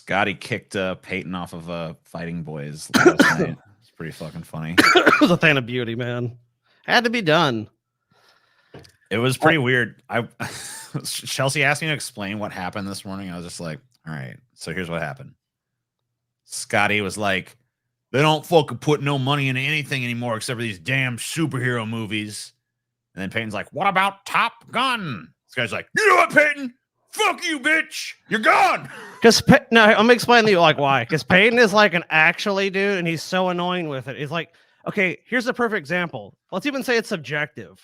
Scotty kicked Peyton off of Fighting Boys last night. It's pretty fucking funny. It was a thing of beauty, man. Had to be done. It was pretty weird. Chelsea asked me to explain what happened this morning. I was just like, all right, so here's what happened. Scotty was like, they don't fucking put no money into anything anymore except for these damn superhero movies. And then Peyton's like, what about Top Gun? This guy's like, you know what, Peyton? Fuck you, bitch. You're gone. Because no, I'm gonna explain to you like why. Because Peyton is like an actually dude, and he's so annoying with it. He's like, okay, here's a perfect example. Let's even say it's subjective.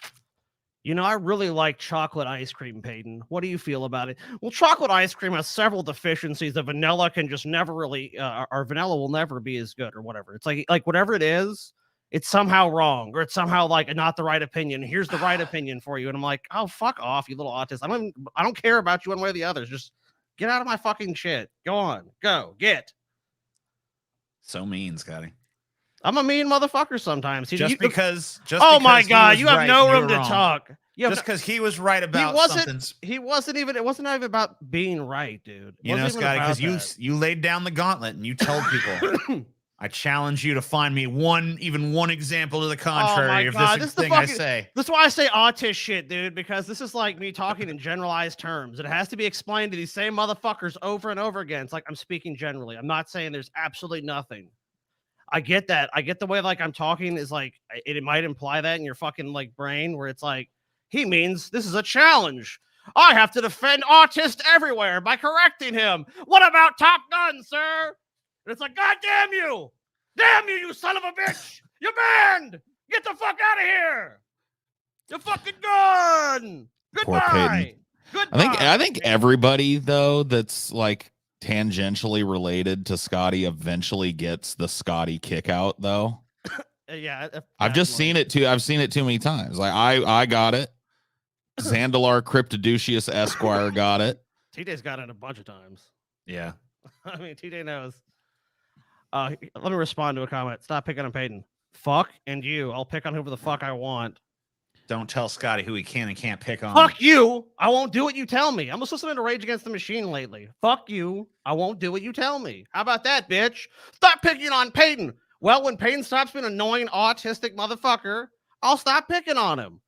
You know, I really like chocolate ice cream, Peyton. What do you feel about it? Well, chocolate ice cream has several deficiencies. The vanilla can just never really, or vanilla will never be as good, or whatever. It's like whatever it is, it's somehow wrong, or it's somehow like not the right opinion. Here's the right opinion for you, and I'm like, oh, fuck off, you little autist. I don't care about you one way or the other. Just get out of my fucking shit. Go on, get. So mean, Scotty. I'm a mean motherfucker sometimes. Because oh my God, you have no room to talk. Just because he was right about something. It wasn't even about being right, dude. You know, Scotty, because you laid down the gauntlet and you told people, I challenge you to find me even one example to the contrary of this thing I say. That's why I say autist shit, dude, because this is like me talking in generalized terms. It has to be explained to these same motherfuckers over and over again. It's like I'm speaking generally. I'm not saying there's absolutely nothing. I get that. I get the way like I'm talking is like it might imply that in your fucking like brain where it's like he means this is a challenge. I have to defend autist everywhere by correcting him. What about Top Gun, sir? And it's like, God damn you! Damn you, you son of a bitch! You're banned! Get the fuck out of here! You're fucking gone! Goodbye! Goodbye! I think everybody though that's like tangentially related to Scotty eventually gets the Scotty kick out though. Yeah, I've just seen it too. I've seen it too many times. Like I got it. Zandalar Cryptoducius Esquire got it. TJ's got it a bunch of times. Yeah. I mean, TJ knows. Let me respond to a comment. Stop picking on Peyton. Fuck and you. I'll pick on whoever the fuck I want. Don't tell Scotty who he can and can't pick on. Fuck you. I won't do what you tell me. I'm just listening to Rage Against the Machine lately. Fuck you. I won't do what you tell me. How about that, bitch? Stop picking on Peyton. Well, when Peyton stops being an annoying autistic motherfucker, I'll stop picking on him.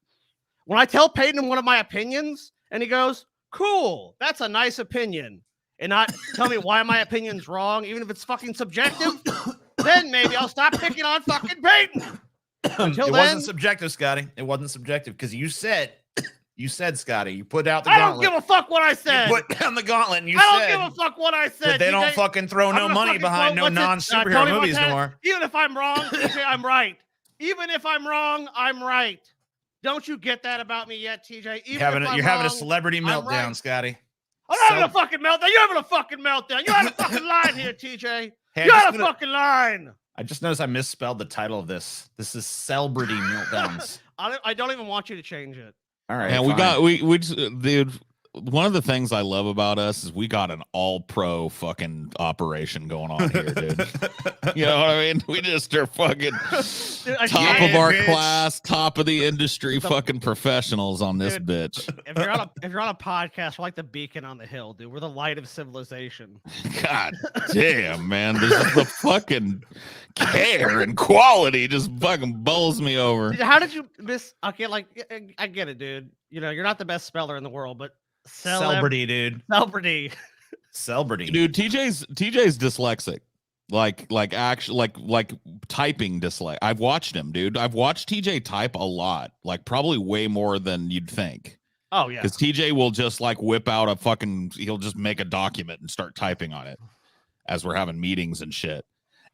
When I tell Peyton one of my opinions and he goes, cool, that's a nice opinion, and not tell me why my opinion's wrong, even if it's fucking subjective, then maybe I'll stop picking on fucking Peyton. Until it then, wasn't subjective, Scotty. It wasn't subjective because you said, Scotty, you put out the gauntlet. I don't give a fuck what I said. You put down the gauntlet and you said. I don't give a fuck what I said. That they don't fucking throw no money behind no non-superhero movies anymore. Even if I'm wrong, TJ, I'm right. Even if I'm wrong, I'm right. Don't you get that about me yet, TJ? You're having a celebrity meltdown, right. Scotty. I'm having a fucking meltdown. You're having a fucking meltdown. You're on a fucking line here, TJ. Hey, you're on a fucking line. I just noticed I misspelled the title of this. This is Celebrity Meltdowns. I don't even want you to change it. All right. And we dude, one of the things I love about us is we got an all-pro fucking operation going on here, dude. You know what I mean? We just are fucking top of our class, top of the industry, fucking professionals on this bitch. If you're on a podcast, we're like the beacon on the hill, dude. We're the light of civilization. God damn, man. This is the fucking care and quality just fucking bowls me over. How did you miss? Okay, like I get it, dude. You know, you're not the best speller in the world, but Celebrity, dude. Celebrity. Dude, TJ's dyslexic. Like typing dyslexic. I've watched him, dude. I've watched TJ type a lot. Like probably way more than you'd think. Oh yeah. Because TJ will just like whip out he'll just make a document and start typing on it as we're having meetings and shit.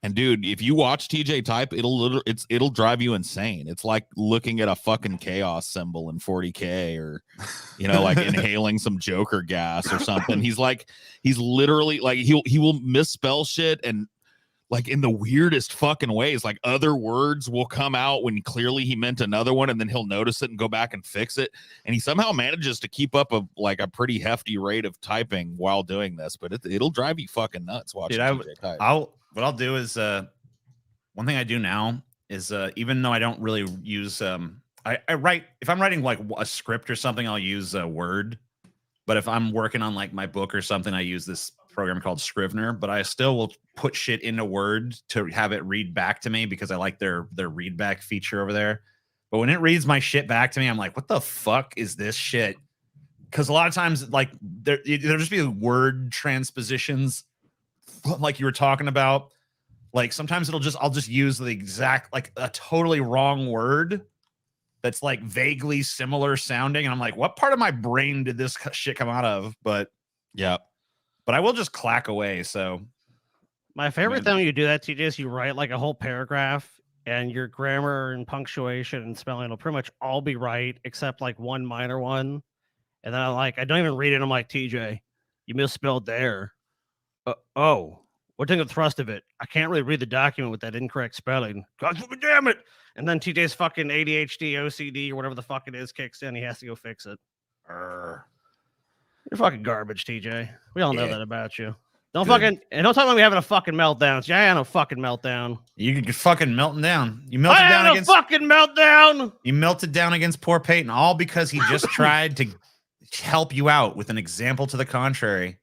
And dude, if you watch TJ type, it'll drive you insane. It's like looking at a fucking chaos symbol in 40K, or you know, like inhaling some Joker gas or something. He's literally like he will misspell shit and like in the weirdest fucking ways. Like other words will come out when clearly he meant another one, and then he'll notice it and go back and fix it. And he somehow manages to keep up a pretty hefty rate of typing while doing this. But it'll drive you fucking nuts watching TJ type. What I'll do is one thing I do now is even though I don't really use I write, if I'm writing like a script or something, I'll use Word. But if I'm working on like my book or something, I use this program called Scrivener, but I still will put shit into Word to have it read back to me because I like their read back feature over there. But when it reads my shit back to me, I'm like, what the fuck is this shit? Because a lot of times, like there'll just be word transpositions, like you were talking about. Like sometimes I'll just use the exact, like a totally wrong word that's like vaguely similar sounding, and I'm like, what part of my brain did this shit come out of? But yeah, but I will just clack away. So my favorite thing when you do that, TJ, is you write like a whole paragraph, and your grammar and punctuation and spelling will pretty much all be right except like one minor one. And then I don't even read it. I'm like, TJ, you misspelled there. Oh, what's in the thrust of it? I can't really read the document with that incorrect spelling. God damn it. And then TJ's fucking ADHD, OCD, or whatever the fuck it is kicks in. He has to go fix it. You're fucking garbage, TJ. We all know that about you. Don't talk about me having a fucking meltdown. Yeah, I had a fucking meltdown. You could fucking melting down. You melted I down had against a fucking meltdown. You melted down against poor Peyton, all because he just tried to help you out with an example to the contrary.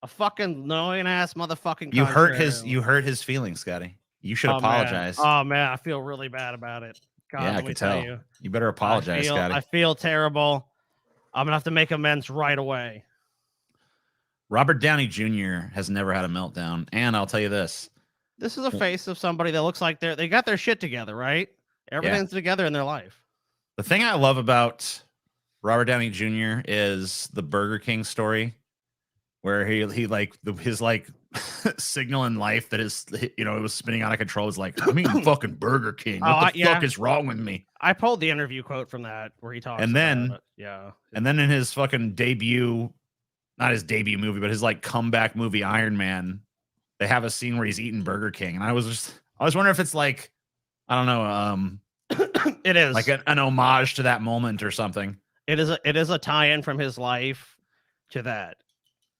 A fucking annoying ass motherfucking. You hurt his feelings, Scotty. You should apologize. Man. Oh man, I feel really bad about it. God, yeah, I can tell. You better apologize, Scotty. I feel terrible. I'm gonna have to make amends right away. Robert Downey Jr. has never had a meltdown, and I'll tell you this: this is a face of somebody that looks like they got their shit together, right? Everything's together in their life. The thing I love about Robert Downey Jr. is the Burger King story, where he like his like signal in life that is, it was spinning out of control. It's like, I'm eating fucking Burger King. What the fuck is wrong with me? I pulled the interview quote from that where he talks. And then, and then in his fucking debut, not his debut movie, but his like comeback movie, Iron Man, they have a scene where he's eating Burger King, and I was wondering if it's like, I don't know, it is like an homage to that moment or something. It is a tie-in from his life to that.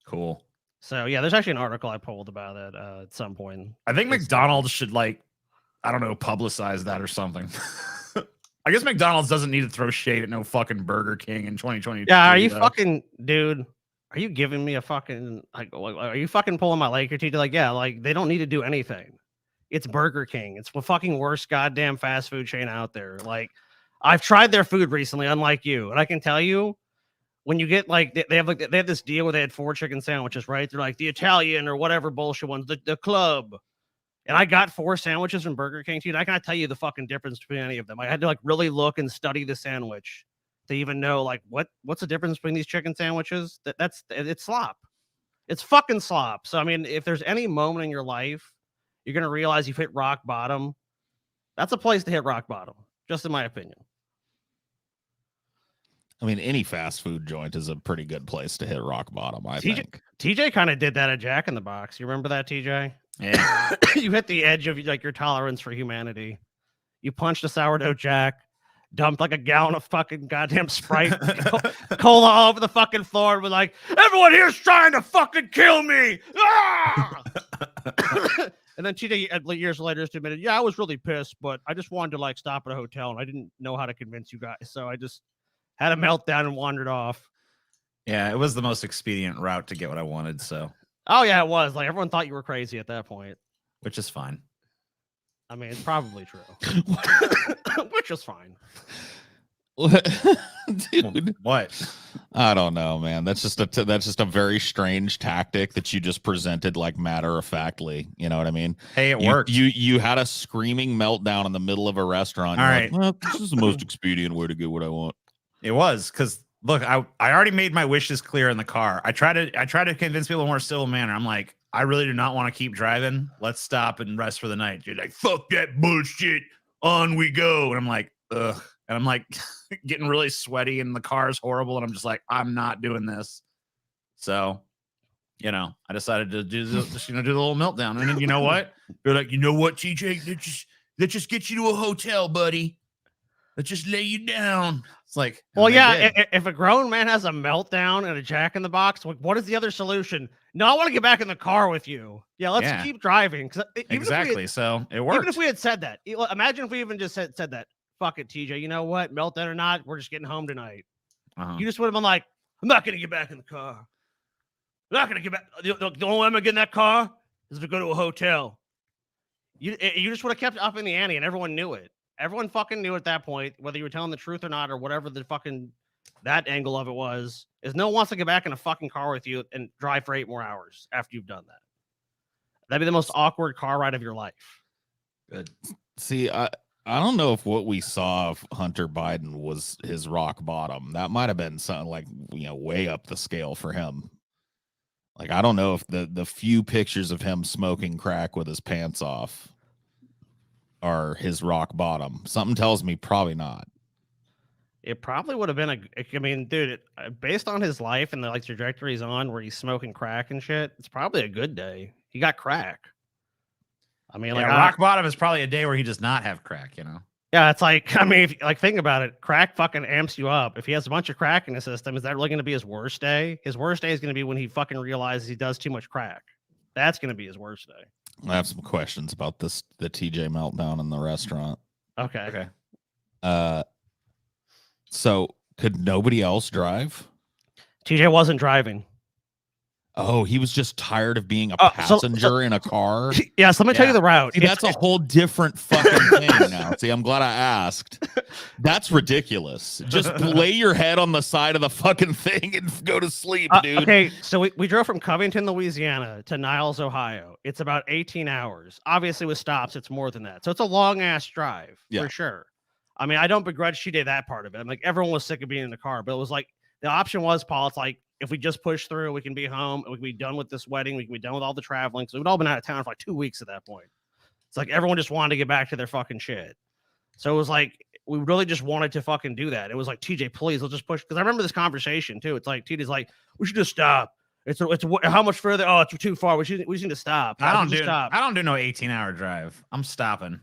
Cool. So yeah, there's actually an article I pulled about it at some point. I think McDonald's should publicize that or something. I guess McDonald's doesn't need to throw shade at no fucking Burger King in 2022. Yeah, are you fucking dude? Are you giving me a fucking are you fucking pulling my leg or two? Like, yeah, like they don't need to do anything. It's Burger King. It's the fucking worst goddamn fast food chain out there. Like, I've tried their food recently, unlike you, and I can tell you, when you get they have this deal where they had 4 chicken sandwiches, right? They're like the Italian or whatever bullshit ones, the club. And I got 4 sandwiches from Burger King, dude. I cannot tell you the fucking difference between any of them. I had to really look and study the sandwich to even know what's the difference between these chicken sandwiches. It's slop. It's fucking slop. So I mean, if there's any moment in your life you're gonna realize you've hit rock bottom, that's a place to hit rock bottom, just in my opinion. I mean, any fast food joint is a pretty good place to hit rock bottom, I think. TJ kind of did that at Jack in the Box. You remember that, TJ? Yeah. You hit the edge of your tolerance for humanity. You punched a sourdough Jack, dumped like a gallon of fucking goddamn Sprite, cola all over the fucking floor, and was like, everyone here's trying to fucking kill me. Ah! And then TJ years later just admitted, yeah, I was really pissed, but I just wanted to stop at a hotel and I didn't know how to convince you guys. So I just had a meltdown and wandered off. Yeah, it was the most expedient route to get what I wanted. So, oh yeah, it was. Like, everyone thought you were crazy at that point, which is fine. I mean, it's probably true, which is fine. Dude, what? I don't know, man. That's just a very strange tactic that you just presented matter of factly. You know what I mean? Hey, it worked. You had a screaming meltdown in the middle of a restaurant. All right, well, this is the most expedient way to get what I want. It was, because look, I already made my wishes clear in the car. I try to convince people in a more civil manner. I'm like, I really do not want to keep driving. Let's stop and rest for the night. You're like, fuck that bullshit. On we go. And I'm like, ugh. And I'm like getting really sweaty and the car is horrible. And I'm just like, I'm not doing this. So, I decided to do the little meltdown. And then you know what? They're like, you know what, TJ? Let's just get you to a hotel, buddy. Let's just lay you down. It's like, well, yeah, if a grown man has a meltdown and a Jack in the Box, what is the other solution? No, I want to get back in the car with you. Yeah, let's keep driving. Exactly. So it worked. Even if we had said that, imagine if we even just said that. Fuck it, TJ. You know what? Meltdown or not, we're just getting home tonight. You just would have been like, I'm not going to get back in the car. We're not gonna get back. The only way I'm gonna get in that car is if we go to a hotel. You just would have kept up in the ante, and everyone knew it. Everyone fucking knew at that point, whether you were telling the truth or not, or whatever the fucking that angle of it was, is no one wants to get back in a fucking car with you and drive for 8 more hours after you've done that. That'd be the most awkward car ride of your life. Good. See, I don't know if what we saw of Hunter Biden was his rock bottom. That might have been something like, way up the scale for him. Like, I don't know if the few pictures of him smoking crack with his pants off are his rock bottom. Something tells me probably not. It probably would have been dude, based on his life and the trajectory he's on, where he's smoking crack and shit, it's probably a good day. He got crack. I mean, rock bottom is probably a day where he does not have crack, Yeah, it's like, if, think about it. Crack fucking amps you up. If he has a bunch of crack in his system, is that really going to be his worst day? His worst day is going to be when he fucking realizes he does too much crack. That's going to be his worst day. I have some questions about the TJ meltdown in the restaurant. Okay. So could nobody else drive? TJ wasn't driving. Oh, he was just tired of being a passenger in a car. Yes, let me tell you the route. See, that's a whole different fucking thing now. See, I'm glad I asked. That's ridiculous. Just lay your head on the side of the fucking thing and go to sleep, dude. Okay, so we drove from Covington, Louisiana to Niles, Ohio. It's about 18 hours. Obviously, with stops, it's more than that. So it's a long-ass drive, for sure. I mean, I don't begrudge she did that part of it. I'm like, everyone was sick of being in the car, but it was like, the option was, Paul, it's like, if we just push through, we can be home, and we can be done with this wedding, we can be done with all the traveling. So we'd all been out of town for like 2 weeks at that point. It's like everyone just wanted to get back to their fucking shit. So it was like, we really just wanted to fucking do that. It was like, TJ, please, let's just push. Because I remember this conversation too. It's like, TJ's like, we should just stop. It's how much further? Oh, it's too far. We just need to stop. I don't do no 18-hour drive. I'm stopping.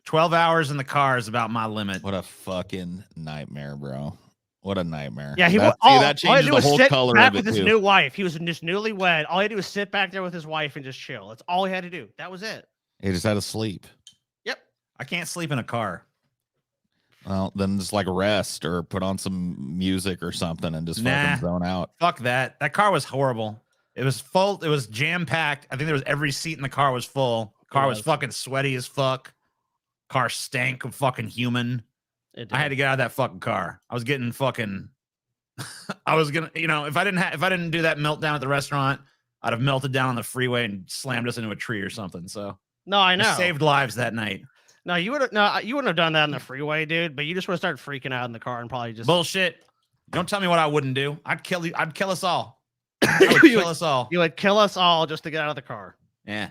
12 hours in the car is about my limit. What a fucking nightmare, bro. What a nightmare. Yeah, that changes the whole color back of it with his too. new wife. He was just newlywed. All he had to do was sit back there with his wife and just chill. That's all he had to do. That was it. He just had to sleep. Yep. I can't sleep in a car. Well, then just like rest or put on some music or something and just fucking zone out. Fuck that. That car was horrible. It was full. It was jam-packed. I think there was every seat in the car was full. Car was fucking sweaty as fuck. Car stank of fucking human. I had to get out of that fucking car. I was getting fucking. I was gonna, if I didn't do that meltdown at the restaurant, I'd have melted down on the freeway and slammed us into a tree or something. So no, I know. I saved lives that night. No, you wouldn't have done that on the freeway, dude. But you just would have started freaking out in the car and probably just bullshit. Don't tell me what I wouldn't do. I'd kill you. I'd kill us all. I would kill us all. You would kill us all just to get out of the car. Yeah.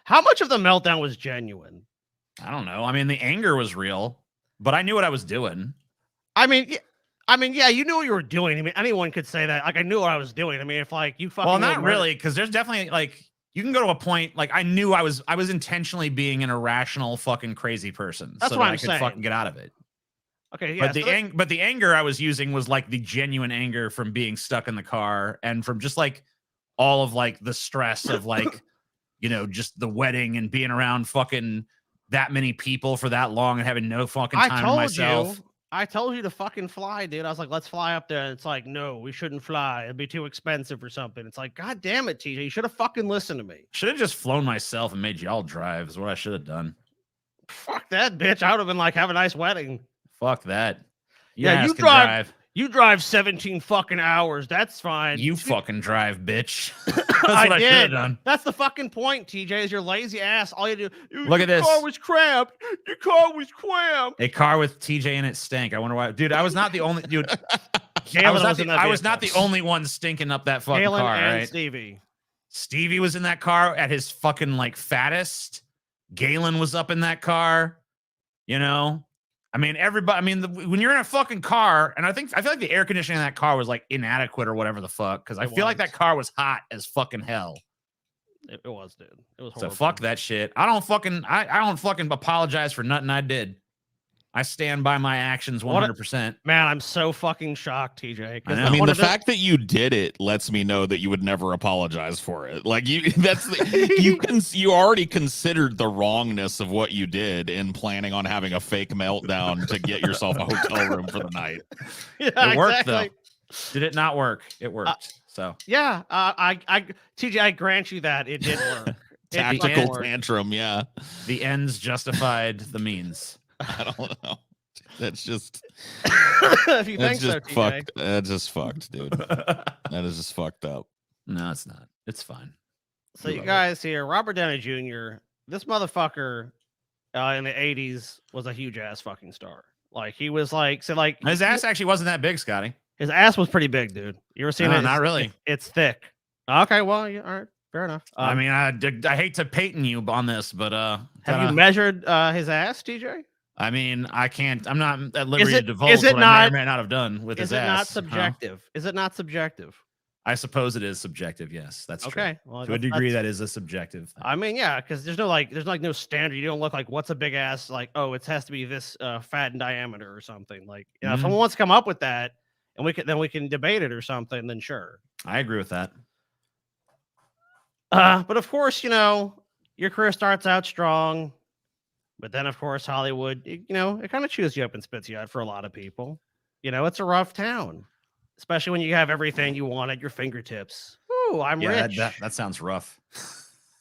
How much of the meltdown was genuine? I don't know. I mean, the anger was real, but I knew what I was doing. I mean, yeah, you knew what you were doing. I mean, anyone could say that. Like, I knew what I was doing. I mean, if like you fucking. Well, not really, because there's definitely like you can go to a point like I knew I was intentionally being an irrational fucking crazy person. That's so what that I'm I could saying. fucking get out of it. Okay, yeah. But the anger I was using was like the genuine anger from being stuck in the car and from just like all of like the stress of like, just the wedding and being around fucking that many people for that long and having no fucking time to myself. I told you to fucking fly, dude. I was like, let's fly up there. And it's like, no, we shouldn't fly. It'd be too expensive or something. It's like, God damn it, TJ. You should have fucking listened to me. Should have just flown myself and made y'all drive is what I should have done. Fuck that, bitch. I would have been like, have a nice wedding. Fuck that. Yeah, you drive. You drive 17 fucking hours. That's fine. You fucking drive, bitch. That's I what I should have did. done. That's the fucking point, TJ, is your lazy ass. All you do. Look at this. Your car was cramped. Your car was cramped. A car with TJ in it stank. I wonder why. Dude, I was not the only dude. I was not the only one stinking up that fucking Galen car, and right? Stevie was in that car at his fucking like fattest. Galen was up in that car. I mean, everybody. I mean, when you're in a fucking car, and I feel like the air conditioning in that car was like inadequate or whatever the fuck, because I feel like that car was hot as fucking hell. It was, dude. It was horrible. So fuck that shit. I don't fucking apologize for nothing I did. I stand by my actions 100%. Man, I'm so fucking shocked, TJ. I mean, the fact that you did it lets me know that you would never apologize for it. Like you already considered the wrongness of what you did in planning on having a fake meltdown to get yourself a hotel room for the night. Yeah, it worked though. Did it not work? It worked. So yeah, TJ, I grant you that it did work. Tactical worked. tantrum, yeah. the ends justified the means. I don't know. That's just If you that's think so, just TJ. fucked. That's just fucked, dude. That is just fucked up. No, it's not. It's fine. So We you love it. guys here, Robert Downey Jr. This motherfucker in the 80s was a huge ass fucking star. Like he was like His ass actually wasn't that big, Scotty. his ass was pretty big, dude. You ever seen No, it? not really. It's thick. Okay, well, yeah, all right, fair enough. I mean, I hate to patent you on this, but have you measured his ass, TJ? I mean, I can't. I'm not at liberty to divulge is it what I may or not- may not have done with his Is it ass. not huh? subjective? Is it not subjective? I suppose it is subjective. Yes, that's Okay, true. well, To a degree, that is a subjective thing. I mean, yeah, because there's no standard. You don't look like what's a big ass, like, oh, it has to be this fat in diameter or something. Like, you know, if someone wants to come up with that and we can debate it or something, then sure. I agree with that. But of course, you know, your career starts out strong, but then of course Hollywood, you know, it kind of chews you up and spits you out for a lot of people. You know, it's a rough town, especially when you have everything you want at your fingertips. Ooh, I'm rich. That sounds rough.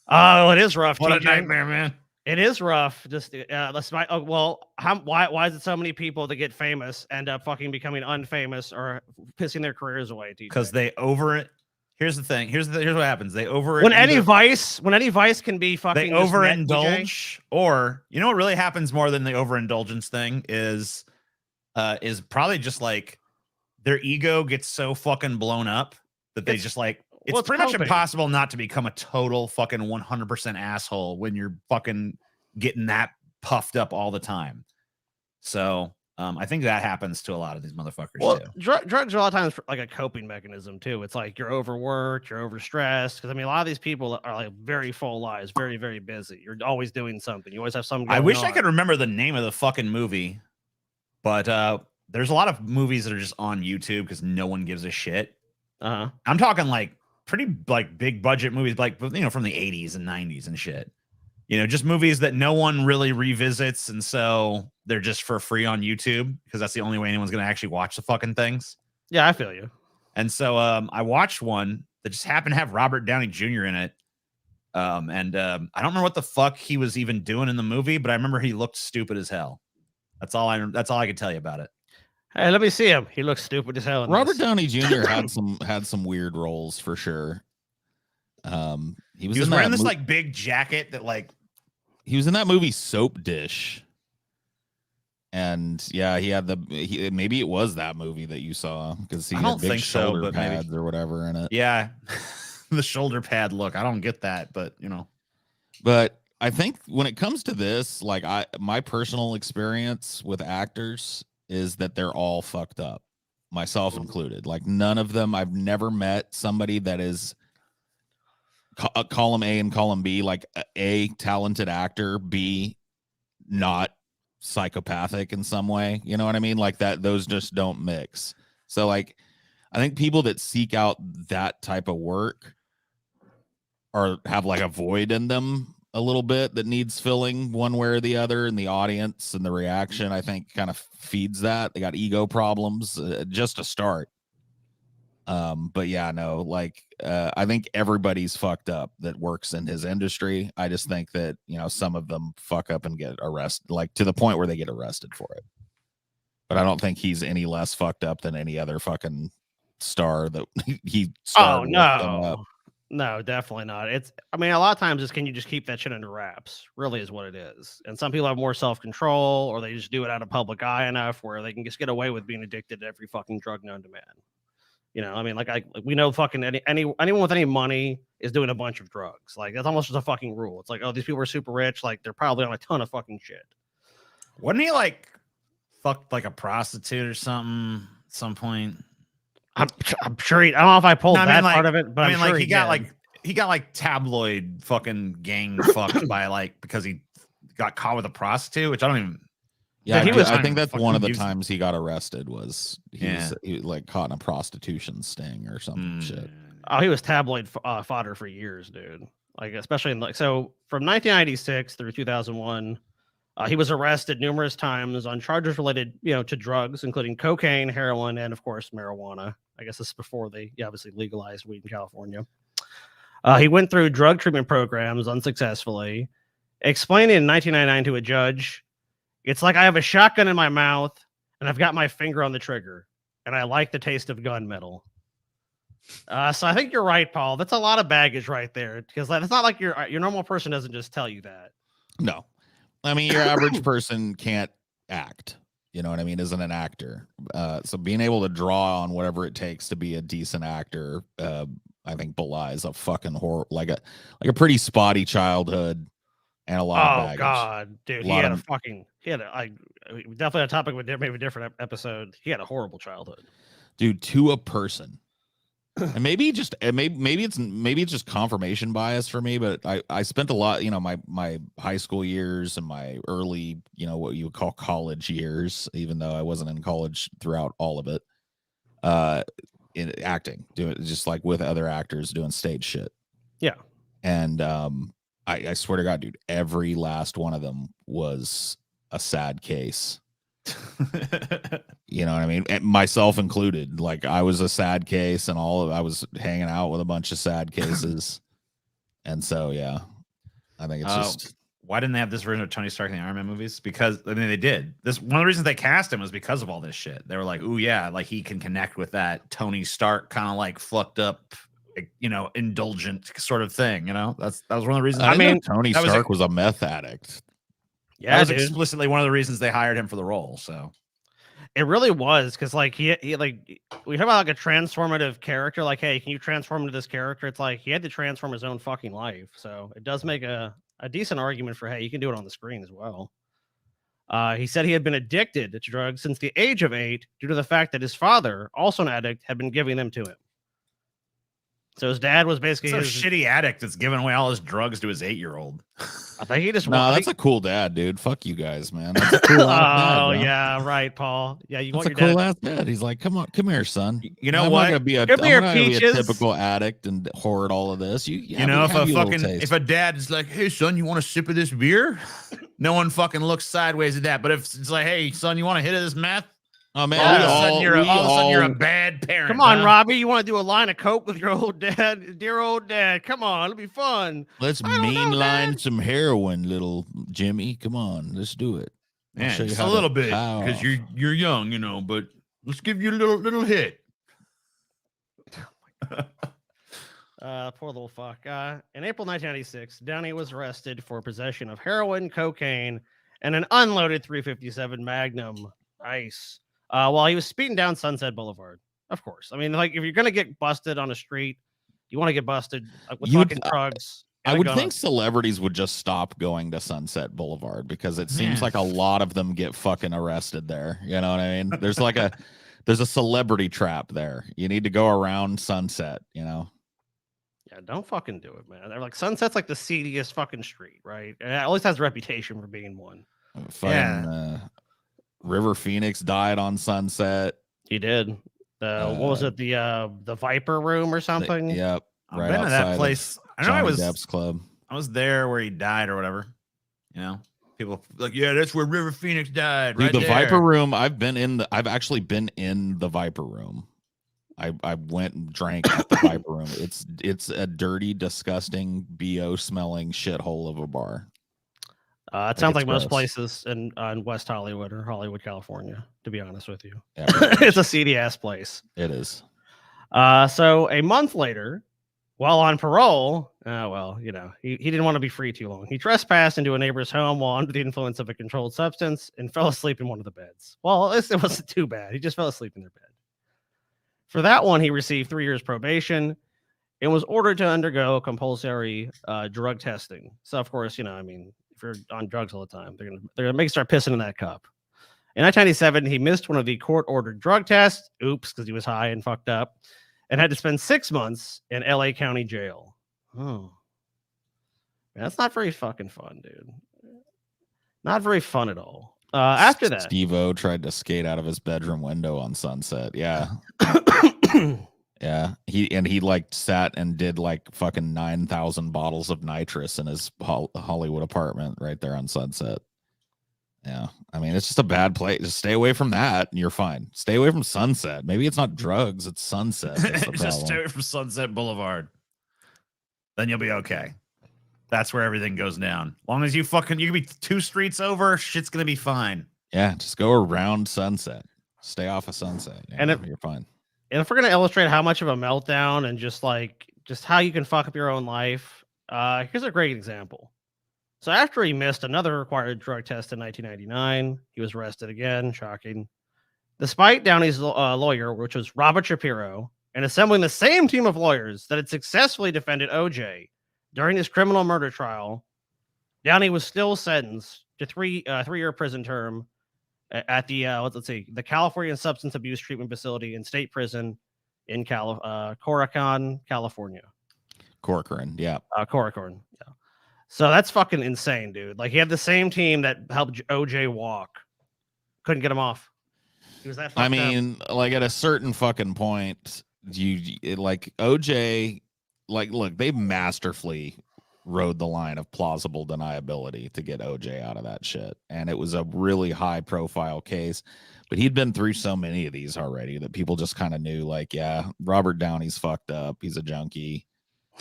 Oh, it is rough. What a TJ. nightmare, man. It is rough. Just let's. Oh, well, why is it so many people that get famous end up fucking becoming unfamous or pissing their careers away? Because they over it. Here's the thing. Here's what happens. They over when any vice can be fucking. They overindulge, or you know what really happens more than the overindulgence thing is probably just like their ego gets so fucking blown up that they just like. It's pretty much impossible not to become a total fucking 100% asshole when you're fucking getting that puffed up all the time. So I think that happens to a lot of these motherfuckers too. Drugs are a lot of times like a coping mechanism too. It's like you're overworked, you're overstressed. Because I mean, a lot of these people are like very full lives, very, very busy. You're always doing something. You always have something going I wish on. I could remember the name of the fucking movie, but there's a lot of movies that are just on YouTube because no one gives a shit. I'm talking like pretty like big budget movies, like, you know, from the 80s and 90s and shit. You know, just movies that no one really revisits, and so they're just for free on YouTube because that's the only way anyone's gonna actually watch the fucking things. Yeah, I feel you. And so I watched one that just happened to have Robert Downey Jr. in it. I don't remember what the fuck he was even doing in the movie, but I remember he looked stupid as hell. That's all I can tell you about it. Hey, let me see him. He looks stupid as hell. Robert Downey Jr. had some weird roles for sure. He was wearing this like big jacket that like he was in that movie Soap Dish. And yeah, he had maybe it was that movie that you saw because he had big shoulder pads or whatever in it. Yeah. The shoulder pad look. I don't get that, but you know. But I think when it comes to this, like my personal experience with actors is that they're all fucked up, myself included. Like none of them, I've never met somebody that is column A and column B, like A, talented actor, B, not psychopathic in some way. You know what I mean? Like that, those just don't mix. So like, I think people that seek out that type of work have like a void in them a little bit that needs filling one way or the other, and the audience and the reaction, I think, kind of feeds that. They got ego problems just to start. But yeah, no, like I think everybody's fucked up that works in his industry. I just think that, you know, some of them fuck up and get arrested, like to the point where they get arrested for it. But I don't think he's any less fucked up than any other fucking star that he started. Oh, no, definitely not. I mean, a lot of times can you just keep that shit under wraps, really is what it is. And some people have more self-control, or they just do it out of public eye enough where they can just get away with being addicted to every fucking drug known to man. You know, I mean, like we know fucking anyone with any money is doing a bunch of drugs. Like that's almost just a fucking rule. It's like, oh, these people are super rich. Like they're probably on a ton of fucking shit. Wasn't he like fucked like a prostitute or something at some point? I'm sure I don't know if I pulled that part of it, but I mean, like he got like tabloid fucking gang fucked by like because he got caught with a prostitute, which I don't even. Yeah, I think that's one of the times he got arrested was he was like caught in a prostitution sting or some shit. Oh, he was tabloid fodder for years, dude. Like especially in so from 1996 through 2001. He was arrested numerous times on charges related, you know, to drugs, including cocaine, heroin, and of course marijuana. I guess this is before they obviously legalized weed in California. He went through drug treatment programs unsuccessfully, explaining in 1999 to a judge, "It's like I have a shotgun in my mouth and I've got my finger on the trigger, and I like the taste of gunmetal." So I think you're right, Paul. That's a lot of baggage right there, because it's not like your normal person doesn't just tell you that. No, I mean, your average person can't act. You know what I mean? Isn't an actor. So being able to draw on whatever it takes to be a decent actor, I think belies a fucking horror, like a pretty spotty childhood and a lot of baggage. Oh God, dude, he had definitely a topic with maybe a different episode. He had a horrible childhood, dude, to a person. And maybe it's just confirmation bias for me, but I spent a lot, my high school years and my early, what you would call college years, even though I wasn't in college throughout all of it, in acting, doing just like with other actors doing stage shit. Yeah. And I swear to God, dude, every last one of them was a sad case. You know what I mean? And myself included. Like, I was a sad case, and I was hanging out with a bunch of sad cases. And so, yeah, I think it's just. Why didn't they have this version of Tony Stark in the Iron Man movies? Because I mean, they did. This one of the reasons they cast him was because of all this shit. They were like, "Ooh, yeah, like he can connect with that Tony Stark kind of like fucked up, indulgent sort of thing." That was one of the reasons. I mean, Tony Stark was a meth addict. Yeah, that was explicitly one of the reasons they hired him for the role. So it really was, because like he like, we talk about like a transformative character. Like, hey, can you transform into this character? It's like he had to transform his own fucking life. So it does make a decent argument for, hey, you can do it on the screen as well. He said he had been addicted to drugs since the age of 8 due to the fact that his father, also an addict, had been giving them to him. So his dad was basically a shitty addict that's giving away all his drugs to his 8-year-old. I think he just. No, that's a cool dad, dude. Fuck you guys, man. That's a cool dad, yeah, right, Paul. Yeah, that's a cool ass dad. He's like, come here, son. You know what? I'm not gonna be a typical addict and hoard all of this. If a dad is like, "Hey, son, you want a sip of this beer?" No one fucking looks sideways at that. But if it's like, "Hey, son, you want a hit of this meth?" Oh man, all of a sudden you're a bad parent. Come on, Robbie, you want to do a line of coke with your old dad, dear old dad? Come on, it'll be fun. Let's mainline some heroin, little Jimmy. Come on, let's do it. Yeah, just a little bit, because you're young, but let's give you a little hit. Poor little fuck. In April 1996, Downey was arrested for possession of heroin, cocaine, and an unloaded .357 Magnum ice. While he was speeding down Sunset Boulevard. Of course. I mean, like, if you're going to get busted on a street, you want to get busted with fucking drugs. I would think celebrities would just stop going to Sunset Boulevard, because it seems like a lot of them get fucking arrested there. You know what I mean? There's a celebrity trap there. You need to go around Sunset, Yeah, don't fucking do it, man. They're like, Sunset's like the seediest fucking street, right? It at least has a reputation for being one. River Phoenix died on Sunset. He did. What was it? The Viper Room or something? Yep. I've been to that place. I know Johnny Depp's club. I was there where he died or whatever. People like, yeah, that's where River Phoenix died. Dude, the Viper Room. I've actually been in the Viper Room. I went and drank at the Viper Room. It's a dirty, disgusting, BO smelling shithole of a bar. It sounds like most places in West Hollywood or Hollywood, California, to be honest with you. Yeah, it's a seedy ass place. It is. So a month later, while on parole, he didn't want to be free too long. He trespassed into a neighbor's home while under the influence of a controlled substance and fell asleep in one of the beds. Well, it wasn't too bad. He just fell asleep in their bed. For that one, he received 3 years probation and was ordered to undergo compulsory drug testing. So, of course, if you're on drugs all the time, they're gonna make you start pissing in that cup. In 1997, he missed one of the court-ordered drug tests. Oops, because he was high and fucked up, and had to spend 6 months in LA County Jail. Oh, man, that's not very fucking fun, dude. Not very fun at all. After that, Steve-O tried to skate out of his bedroom window on Sunset. Yeah. Yeah, he like sat and did like fucking 9,000 bottles of nitrous in his Hollywood apartment right there on Sunset. Yeah. I mean, it's just a bad place. Just stay away from that and you're fine. Stay away from Sunset. Maybe it's not drugs, it's Sunset. That's the Just stay problem. away from Sunset Boulevard. Then you'll be okay. That's where everything goes down. As long as you can be 2 streets over, shit's gonna be fine. Yeah, just go around Sunset. Stay off of Sunset. Yeah, And you're fine. And if we're gonna illustrate how much of a meltdown and just how you can fuck up your own life, here's a great example. So after he missed another required drug test in 1999, he was arrested again. Shocking. Despite Downey's lawyer, which was Robert Shapiro, and assembling the same team of lawyers that had successfully defended OJ during his criminal murder trial, Downey was still sentenced to 3-year prison term at the the California Substance Abuse Treatment Facility and State Prison in Corcoran, California. Corcoran, yeah. Corcoran, yeah. So that's fucking insane, dude. Like, he had the same team that helped OJ walk. Couldn't get him off. He was that fucked I mean, like at a certain fucking point, like OJ, like, look, they masterfully rode the line of plausible deniability to get OJ out of that shit. And it was a really high profile case, but he'd been through so many of these already that people just kind of knew, like, yeah, Robert Downey's fucked up. He's a junkie.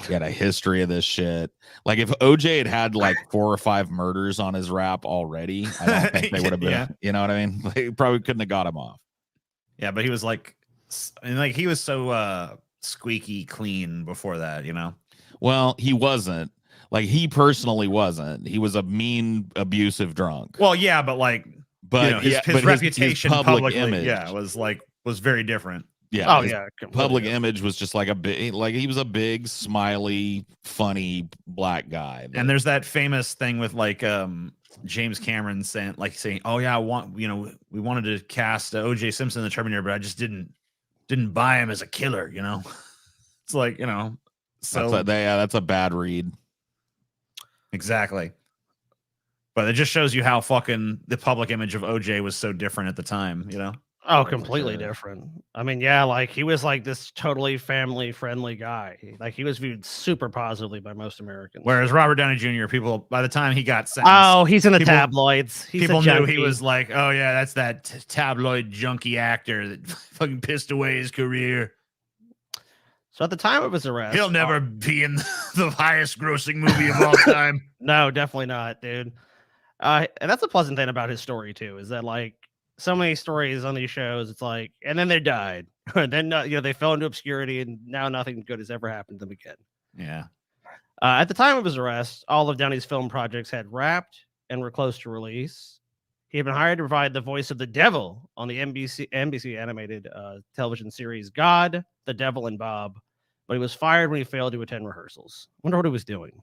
He had a history of this shit. Like, if OJ had like 4 or 5 murders on his rap already, I don't think they would have been, Yeah. You know what I mean? They probably couldn't have got him off. Yeah, but he was he was so squeaky clean before that, you know? Well, he wasn't. Like, he personally wasn't. He was a mean, abusive drunk. Well, yeah, but his reputation his public publicly, image, was very different. yeah. Oh, his yeah. public image was just like he was a big, smiley, funny black guy. And there's that famous thing with James Cameron saying, oh yeah, we wanted to cast O.J. Simpson the Terminator, but I just didn't buy him as a killer, you know. It's like, you know, so that's a bad read. Exactly. But it just shows you how fucking the public image of OJ was so different at the time, you know? Oh, completely different. I mean, yeah, like, he was like this totally family friendly guy. Like, he was viewed super positively by most Americans. Whereas Robert Downey Jr., people, by the time he got sentenced, oh, he's in the tabloids. People knew he was like, oh yeah, that's that tabloid junkie actor that fucking pissed away his career. So at the time of his arrest, He'll never be in the highest grossing movie of all time. No, definitely not, dude. And that's a pleasant thing about his story too, is that, like, so many stories on these shows, it's like, and then they died, or then they fell into obscurity, and now nothing good has ever happened to them again. Yeah. At the time of his arrest, all of Downey's film projects had wrapped and were close to release. He had been hired to provide the voice of the devil on the NBC animated television series God, the Devil, and Bob, but he was fired when he failed to attend rehearsals. Wonder what he was doing.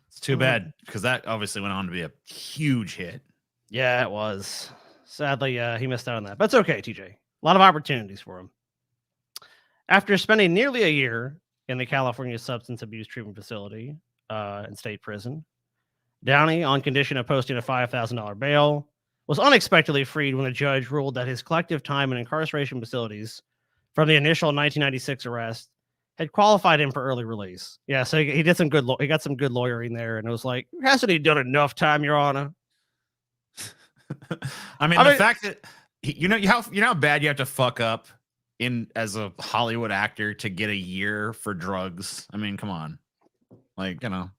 It's too bad, because that obviously went on to be a huge hit. Yeah, it was. Sadly, he missed out on that. But it's okay, TJ. A lot of opportunities for him. After spending nearly a year in the California Substance Abuse Treatment Facility and State Prison, Downey, on condition of posting a $5,000 bail, was unexpectedly freed when a judge ruled that his collective time in incarceration facilities from the initial 1996 arrest had qualified him for early release. Yeah, so he did some good. He got some good lawyering there, and it was like, hasn't he done enough time, Your Honor? I mean, the fact that you know how bad you have to fuck up as a Hollywood actor to get a year for drugs. I mean, come on, like, you know.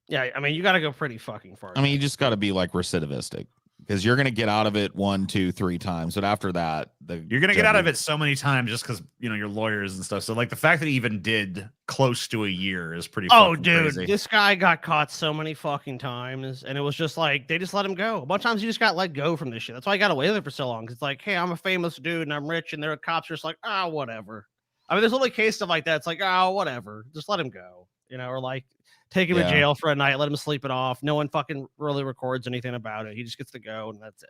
Yeah, I mean, you got to go pretty fucking far. I mean, you just got to be like recidivistic, because you're going to get out of it 1, 2, 3 times, but after that, you're going to get out of it so many times just because, you know, your lawyers and stuff. So, like, the fact that he even did close to a year is pretty. Oh, dude, crazy. This guy got caught so many fucking times, and it was just like they just let him go. A bunch of times, you just got let go from this shit. That's why he got away with it for so long. It's like, hey, I'm a famous dude and I'm rich, and there are cops just like, ah, whatever. I mean, there's only case stuff like that. It's like, oh, whatever, just let him go, you know, or like take him to jail for a night, let him sleep it off. No one fucking really records anything about it. He just gets to go, and that's it.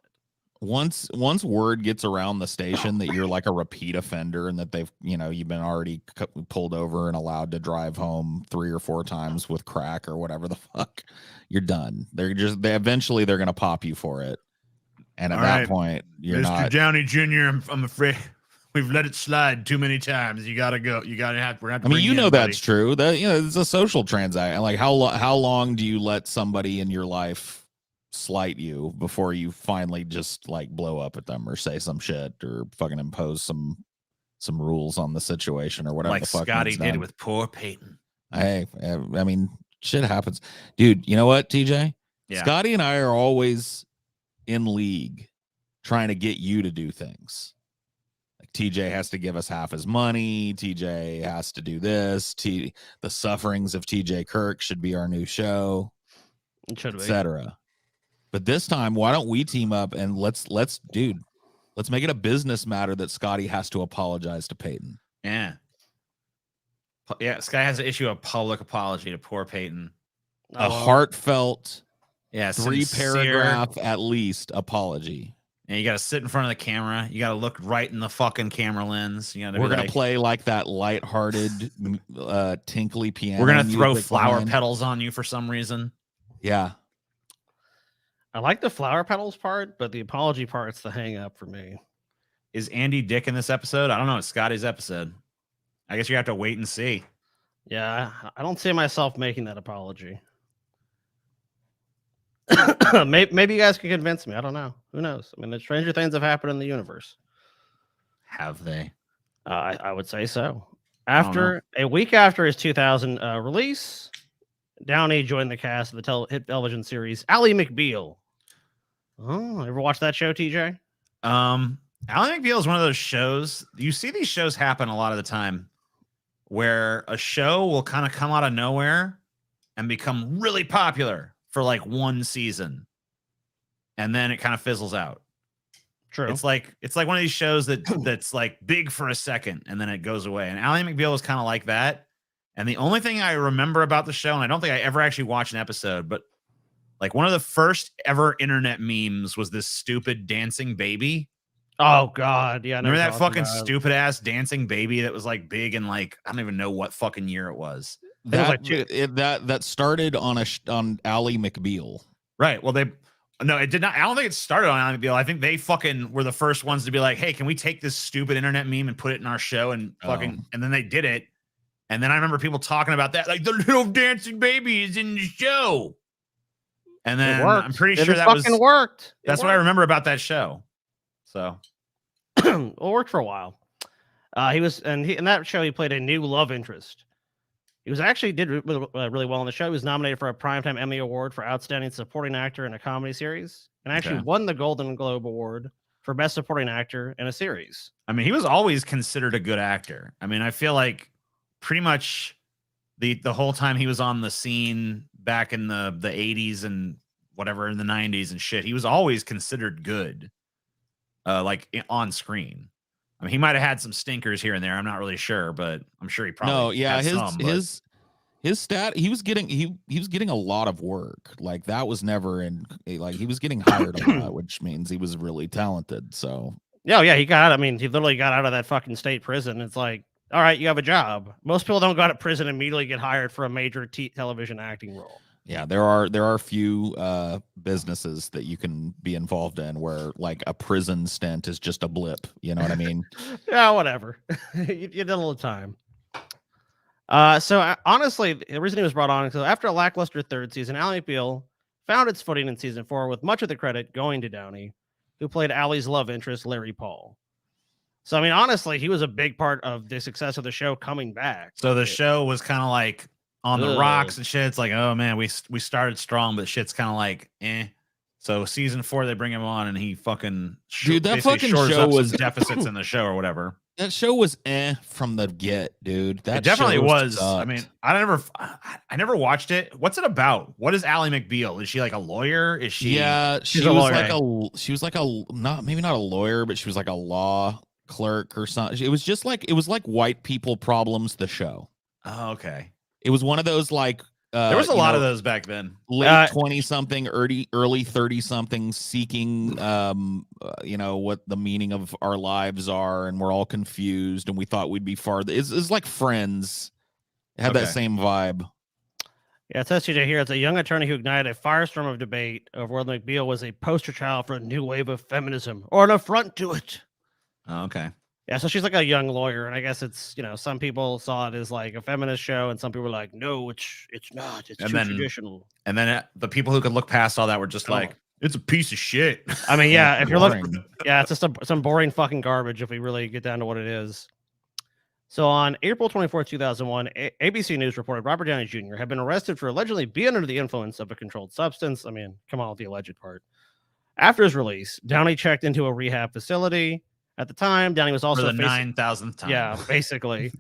Once word gets around the station that you're like a repeat offender and that they've, you know, you've been already pulled over and allowed to drive home 3 or 4 times with crack or whatever the fuck, you're done. They're going to pop you for it. And at that point, you're Mr. not. Downey Jr., I'm afraid we've let it slide too many times. You got to go. You got to have. I mean, you know, that's true. That, you know, it's a social transaction. Like, how long do you let somebody in your life slight you before you finally just like blow up at them or say some shit or fucking impose some rules on the situation or whatever Like the fuck Scotty needs did done. with poor Peyton. Hey, I mean, shit happens, dude. You know what, TJ? Yeah. Scotty and I are always in league trying to get you to do things. Like TJ has to give us half his money. TJ has to do this. The Sufferings of TJ Kirk should be our new show, It should be. etc. But this time, why don't we team up and let's make it a business matter that Scotty has to apologize to Peyton. Yeah. Yeah, Sky has to issue a public apology to poor Peyton. A heartfelt, yeah, 3-paragraph at least apology. And you got to sit in front of the camera. You got to look right in the fucking camera lens. You We're gonna play like that lighthearted, tinkly piano. We're gonna throw music flower behind. petals on you for some reason. Yeah, I like the flower petals part, but the apology part's the hang up for me. Is Andy Dick in this episode? I don't know. It's Scotty's episode. I guess you have to wait and see. Yeah, I don't see myself making that apology. Maybe you guys can convince me. I don't know. Who knows? I mean, the stranger things have happened in the universe. Have they? I would say so. After a week after his 2000 release, Downey joined the cast of the hit television series Ally McBeal. Oh, ever watch that show, TJ? Ally McBeal is one of those shows. You see these shows happen a lot of the time where a show will kind of come out of nowhere and become really popular for like one season. And then it kind of fizzles out. True. It's like one of these shows that's like big for a second and then it goes away. And Ally McBeal was kind of like that. And the only thing I remember about the show, and I don't think I ever actually watched an episode, but like one of the first ever internet memes was this stupid dancing baby. Oh God, yeah. Remember that fucking stupid ass dancing baby that was like big and like I don't even know what fucking year it was. That started on Ally McBeal. Right. Well, no, it did not. I don't think it started on Ally McBeal. I think they fucking were the first ones to be like, hey, can we take this stupid internet meme and put it in our show and fucking and then they did it. And then I remember people talking about that, like the little dancing baby is in the show. And then I'm pretty sure that fucking worked. That's what I remember about that show. So it worked for a while. In that show he played a new love interest. He was actually did really well in the show. He was nominated for a Primetime Emmy Award for Outstanding Supporting Actor in a Comedy Series, and actually won the Golden Globe Award for Best Supporting Actor in a Series. I mean, he was always considered a good actor. I mean, I feel like pretty much the whole time he was on the scene back in the 80s and whatever in the 90s and shit, he was always considered good, like on screen. I mean, he might have had some stinkers here and there. I'm not really sure, but I'm sure he probably his stat. He was getting a lot of work. Like that was never in. Like he was getting hired a lot, which means he was really talented. So yeah, he got. I mean, he literally got out of that fucking state prison. It's like, all right, you have a job. Most people don't go to prison and immediately get hired for a major television acting role. Yeah, there are few businesses that you can be involved in where like a prison stint is just a blip. You know what I mean? Yeah, whatever. you did a little time. Honestly, the reason he was brought on is after a lackluster third season, Ally McBeal found its footing in season 4 with much of the credit going to Downey, who played Ally's love interest, Larry Paul. So, I mean, honestly, he was a big part of the success of the show coming back. So the show was kind of like on the rocks and shit. It's like, oh man, we started strong, but shit's kind of like, eh. So season 4, they bring him on and he fucking that fucking show was deficits in the show or whatever. That show was from the get, dude. That it definitely was. Sucked. I mean, I never watched it. What's it about? What is Ally McBeal? Is she like a lawyer? Is she? Yeah, she was like a maybe not a lawyer, but she was like a law clerk or something. It was like white people problems. The show. Oh, okay. It was one of those like there was a lot of those back then. Late 20-something, early 30-something seeking what the meaning of our lives are, and we're all confused, and we thought we'd be farther. It's like Friends. It had that same vibe. Yeah, it says here it's a young attorney who ignited a firestorm of debate over whether McBeal was a poster child for a new wave of feminism or an affront to it. Oh, okay. Yeah, so she's like a young lawyer, and I guess it's, you know, some people saw it as like a feminist show, and some people were like, no, it's not. It's too traditional. And then the people who could look past all that were just like, it's a piece of shit. I mean, yeah, if you're looking, Boring. yeah, it's just some boring fucking garbage if we really get down to what it is. So on April 24th, 2001, ABC News reported Robert Downey Jr. had been arrested for allegedly being under the influence of a controlled substance. I mean, come on with the alleged part. After his release, Downey checked into a rehab facility. At the time, Downey was also for the 9,000th time. Yeah, basically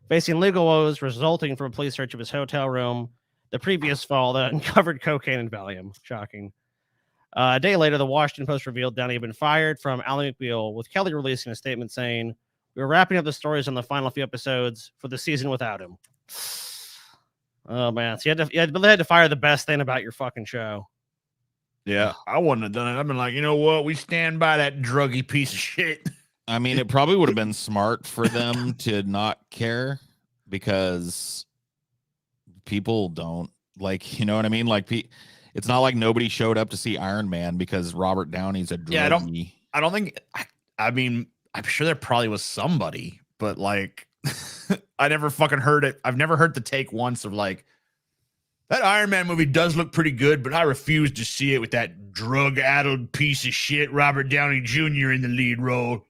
facing legal woes resulting from a police search of his hotel room the previous fall that uncovered cocaine and Valium. Shocking. A day later, the Washington Post revealed Downey had been fired from Ally McBeal, with Kelly releasing a statement saying, "We were wrapping up the stories on the final few episodes for the season without him." Oh, man. So you had to fire the best thing about your fucking show. Yeah, I wouldn't have done it. I've been like, you know what? We stand by that druggy piece of shit. I mean, it probably would have been smart for them to not care, because people don't, like, you know what I mean? Like, it's not like nobody showed up to see Iron Man because Robert Downey's a druggie. Yeah, I don't think, I mean, I'm sure there probably was somebody, but like, I never fucking heard it. I've never heard the take once of like, that Iron Man movie does look pretty good, but I refuse to see it with that drug-addled piece of shit Robert Downey Jr. in the lead role.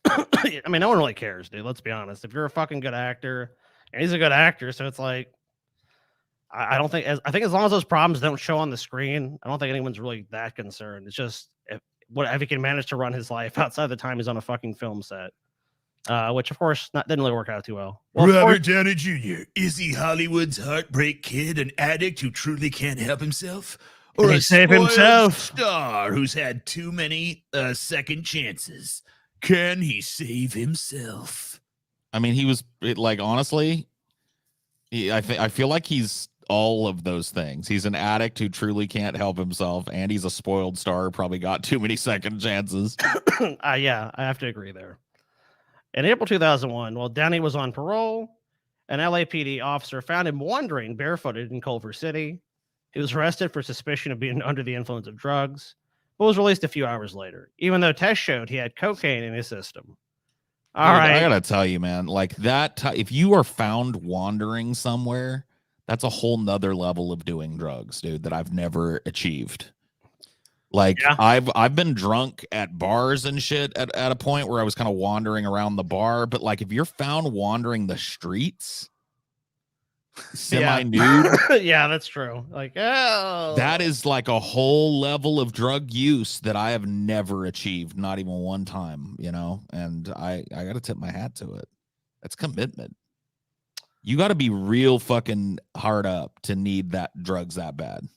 I mean, no one really cares, dude. Let's be honest. If you're a fucking good actor, and he's a good actor, so it's like, I think as long as those problems don't show on the screen, I don't think anyone's really that concerned. It's just if he can manage to run his life outside the time he's on a fucking film set, which of course didn't really work out too well. Robert Downey Jr. Is he Hollywood's heartbreak kid, an addict who truly can't help himself, or a save spoiled himself star who's had too many second chances? Can he save himself? I mean, he was like, honestly, I feel like he's all of those things. He's an addict who truly can't help himself, and he's a spoiled star who probably got too many second chances. Yeah, I have to agree there. In April 2001, while Downey was on parole, an LAPD officer found him wandering barefooted in Culver City. He was arrested for suspicion of being under the influence of drugs, but was released a few hours later, even though tests showed he had cocaine in his system. All right. I gotta tell you, man, like that, if you are found wandering somewhere, that's a whole nother level of doing drugs, dude, that I've never achieved. Like, yeah. I've been drunk at bars and shit at a point where I was kind of wandering around the bar, but like if you're found wandering the streets semi-nude, yeah, that's true. Like, oh, that is like a whole level of drug use that I have never achieved, not even one time, you know. And I gotta tip my hat to it. That's commitment. You got to be real fucking hard up to need that drugs that bad.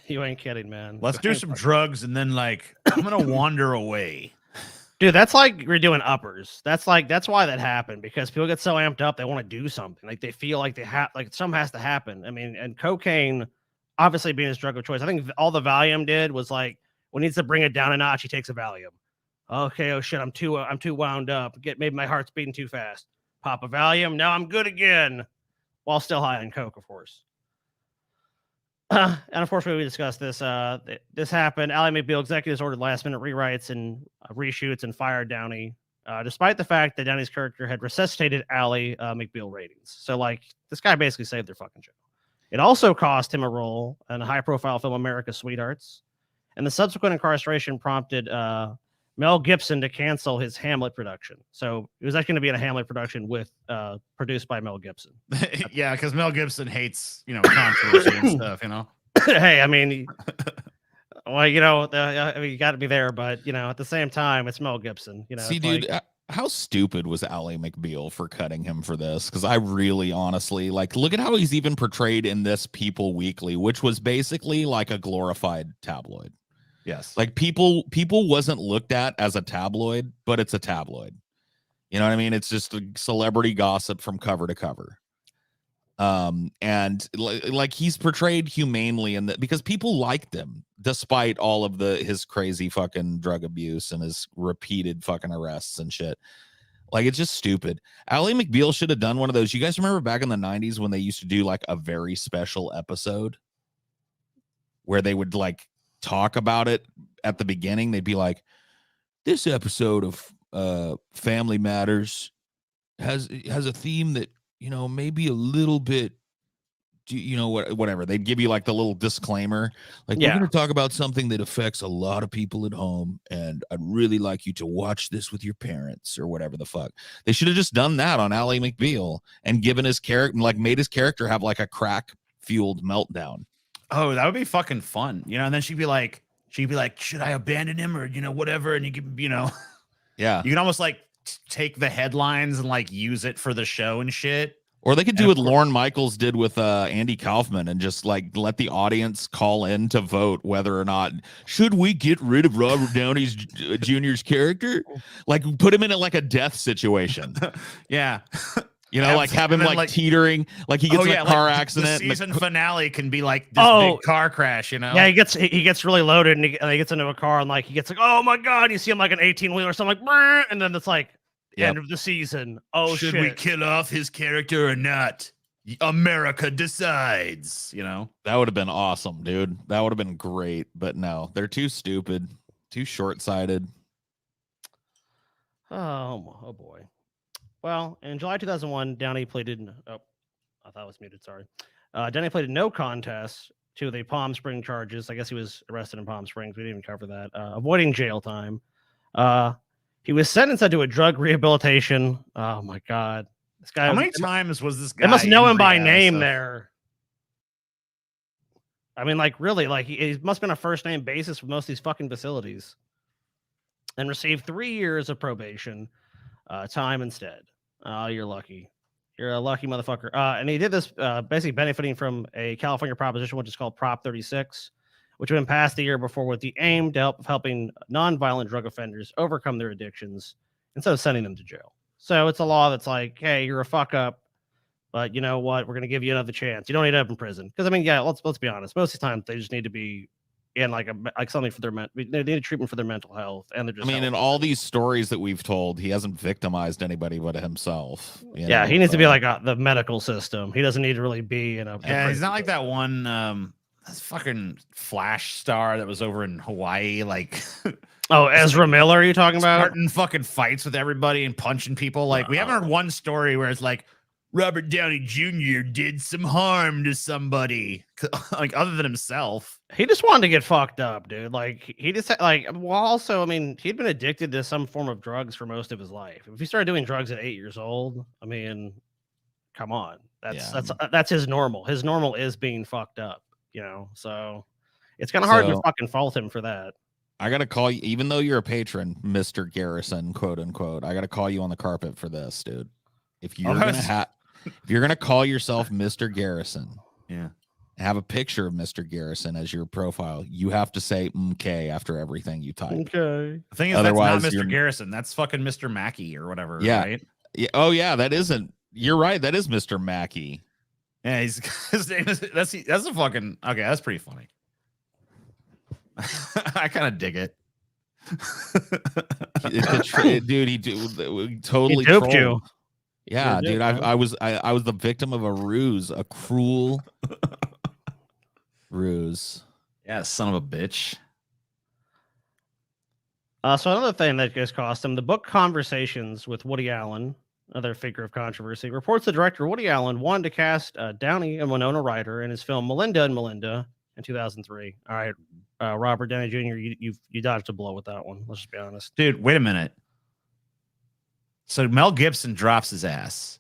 You ain't kidding, man. Let's do some drugs and then like I'm gonna wander away. Dude, that's like we're doing uppers. That's why that happened, because people get so amped up they want to do something. Like they feel like they have, like something has to happen. I mean, and cocaine obviously being his drug of choice. I think all the Valium did was like, when he needs to bring it down a notch, he takes a Valium. Okay, oh shit, I'm too wound up. Maybe my heart's beating too fast. Pop a Valium, now I'm good again. While still high on coke, of course. And of course, we discussed this. This happened. Ally McBeal executives ordered last-minute rewrites and reshoots and fired Downey, despite the fact that Downey's character had resuscitated Ally McBeal ratings. So, like, this guy basically saved their fucking show. It also cost him a role in a high-profile film, America's Sweethearts, and the subsequent incarceration prompted Mel Gibson to cancel his Hamlet production. So it was actually going to be in a Hamlet production with produced by Mel Gibson. Yeah, because Mel Gibson hates, you know, controversy and stuff, you know. Hey, I mean, well, you know, you got to be there, but you know, at the same time, it's Mel Gibson. You know, see, dude, like, how stupid was Ally McBeal for cutting him for this? Because I really, honestly, like, look at how he's even portrayed in this People Weekly, which was basically like a glorified tabloid. Yes. Like people wasn't looked at as a tabloid, but it's a tabloid. You know what I mean? It's just a celebrity gossip from cover to cover. And like he's portrayed humanely in that, because people liked him despite all of his crazy fucking drug abuse and his repeated fucking arrests and shit. Like, it's just stupid. Ally McBeal should have done one of those. You guys remember back in the 90s when they used to do like a very special episode where they would like talk about it at the beginning, they'd be like, this episode of Family Matters has a theme that, you know, maybe a little bit, you know, whatever. They'd give you like the little disclaimer, like, we're going to talk about something that affects a lot of people at home, and I'd really like you to watch this with your parents or whatever the fuck. They should have just done that on Ally McBeal and given his character, like, made his character have like a crack fueled meltdown. Oh, that would be fucking fun, you know. And then she'd be like, should I abandon him, or, you know, whatever. And you can, you know, yeah, you can almost like take the headlines and like use it for the show and shit. Or they could do what Lorne Michaels did with Andy Kaufman and just like let the audience call in to vote whether or not should we get rid of Robert Downey Jr.'s character, like put him in like a death situation. Yeah. You know, like have him like teetering, like he gets in a car accident. The season finale can be like this big car crash, you know? Yeah, he gets really loaded and he gets into a car and like he gets like, oh my god, you see him like an 18-wheeler or something like, brr, and then it's like end of the season. Oh, should shit. we kill off his character or not? America decides, you know? That would have been awesome, dude. That would have been great. But no, they're too stupid, too short-sighted. Oh boy. Well, in July 2001, Downey pleaded. Oh, I thought it was muted. Sorry. Downey pleaded no contest to the Palm Springs charges. I guess he was arrested in Palm Springs. We didn't even cover that. Avoiding jail time. He was sentenced to a drug rehabilitation. Oh my god, this guy! How many times was this guy? They must know him by name there. I mean, like really, like he must have been a first name basis for most of these fucking facilities, and received 3 years of probation time instead. Oh, you're lucky. You're a lucky motherfucker. And he did this basically benefiting from a California proposition, which is called Prop 36, which had been passed the year before with the aim to helping nonviolent drug offenders overcome their addictions instead of sending them to jail. So it's a law that's like, hey, you're a fuck up, but you know what? We're going to give you another chance. You don't need to end up in prison. Because I mean, yeah, let's be honest. Most of the time, they just need to be in like something for they need treatment for their mental health, and they're just. I mean, in all these stories that we've told, he hasn't victimized anybody but himself. Yeah, he needs to be like the medical system. He doesn't need to really be in a. Yeah, he's not like that one. That's fucking Flash star that was over in Hawaii, like. Oh, Ezra Miller, are you talking about? Starting fucking fights with everybody and punching people. Like, we haven't heard one story where it's like Robert Downey Jr. did some harm to somebody, like other than himself. He just wanted to get fucked up, dude. Like, he just like. Well, also, I mean, he'd been addicted to some form of drugs for most of his life. If he started doing drugs at 8 years old, I mean, come on, that's his normal. His normal is being fucked up, you know. So it's kind of hard to fucking fault him for that. I gotta call you, even though you're a patron, Mr. Garrison, quote unquote. I gotta call you on the carpet for this, dude. If you're gonna call yourself Mr. Garrison, yeah, have a picture of Mr. Garrison as your profile, you have to say "okay" after everything you type. Okay. The thing is, otherwise, that's not Mr. Garrison. That's fucking Mr. Mackey or whatever. Yeah. Right? Yeah. Oh yeah, that isn't. You're right. That is Mr. Mackey. Yeah, his name is. That's a fucking okay. That's pretty funny. I kind of dig it. Dude, he totally duped you. Yeah, dude, I was the victim of a ruse, a cruel ruse. Yeah, son of a bitch. So another thing that just cost him, the book Conversations with Woody Allen, another figure of controversy, reports the director Woody Allen wanted to cast Downey and Winona Ryder in his film Melinda and Melinda in 2003. All right, Robert Downey Jr., you dodged a blow with that one. Let's just be honest. Dude, wait a minute. So Mel Gibson drops his ass.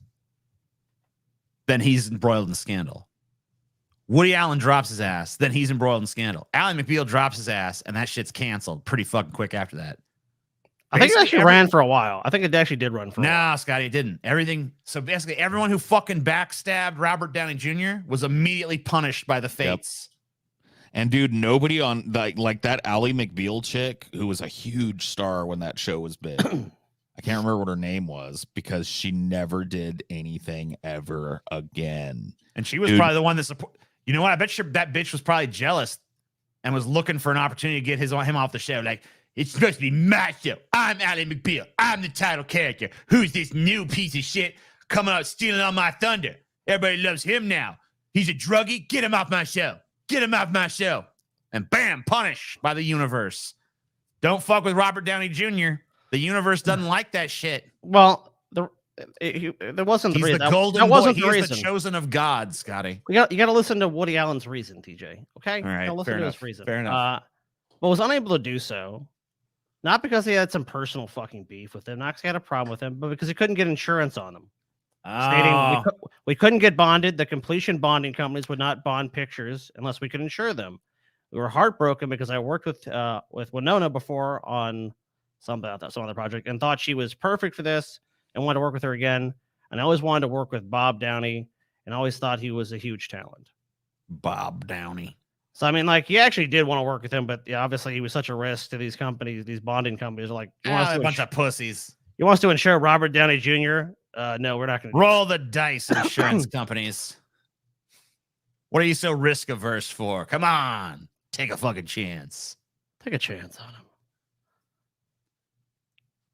Then he's embroiled in scandal. Woody Allen drops his ass. Then he's embroiled in scandal. Ally McBeal drops his ass, and that shit's canceled pretty fucking quick after that. I think it actually ran for a while. I think it actually did run for a while. No, Scotty, it didn't. So basically, everyone who fucking backstabbed Robert Downey Jr. was immediately punished by the fates. Yep. And dude, nobody on like that Ally McBeal chick who was a huge star when that show was big. I can't remember what her name was because she never did anything ever again. And she was probably the one that support. You know what? I bet that bitch was probably jealous and was looking for an opportunity to get him off the show. Like, it's supposed to be my show. I'm Ally McBeal. I'm the title character. Who's this new piece of shit coming out stealing all my thunder? Everybody loves him now. He's a druggie. Get him off my show. Get him off my show. and bam, punished by the universe. Don't fuck with Robert Downey Jr. The universe doesn't like that shit. Well, there wasn't the He's reason. the golden that boy. wasn't He the is reason. the chosen of God, Scotty. You got to listen to Woody Allen's reason, TJ. Okay, All right, listen fair to enough. his reason. Fair enough. But was unable to do so, not because he had some personal fucking beef with him, not because he had a problem with him, but because he couldn't get insurance on him. Stating we couldn't get bonded. The completion bonding companies would not bond pictures unless we could insure them. We were heartbroken because I worked with Winona before on some other project and thought she was perfect for this and wanted to work with her again. And I always wanted to work with Bob Downey and always thought he was a huge talent. Bob Downey. So I mean, like, he actually did want to work with him, but yeah, obviously he was such a risk to these companies. These bonding companies are like, A bunch of pussies. He wants to insure Robert Downey Jr. No, we're not going to roll the dice, insurance companies. What are you so risk averse for? Come on, take a fucking chance. Take a chance on him.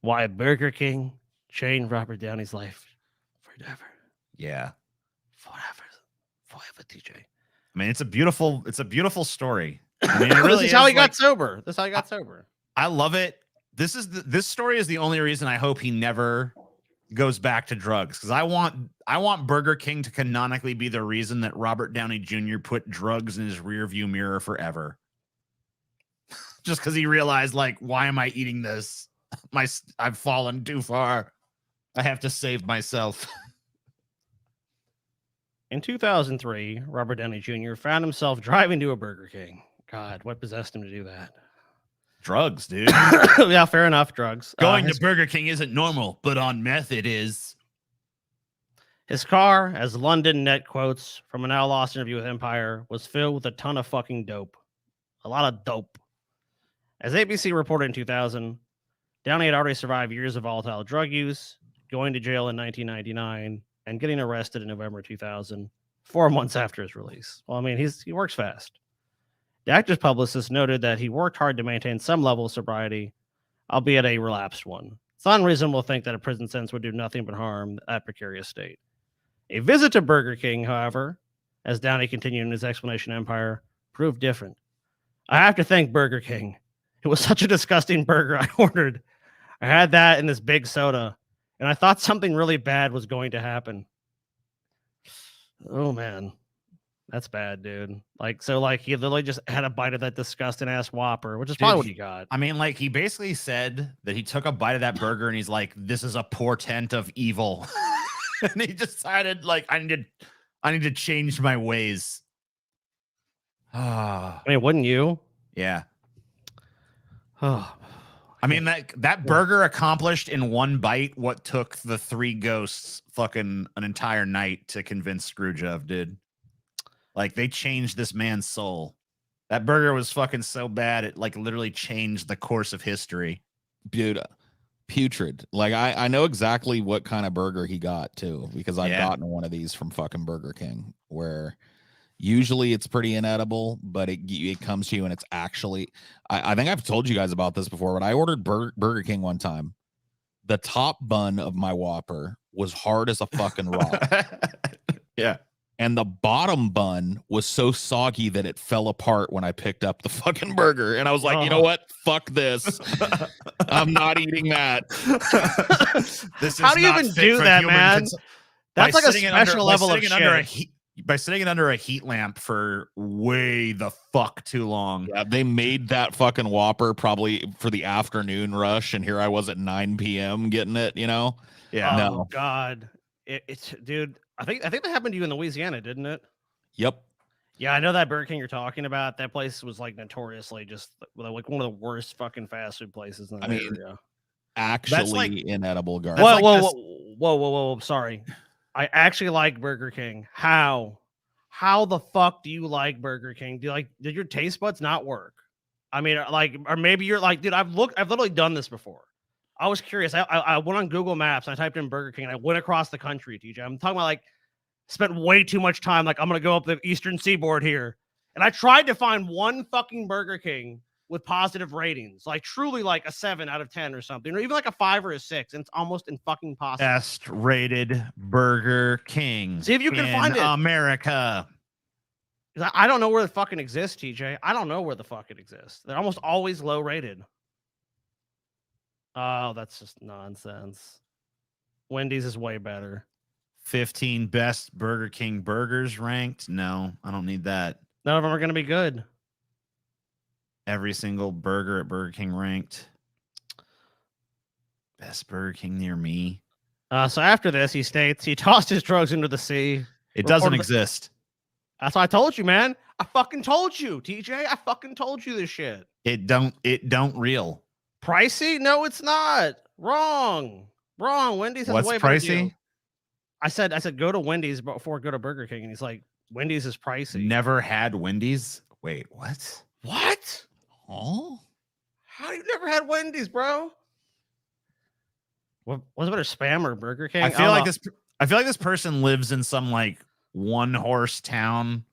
Why Burger King changed Robert Downey's life forever. Yeah, forever, TJ. I mean, it's a beautiful story. I mean, it really This is how he got sober. This is how he got sober. I love it. This story is the only reason I hope he never goes back to drugs, because I want Burger King to canonically be the reason that Robert Downey Jr. put drugs in his rearview mirror forever. Just because he realized, like, why am I eating this? I've fallen too far. I have to save myself. In 2003, Robert Downey Jr. found himself driving to a Burger King. God, what possessed him to do that? Drugs, dude. Yeah, fair enough. Drugs. Going to Burger King isn't normal, but on meth it is. His car, as London Net quotes from a now lost interview with Empire, was filled with a ton of fucking dope. A lot of dope. As ABC reported in 2000, Downey had already survived years of volatile drug use, going to jail in 1999, and getting arrested in November 2000, 4 months after his release. Well, I mean, he works fast. The actor's publicist noted that he worked hard to maintain some level of sobriety, albeit a relapsed one. It's unreasonable to think that a prison sentence would do nothing but harm that precarious state. A visit to Burger King, however, as Downey continued in his explanation Empire, proved different. I have to thank Burger King. It was such a disgusting burger I ordered. I had that in this big soda, and I thought something really bad was going to happen. Oh, man. That's bad, dude. Like, so, like, he literally just had a bite of that disgusting ass Whopper, which is probably what he got. I mean, like, he basically said that he took a bite of that burger and he's like, this is a portent of evil. And he decided, like, I need to change my ways. I mean, wouldn't you? Yeah. Oh, I mean, that burger accomplished in one bite what took the three ghosts fucking an entire night to convince Screwjob, dude. Like, they changed this man's soul. That burger was fucking so bad, it, like, literally changed the course of history. Dude, putrid. Like, I know exactly what kind of burger he got, too, because I've gotten one of these from fucking Burger King, where usually it's pretty inedible, but it comes to you and it's actually... I think I've told you guys about this before, but I ordered Burger King one time. The top bun of my Whopper was hard as a fucking rock. Yeah. And the bottom bun was so soggy that it fell apart when I picked up the fucking burger. And I was like, you know what? Fuck this. I'm not eating that. How do you even do that, man? That's like a special level of shit. By sitting it under a heat lamp for way the fuck too long. Yeah, they made that fucking Whopper probably for the afternoon rush. And here I was at 9 p.m. getting it, you know? Yeah. Oh, no. God. It's dude. I think that happened to you in Louisiana, didn't it? Yep. Yeah, I know that Burger King you're talking about. That place was like notoriously just like one of the worst fucking fast food places in the area. Actually, like, inedible garbage. Whoa! Sorry, I actually like Burger King. How the fuck do you like Burger King? Did your taste buds not work? I mean, like, or maybe you're like, dude, I've literally done this before. I was curious. I went on Google Maps and I typed in Burger King and I went across the country, TJ. I'm talking about, like, spent way too much time. Like, I'm going to go up the Eastern Seaboard here. And I tried to find one fucking Burger King with positive ratings, like truly like a 7 out of 10 or something, or even like a 5 or a 6. And it's almost fucking impossible. Best rated Burger King. See if you can find it. America. I don't know where it fucking exists, TJ. I don't know where the fuck it exists. They're almost always low rated. Oh, that's just nonsense. Wendy's is way better. 15 best Burger King burgers ranked. No, I don't need that. None of them are going to be good. Every single burger at Burger King ranked. Best Burger King near me. So after this, he states he tossed his drugs into the sea. It doesn't exist. That's what I told you, man. I fucking told you, TJ. I fucking told you this shit. It don't real. Pricey? No, it's not. Wrong. Wendy's has What's way better pricey? deal. I said go to Wendy's before go to Burger King, and he's like, Wendy's is pricey. Never had Wendy's. Wait, what? What? Oh, How you never had Wendy's, bro? What's better, Spam or Burger King? I feel like this person lives in some like one horse town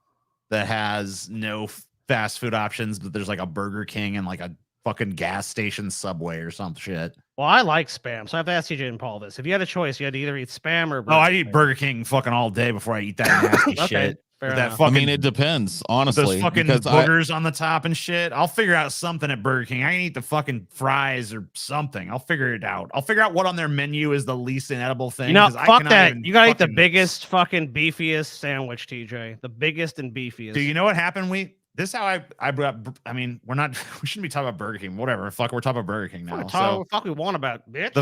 that has no fast food options, but there's like a Burger King and like a fucking gas station Subway or some shit. Well, I like Spam, so I have to ask TJ and Paul this. If you had a choice, you had to either eat Spam or Burger I eat King. Burger King fucking all day before I eat that nasty Okay, shit. fair With that enough. fucking, I mean, it depends, honestly. those fucking because boogers on the top and shit. I'll figure out something at Burger King. I can eat the fucking fries or something. I'll figure it out. I'll figure out what on their menu is the least inedible thing. You know, 'cause I fuck cannot that. even You gotta eat the fucking- biggest, fucking beefiest sandwich, TJ. The biggest and beefiest. Do you know what happened? This is how I brought. I mean, we're not. We shouldn't be talking about Burger King. Whatever. Fuck, we're talking about Burger King now. So fuck we want about, bitch.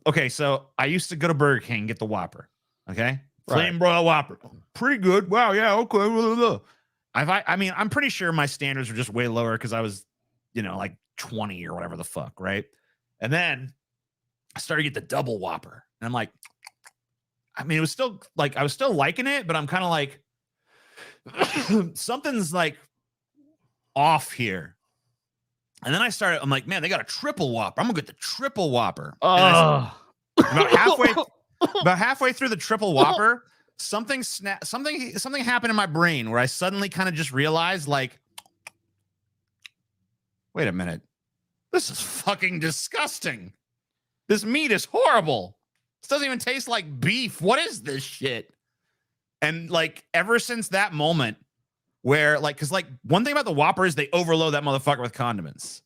okay. So I used to go to Burger King and get the Whopper. Okay, Right. Flame broiled Whopper, pretty good. Wow, yeah, okay. Blah, blah, blah. I mean, I'm pretty sure my standards were just way lower because I was, like 20 or whatever the fuck, right? And then I started to get the double Whopper, and I'm like, I mean, it was still like I was still liking it, but I'm kind of like. Something's like off here. And then I'm like, man, they got a triple Whopper. I'm gonna get the triple Whopper. And about halfway through the triple Whopper, something happened in my brain where I suddenly kind of just realized, like, wait a minute, this is fucking disgusting. This meat is horrible. This doesn't even taste like beef. What is this shit? And like ever since that moment where because one thing about the Whopper is they overload that motherfucker with condiments.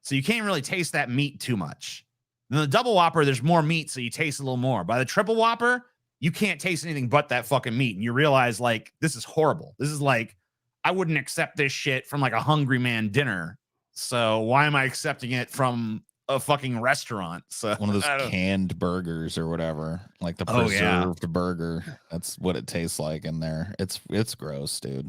So you can't really taste that meat too much. Then the double Whopper, there's more meat, so you taste a little more. By the triple Whopper, you can't taste anything but that fucking meat. And you realize like this is horrible. This is like I wouldn't accept this shit from like a hungry man dinner. So why am I accepting it from a fucking restaurant? So one of those canned burgers or whatever, like the preserved burger. That's what it tastes like in there. It's gross, dude.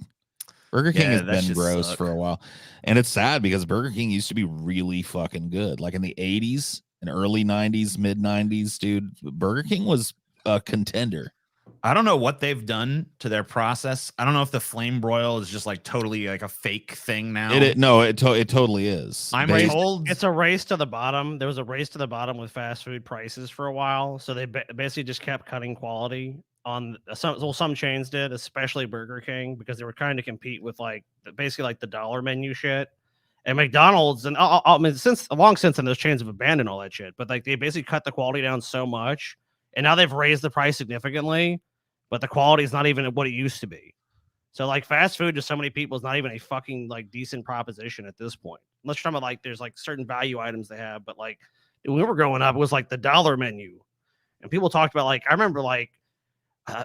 Burger King has been gross for a while, and it's sad because Burger King used to be really fucking good. Like in the 80s and early 90s, mid 90s, dude, Burger King was a contender. I don't know what they've done to their process. I don't know if the flame broil is just like totally like a fake thing now. It totally is. I'm told it's a race to the bottom. There was a race to the bottom with fast food prices for a while, so they basically just kept cutting quality on some chains did, especially Burger King, because they were trying to compete with basically like the dollar menu shit. And McDonald's and I mean, long since then those chains have abandoned all that shit, but like they basically cut the quality down so much, and now they've raised the price significantly, but the quality is not even what it used to be. So like fast food to so many people is not even a fucking like decent proposition at this point. Unless you're talking about like there's like certain value items they have, but like when we were growing up, it was like the dollar menu, and people talked about like I remember like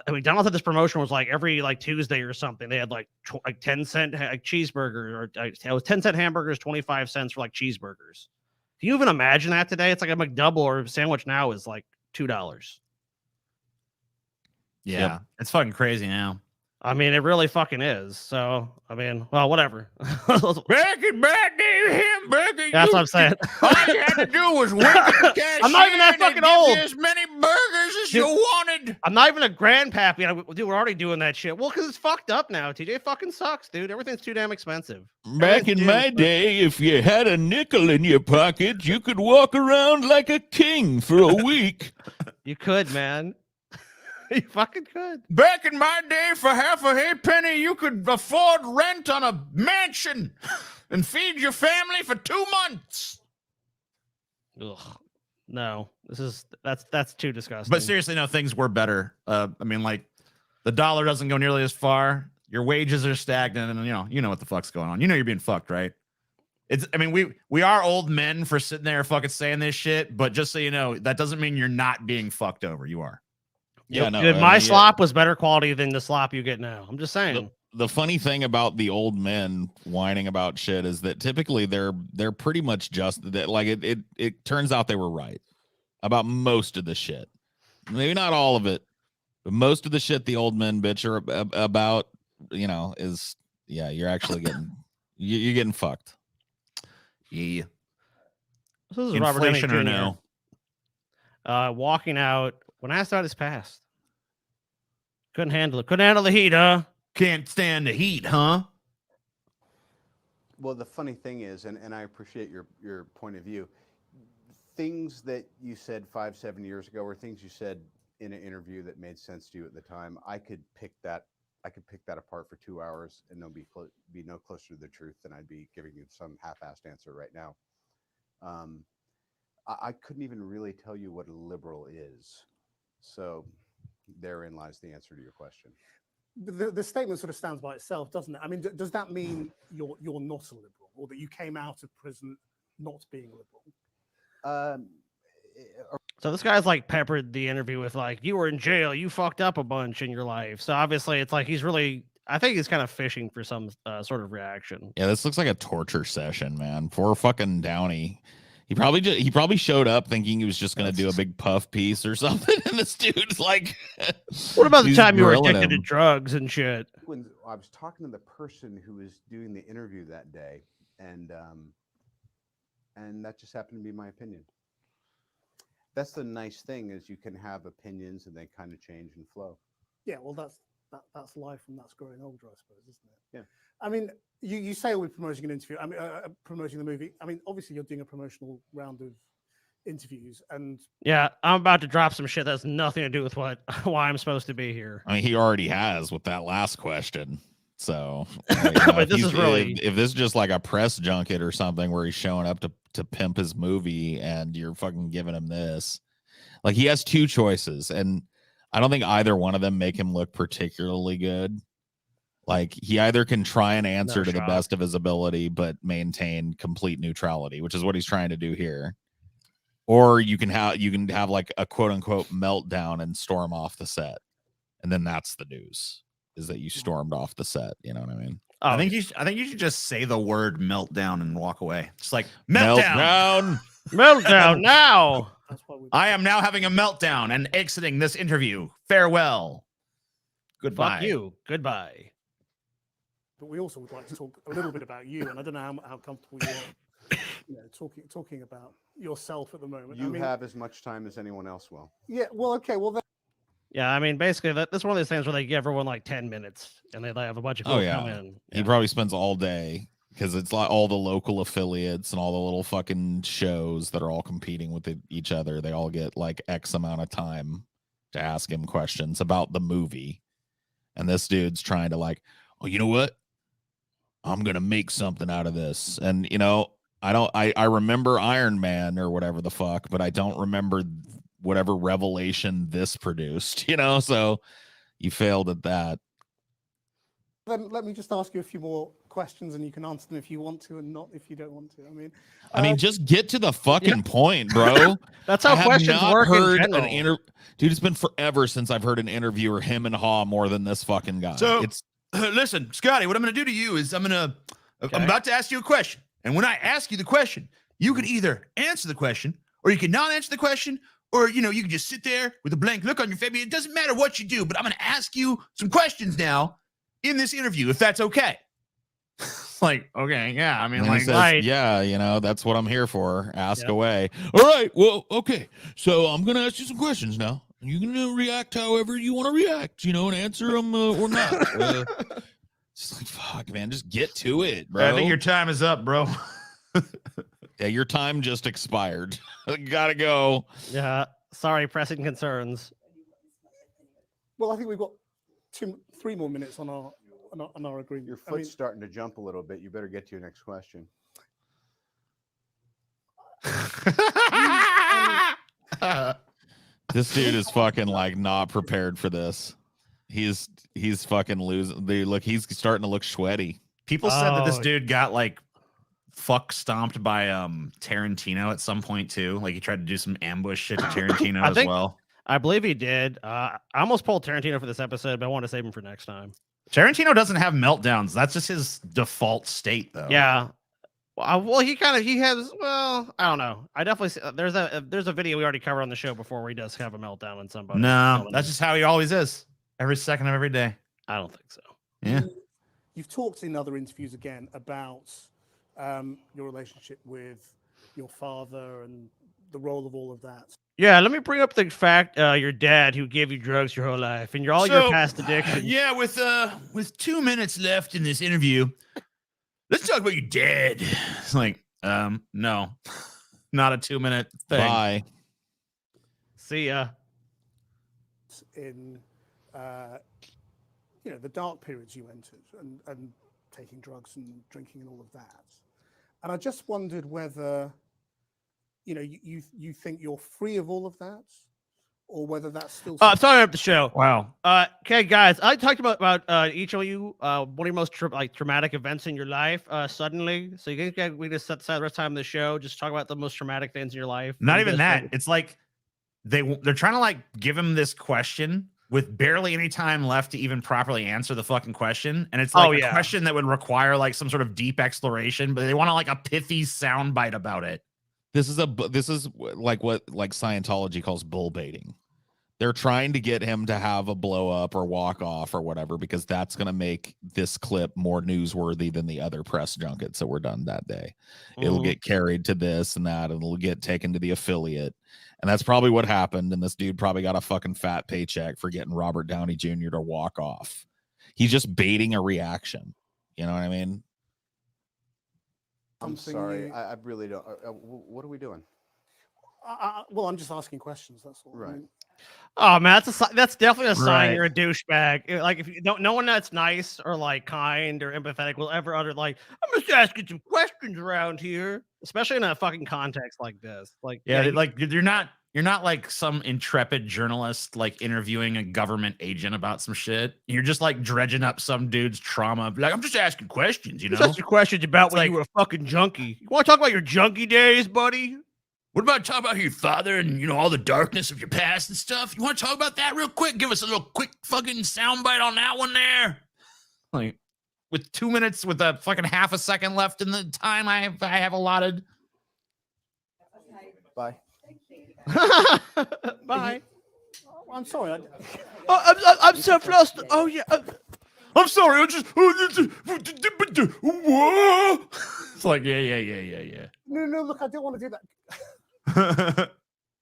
McDonald's had this promotion was like every like Tuesday or something they had like 10-cent cheeseburger or it was 10-cent hamburgers, 25 cents for like cheeseburgers. Can you even imagine that today? It's like a McDouble or a sandwich now is like $2. Yeah, Yep. It's fucking crazy now. I mean, it really fucking is. So, I mean, well, whatever. Back in bad day, hamburger. That's what I'm saying. All you had to do was wink at the cashier. I'm not even that fucking old. As many burgers as you wanted. I'm not even a grandpappy. Dude, we're already doing that shit. Well, because it's fucked up now. TJ fucking sucks, dude. Everything's too damn expensive. Back in my day, if you had a nickel in your pocket, you could walk around like a king for a week. You could, man. You fucking could. Back in my day, for half a halfpenny, you could afford rent on a mansion and feed your family for 2 months. Ugh. No, that's too disgusting. But seriously, no, things were better. I mean, like the dollar doesn't go nearly as far. Your wages are stagnant, and you know what the fuck's going on. You know you're being fucked, right? I mean, we are old men for sitting there fucking saying this shit, but just so you know, that doesn't mean you're not being fucked over. You are. Yeah, no. Dude, my slop was better quality than the slop you get now. I'm just saying. The funny thing about the old men whining about shit is that typically they're pretty much just that. Like it turns out they were right about most of the shit. Maybe not all of it, but most of the shit the old men bitch are about, is you're actually getting you're getting fucked. Yeah. This is Inflation Robert or Downey Jr. no? Walking out when I saw his past. Couldn't handle it. Couldn't handle the heat, huh? Can't stand the heat, huh? Well, the funny thing is, and I appreciate your point of view, things that you said 5-7 years ago or things you said in an interview that made sense to you at the time, I could pick that apart for 2 hours and be no closer to the truth than I'd be giving you some half-assed answer right now. I couldn't even really tell you what a liberal is. So therein lies the answer to your question. The statement sort of stands by itself, doesn't it? I mean, does that mean you're not a liberal, or that you came out of prison not being liberal? So this guy's like peppered the interview with like, you were in jail, you fucked up a bunch in your life. So obviously it's like I think he's kind of fishing for some sort of reaction. Yeah, this looks like a torture session, man. Poor fucking Downey. He probably showed up thinking he was just gonna do a big puff piece or something, and this dude's like, what about the time you were addicted to drugs and shit? When I was talking to the person who was doing the interview that day, and that just happened to be my opinion. That's the nice thing, is you can have opinions and they kind of change and flow. Yeah, well, that's life and that's growing older, I suppose, isn't it? Yeah. I mean, you say we're promoting an interview. I mean, promoting the movie. I mean, obviously you're doing a promotional round of interviews, and yeah, I'm about to drop some shit that's nothing to do with why I'm supposed to be here. I mean, he already has with that last question. So, but this is really if this is just like a press junket or something where he's showing up to pimp his movie and you're fucking giving him this, like he has two choices, and I don't think either one of them make him look particularly good. Like he either can try and answer to the best of his ability, but maintain complete neutrality, which is what he's trying to do here. Or you can have like a quote unquote meltdown and storm off the set. And then that's the news, is that you stormed off the set. You know what I mean? Oh, I think you should just say the word meltdown and walk away. Just like meltdown. Meltdown now. I am now having a meltdown and exiting this interview. Farewell. Goodbye. Fuck you. Goodbye. But we also would like to talk a little bit about you, and I don't know how comfortable you are, talking about yourself at the moment. You have as much time as anyone else will. Yeah. Well, okay. Well, yeah. I mean, basically, that's one of those things where they give everyone like 10 minutes, and they have a bunch of people come in. Yeah. He probably spends all day, because it's like all the local affiliates and all the little fucking shows that are all competing with each other. They all get like X amount of time to ask him questions about the movie. And this dude's trying to like, oh, you know what? I'm going to make something out of this. And, I remember Iron Man or whatever the fuck, but I don't remember whatever revelation this produced, so you failed at that. Then let me just ask you a few more questions, and you can answer them if you want to, and not if you don't want to. I mean, just get to the fucking point, bro. That's how questions work in general. Dude, it's been forever since I've heard an interviewer him and haw more than this fucking guy. So listen, Scotty, what I'm going to do to you is I'm about to ask you a question. And when I ask you the question, you can either answer the question, or you can not answer the question, or, you can just sit there with a blank look on your face. It doesn't matter what you do, but I'm going to ask you some questions now in this interview, if that's okay. Like, okay, yeah. I mean, like, right. Yeah, that's what I'm here for. Ask away. All right, well, okay. So I'm going to ask you some questions now. You can react however you want to react, and answer them or not. Just like, fuck, man, just get to it, bro. I think your time is up, bro. Yeah, your time just expired. Gotta go. Yeah, sorry, pressing concerns. Well, I think we've got 3 more minutes on our agreement. Your foot's starting to jump a little bit. You better get to your next question. This dude is fucking like not prepared for this. He's fucking losing. He's starting to look sweaty. People said that this Oh. dude got like fuck stomped by Tarantino at some point too. Like he tried to do some ambush shit to Tarantino I as think- well. I believe he did. I almost pulled Tarantino for this episode, but I want to save him for next time. Tarantino doesn't have meltdowns. That's just his default state, though. Yeah. Well, he has. Well, I don't know. I definitely there's a video we already covered on the show before where he does have a meltdown on somebody. No, that's just how he always is. Every second of every day. I don't think so. Yeah. You've talked in other interviews again about your relationship with your father and the role of all of that. Yeah, let me bring up the fact your dad who gave you drugs your whole life and your past addictions. Yeah, with 2 minutes left in this interview, let's talk about your dad. It's like, no, not a 2-minute thing. Bye. See ya. In the dark periods you entered and taking drugs and drinking and all of that. And I just wondered whether you think you're free of all of that, or whether that's still. Sorry up the show. Wow. Okay, guys, I talked about each of you one of your most traumatic events in your life suddenly. So you think we just set aside the rest of the time of the show, just talk about the most traumatic things in your life. Not You even guys that. think- It's like they're trying to like give him this question with barely any time left to even properly answer the fucking question. And it's like a question that would require like some sort of deep exploration, but they want like a pithy soundbite about it. This is like what Scientology calls bull baiting. They're trying to get him to have a blow up or walk off or whatever, because that's going to make this clip more newsworthy than the other press junkets that were done that day. It'll get carried to this and that, and it'll get taken to the affiliate. And that's probably what happened. And this dude probably got a fucking fat paycheck for getting Robert Downey Jr. to walk off. He's just baiting a reaction. You know what I mean? I'm sorry. I really don't. What are we doing? Well, I'm just asking questions. That's all. Right. Oh man, that's definitely a sign Right. you're a douchebag. Like if you don't, no one that's nice or like kind or empathetic will ever utter like, I'm just asking some questions around here, especially in a fucking context like this. Like, Yeah, you- like you're not like some intrepid journalist like interviewing a government agent about some shit. You're just like dredging up some dude's trauma. Like, I'm just asking questions, you know? just ask your questions about It's when like- you were a fucking junkie. You want to talk about your junkie days, buddy? What about talking about your father and all the darkness of your past and stuff? You want to talk about that real quick? Give us a little quick fucking soundbite on that one there. Like with 2 minutes, with a fucking half a second left in the time I have allotted. Bye. Bye. I'm sorry. I'm so flustered. Oh yeah. I'm sorry. I just what? It's like yeah. No. Look, I don't want to do that.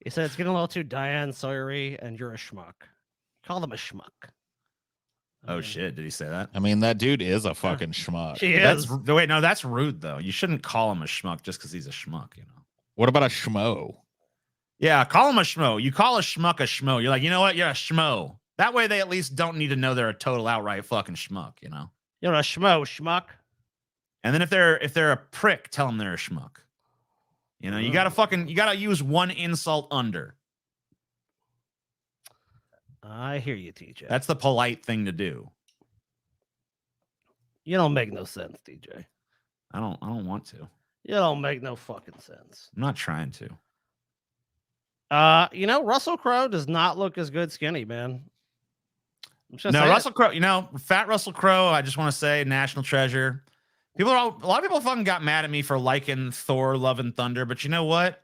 He said it's getting a little too Diane Sawyery, and you're a schmuck. Call them a schmuck. Oh shit! Did he say that? I mean, that dude is a fucking schmuck. She That's is. wait. No, that's rude though. You shouldn't call him a schmuck just because he's a schmuck. You know. What about a schmo? Yeah, call him a schmo. You call a schmo. You're like, you know what? You're a schmo. That way, they at least don't need to know they're a total outright fucking schmuck. You know. You're a schmuck. And then if they're a prick, tell them they're a schmuck. You know, you gotta use one insult under. I hear you, TJ. That's the polite thing to do. You don't make no sense, TJ. I don't want to. You don't make no fucking sense. I'm not trying to. Russell Crowe does not look as good skinny, man. I'm just No, saying. Russell Crowe, fat Russell Crowe, I just want to say, national treasure. A lot of people fucking got mad at me for liking Thor, Love and Thunder, but you know what?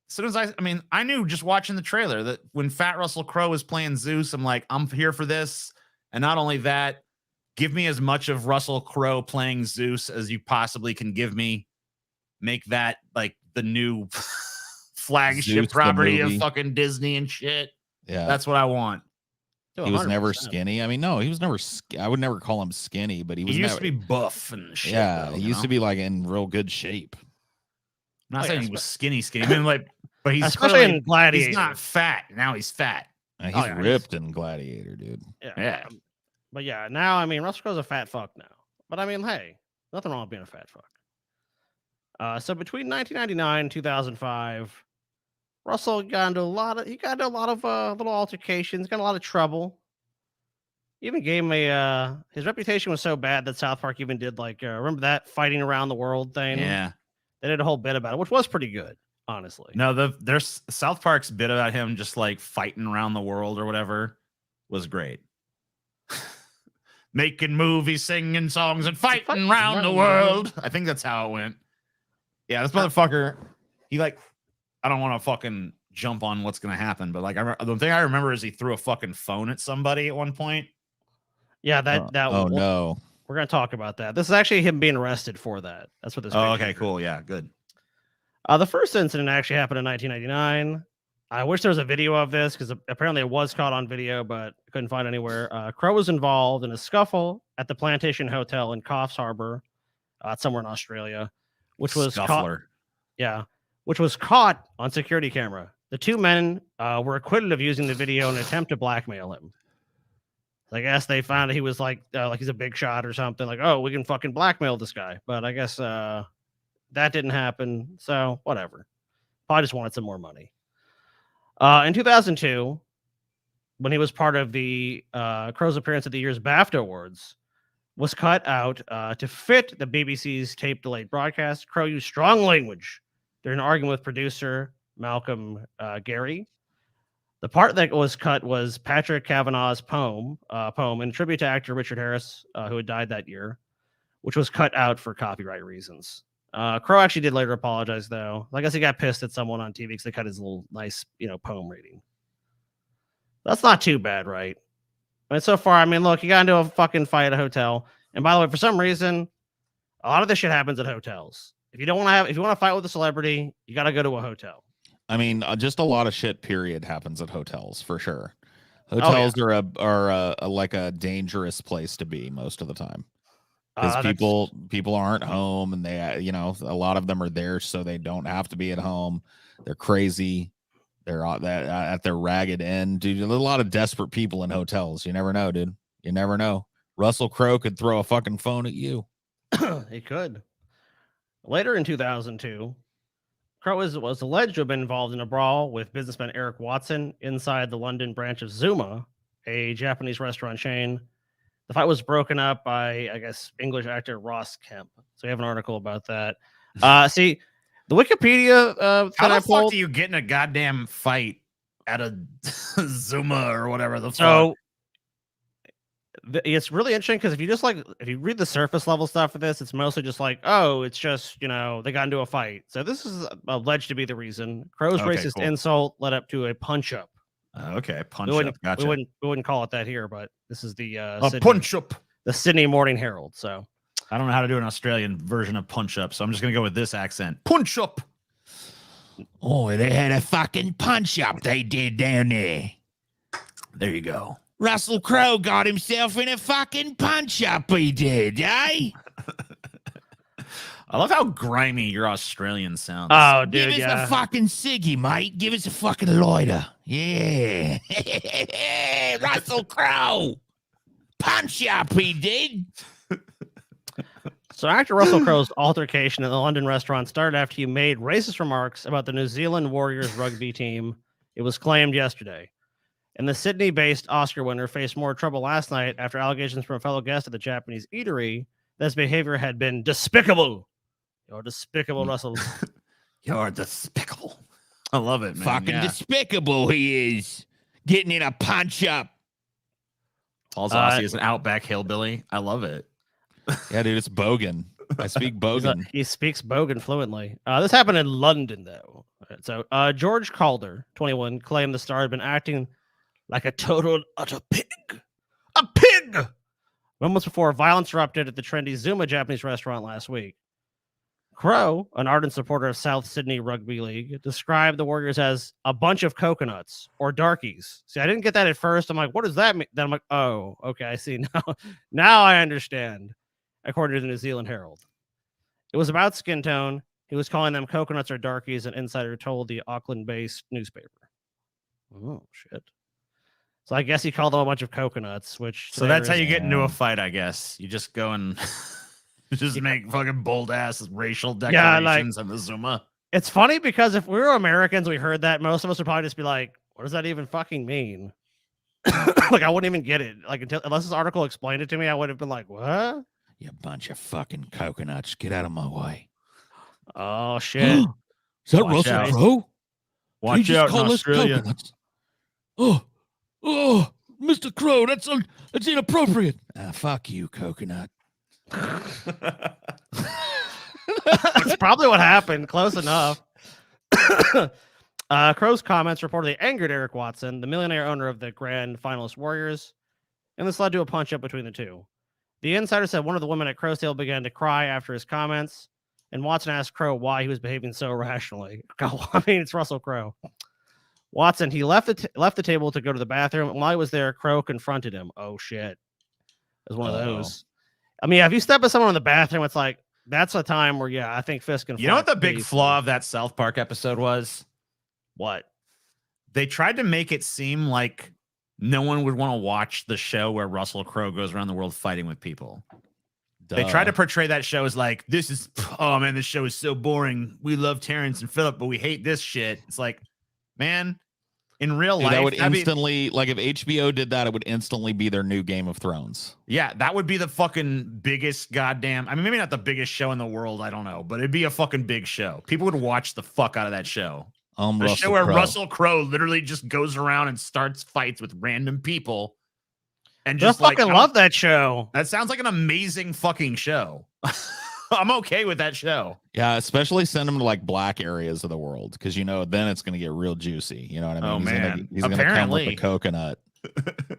As soon as I knew just watching the trailer that when fat Russell Crowe was playing Zeus, I'm like, I'm here for this. And not only that, give me as much of Russell Crowe playing Zeus as you possibly can give me. Make that like the new flagship Zeus, the property of movie. fucking Disney and shit. Yeah. That's what I want. He was never 100%. skinny. I mean, no, he was never. I would never call him skinny, but he was. He used never, to be buff and shit. Yeah, though, he you used know? to be like in real good shape. I'm not Oh, saying yeah, he was skinny. I mean, like, but he's Especially clearly- in Gladiator. He's not fat. Now he's fat. He's Oh, yeah, he's- ripped in Gladiator, dude. Yeah. But yeah, now I mean Russell Crowe's a fat fuck now. But I mean, hey, nothing wrong with being a fat fuck. So between 1999 and 2005, Russell got into a lot of little altercations, got in a lot of trouble. even gave him a his reputation was so bad that South Park even did like remember that fighting around the world thing? Yeah. They did a whole bit about it, which was pretty good, honestly. No, there's South Park's bit about him just like fighting around the world or whatever was great. Making movies, singing songs, and fighting around the world. I think that's how it went. Yeah, this motherfucker, he like, I don't want to fucking jump on what's gonna happen, but like, the thing I remember is he threw a fucking phone at somebody at one point. Yeah, that Oh no. We're gonna talk about that. This is actually him being arrested for that. That's what this. Oh, picture okay, is. cool. Yeah, good. The first incident actually happened in 1999. I wish there was a video of this because apparently it was caught on video, but I couldn't find anywhere. Crowe was involved in a scuffle at the Plantation Hotel in Coffs Harbour, somewhere in Australia, which was caught. Yeah, which was caught on security camera. The two men were acquitted of using the video in an attempt to blackmail him. I guess they found he was like he's a big shot or something. Like, oh, we can fucking blackmail this guy. But I guess that didn't happen. So whatever. Probably just wanted some more money. In 2002, when he was part of the Crowe's appearance at the year's BAFTA Awards, was cut out to fit the BBC's tape-delayed broadcast. Crowe used strong language during an argument with producer Malcolm Gary. The part that was cut was Patrick Kavanagh's poem in tribute to actor Richard Harris, who had died that year, which was cut out for copyright reasons. Crowe actually did later apologize, though. I guess he got pissed at someone on TV because they cut his little nice, poem reading. That's not too bad, right? I mean, so far, I mean, look, you got into a fucking fight at a hotel, and by the way, for some reason, a lot of this shit happens at hotels. If you want to fight with a celebrity, you got to go to a hotel. I mean, just a lot of shit. Period happens at hotels for sure. Hotels are like a dangerous place to be most of the time. Because people aren't home, and they a lot of them are there so they don't have to be at home. They're crazy. They're at their ragged end, dude. There's a lot of desperate people in hotels. You never know, dude. You never know. Russell Crowe could throw a fucking phone at you. He could. Later in 2002, Crowe was alleged to have been involved in a brawl with businessman Eric Watson inside the London branch of Zuma, a Japanese restaurant chain. The fight was broken up by, I guess, English actor Ross Kemp. So we have an article about that. See, the Wikipedia how that the I pulled, fuck do you get in a goddamn fight at a Zuma or whatever the fuck? So it's really interesting because if you read the surface level stuff of this, it's mostly just like, oh, it's just they got into a fight. So this is alleged to be the reason. Crowe's racist insult led up to a punch up. Okay, punch up. Gotcha. We wouldn't call it that here, but this is the punch up. The Sydney Morning Herald. So I don't know how to do an Australian version of punch up, so I'm just gonna go with this accent. Punch up. Oh, they had a fucking punch up they did down there. There you go. Russell Crowe got himself in a fucking punch up. He did, eh? I love how grimy your Australian sounds. Oh, dude, give us a fucking ciggy, mate. Give us a fucking lighter. Yeah. Russell Crowe. Punch up, he did. So actor Russell Crowe's altercation at the London restaurant started after he made racist remarks about the New Zealand Warriors rugby team. It was claimed yesterday. And the Sydney-based Oscar winner faced more trouble last night after allegations from a fellow guest at the Japanese eatery that his behavior had been despicable. You're despicable, Russell. You're despicable. I love it, man. Fucking despicable he is. Getting in a punch up. Paul's Aussie is an outback hillbilly. I love it. Yeah, dude, it's Bogan. I speak Bogan. He speaks Bogan fluently. This happened in London, though. So George Calder, 21, claimed the star had been acting like a total utter pig. A pig! Moments before violence erupted at the trendy Zuma Japanese restaurant last week. Crowe, an ardent supporter of South Sydney Rugby League, described the Warriors as a bunch of coconuts or darkies. See, I didn't get that at first. I'm like, what does that mean? Then I'm like, oh, okay, I see now. Now I understand, according to the New Zealand Herald. It was about skin tone. He was calling them coconuts or darkies, an insider told the Auckland-based newspaper. Oh, shit. So I guess he called them a bunch of coconuts, which... So that's how you get into a fight, I guess. You just go and... just make fucking bold ass racial declarations on the Zuma. It's funny because if we were Americans, we heard that, most of us would probably just be like, what does that even fucking mean? Like, I wouldn't even get it. Like, unless this article explained it to me, I would have been like, what? You bunch of fucking coconuts. Get out of my way. Oh, shit. Is that Watch Russell out. Crowe? Watch He just out in call us Australia. coconuts. Oh, Mr. Crowe, that's inappropriate. Fuck you, coconut. That's probably what happened. Close enough. Crowe's comments reportedly angered Eric Watson, the millionaire owner of the Grand Finalist Warriors, and this led to a punch-up between the two. The insider said one of the women at Crowe's table began to cry after his comments, and Watson asked Crowe why he was behaving so irrationally. I mean, it's Russell Crowe. Watson, he left the table to go to the bathroom, and while he was there, Crowe confronted him. Oh, shit. It was one of those. I mean, if you step at someone in the bathroom, it's like, that's a time where, yeah, I think fist can You know what the big pretty flaw of that South Park episode was? What? They tried to make it seem like no one would want to watch the show where Russell Crowe goes around the world fighting with people. They tried to portray that show as like, this show is so boring. We love Terrence and Phillip, but we hate this shit. It's like, man, in real life, that would instantly, like if HBO did that, it would instantly be their new Game of Thrones. Yeah, that would be the fucking biggest goddamn, I mean, maybe not the biggest show in the world, I don't know, but it'd be a fucking big show. People would watch the fuck out of that show. The show where Russell Crowe literally just goes around and starts fights with random people. And just fucking love that show. That sounds like an amazing fucking show. I'm okay with that show. Yeah, especially send him to like black areas of the world because then it's going to get real juicy. You know what I mean? Oh, man. He's going to come with a coconut.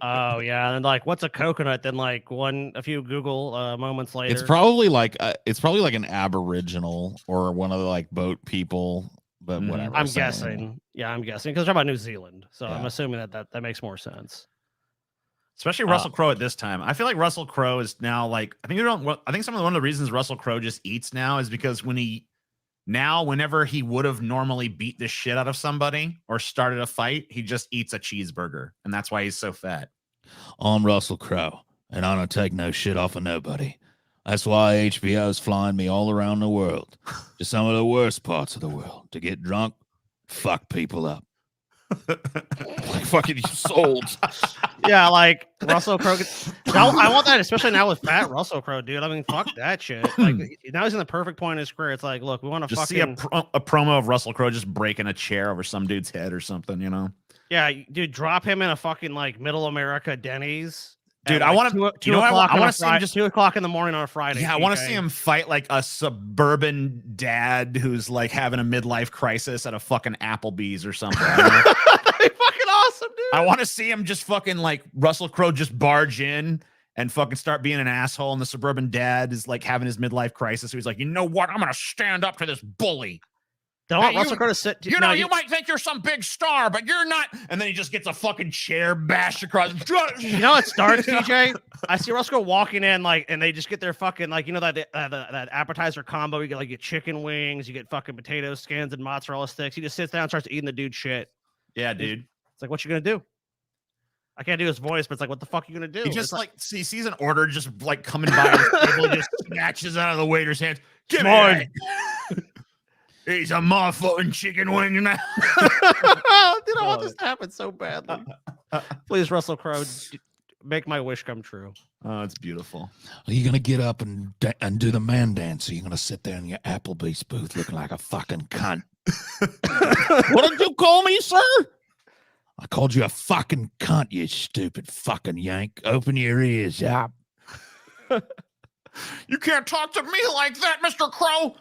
Oh yeah, and like, what's a coconut? Then like a few Google moments later, it's probably like an Aboriginal or one of the like boat people. But whatever. I'm guessing. Yeah, I'm guessing because we're talking about New Zealand, so Yeah. I'm assuming that makes more sense. Especially Russell Crowe at this time. I feel like Russell Crowe is now like, I think one of the reasons Russell Crowe just eats now is because whenever he would have normally beat the shit out of somebody or started a fight, he just eats a cheeseburger, and that's why he's so fat. I'm Russell Crowe, and I don't take no shit off of nobody. That's why HBO's flying me all around the world to some of the worst parts of the world to get drunk, fuck people up. Like fucking you sold. Yeah, like Russell Crowe. I want that, especially now with fat Russell Crowe, dude. I mean, fuck that shit. Like now he's in the perfect point in his career. It's like, look, we want to just fucking see a promo of Russell Crowe just breaking a chair over some dude's head or something, you know? Yeah, dude, drop him in a fucking like Middle America Denny's. Dude, at, like, I want to. You know what? I want to see him just 2:00 in the morning on a Friday. Yeah, I want to see him fight like a suburban dad who's like having a midlife crisis at a fucking Applebee's or something. You know? That'd be fucking awesome, dude. I want to see him just fucking like Russell Crowe just barge in and fucking start being an asshole, and the suburban dad is like having his midlife crisis. So he's like, you know what? I'm gonna stand up to this bully. Don't want Russell Crowe to sit. You might think you're some big star, but you're not. And then he just gets a fucking chair bashed across. You know it starts, TJ. I see Russell Crowe walking in like, and they just get their fucking like, that appetizer combo. You get like your chicken wings, you get fucking potato skins and mozzarella sticks. He just sits down and starts eating the dude's shit. Yeah, dude. It's like, what you gonna do? I can't do his voice, but it's like, what the fuck are you gonna do? He just like he sees an order just like coming by his table, and just snatches out of the waiter's hands. Give me that. He's a motherfucking chicken wing now. Dude, I want this to happen so badly. Please, Russell Crowe, make my wish come true. Oh, it's beautiful. Are you gonna get up and do the man dance? Or are you gonna sit there in your Applebee's booth looking like a fucking cunt? What did you call me, sir? I called you a fucking cunt, you stupid fucking yank. Open your ears up. You can't talk to me like that, Mr. Crowe.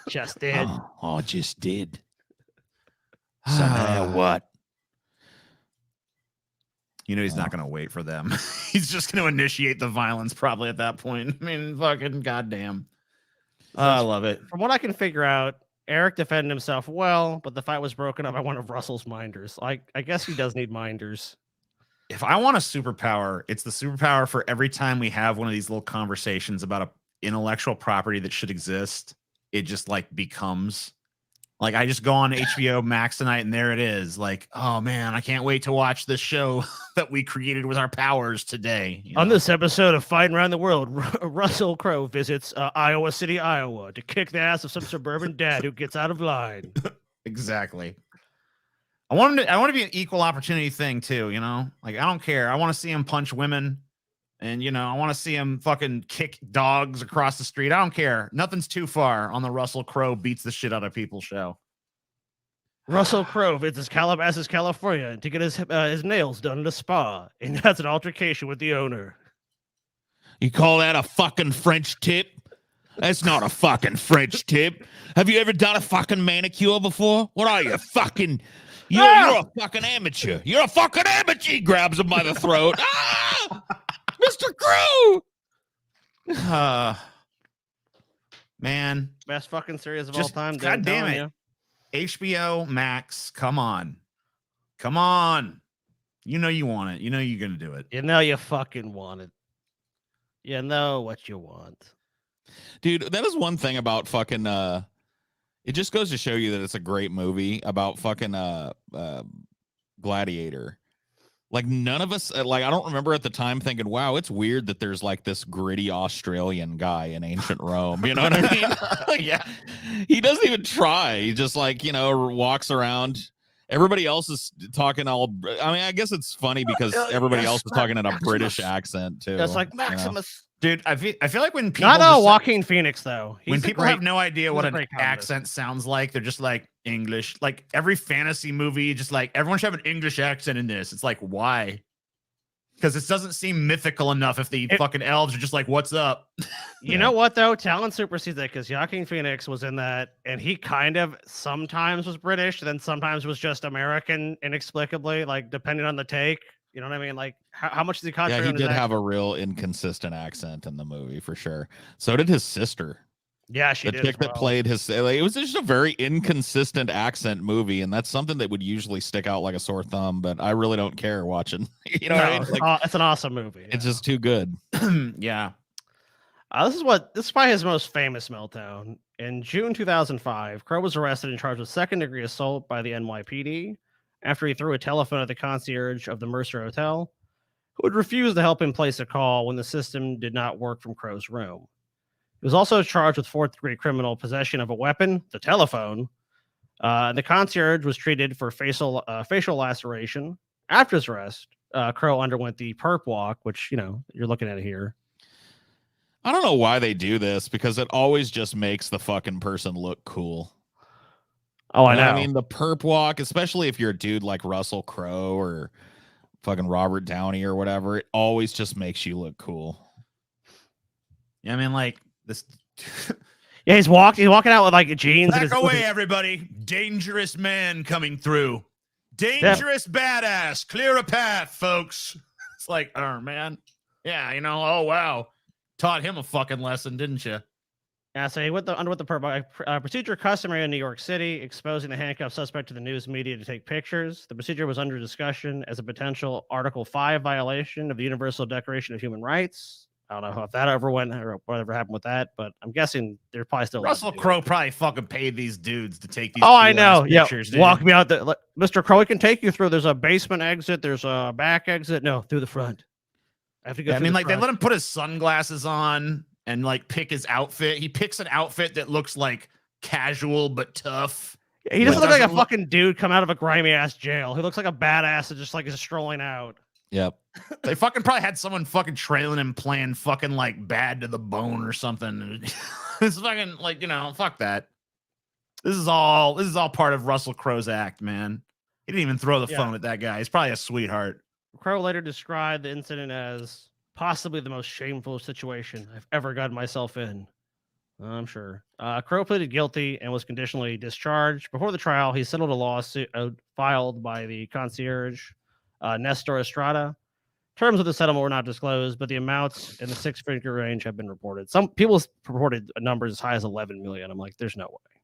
Just did. Oh, I just did. So now what? You know he's not going to wait for them. He's just going to initiate the violence probably at that point. I mean, fucking goddamn. I love it. From what I can figure out, Eric defended himself well, but the fight was broken up by one of Russell's minders. I guess he does need minders. If I want a superpower, it's the superpower for every time we have one of these little conversations about a intellectual property that should exist, it just like becomes like, I just go on HBO Max tonight and there it is. Like, oh man, I can't wait to watch this show that we created with our powers today. On this episode of Fighting Around the World, Russell Crowe visits Iowa City, Iowa to kick the ass of some suburban dad who gets out of line. Exactly. I want to be an equal opportunity thing too, you know? Like, I don't care. I want to see him punch women, and, you know, I want to see him fucking kick dogs across the street. I don't care. Nothing's too far on the Russell Crowe beats the shit out of people show. Russell Crowe visits Calabasas, California to get his nails done at a spa, and has an altercation with the owner. You call that a fucking French tip? That's not a fucking French tip. Have you ever done a fucking manicure before? What are you, fucking... You're a fucking amateur. You're a fucking amateur. He grabs him by the throat. Ah! Mr. Crowe! Man. Best fucking series of all time. God damn it. HBO Max, come on. Come on. You know you want it. You know you're going to do it. You know you fucking want it. You know what you want. Dude, that is one thing about fucking... It just goes to show you that it's a great movie about fucking Gladiator. Like, none of us, like, I don't remember at the time thinking, wow, it's weird that there's like this gritty Australian guy in ancient Rome. You know what I mean? Like, Yeah. He doesn't even try. He just, like, you know, walks around. Everybody else is talking all, I mean, I guess it's funny because everybody else is talking in a British accent too. That's like you know? Maximus. Dude, I feel like when people Not just- Joaquin Phoenix, though. when people have no idea what a an great comedy. accent sounds like, they're just like English. Like every fantasy movie, just like everyone should have an English accent in this. It's like, why? Because it doesn't seem mythical enough if the fucking elves are just like, what's up? You know what, though? Talent supersedes that because Joaquin Phoenix was in that, and he kind of sometimes was British, then sometimes was just American inexplicably, like depending on the take. You know what I mean? Like, how much does he concentrate Yeah, he on his did have accent? a real inconsistent accent in the movie for sure. So did his sister. Yeah, she The did. chick as that well. played his, like, it was just a very inconsistent accent movie, and that's something that would usually stick out like a sore thumb. But I really don't care watching. You know, what I No, mean? Like, it's an awesome movie. it's yeah. just too good. Yeah. This is probably his most famous meltdown. In June 2005, Crowe was arrested and charged with second-degree assault by the NYPD after he threw a telephone at the concierge of the Mercer Hotel, who would refuse to help him place a call when the system did not work from Crowe's room. He was also charged with fourth-degree criminal possession of a weapon, the telephone. The concierge was treated for facial laceration. After his arrest, Crowe underwent the perp walk, which, you know, you're looking at it here. I don't know why they do this because it always just makes the fucking person look cool. Oh, I You know. I mean, the perp walk, especially if you're a dude like Russell Crowe or fucking Robert Downey or whatever, it always just makes you look cool. Yeah, I mean, like this. Yeah, he's walking out with like jeans. Back and away, everybody. Dangerous man coming through. Dangerous badass. Clear a path, folks. It's like, oh, man. Yeah, you know, oh, wow. Taught him a fucking lesson, didn't you? Yeah, so he underwent the procedure customary in New York City, exposing the handcuffed suspect to the news media to take pictures. The procedure was under discussion as a potential Article 5 violation of the Universal Declaration of Human Rights. I don't know if that ever went or whatever happened with that, but I'm guessing they're probably still. Russell Crowe probably fucking paid these dudes to take these. Oh, I know. Yeah, pictures, dude. walk me out there, Mr. Crowe. We can take you through. There's a basement exit. There's a back exit. No, through the front. I have to go. Yeah, I through mean, the like they front. let him put his sunglasses on and like pick his outfit. He picks an outfit that looks like casual but tough. He doesn't look like a doesn't look- fucking dude come out of a grimy ass jail. He looks like a badass that just like is strolling out. Yep. They fucking probably had someone fucking trailing him playing fucking like Bad to the Bone or something. It's fucking like, you know, fuck that. This is all part of Russell Crowe's act, man. He didn't even throw the phone at that guy. He's probably a sweetheart. Crowe later described the incident as possibly the most shameful situation I've ever gotten myself in. I'm sure. Crowe pleaded guilty and was conditionally discharged. Before the trial, he settled a lawsuit filed by the concierge, Nestor Estrada. Terms of the settlement were not disclosed, but the amounts in the six-figure range have been reported. Some people reported numbers as high as 11 million. I'm like, there's no way.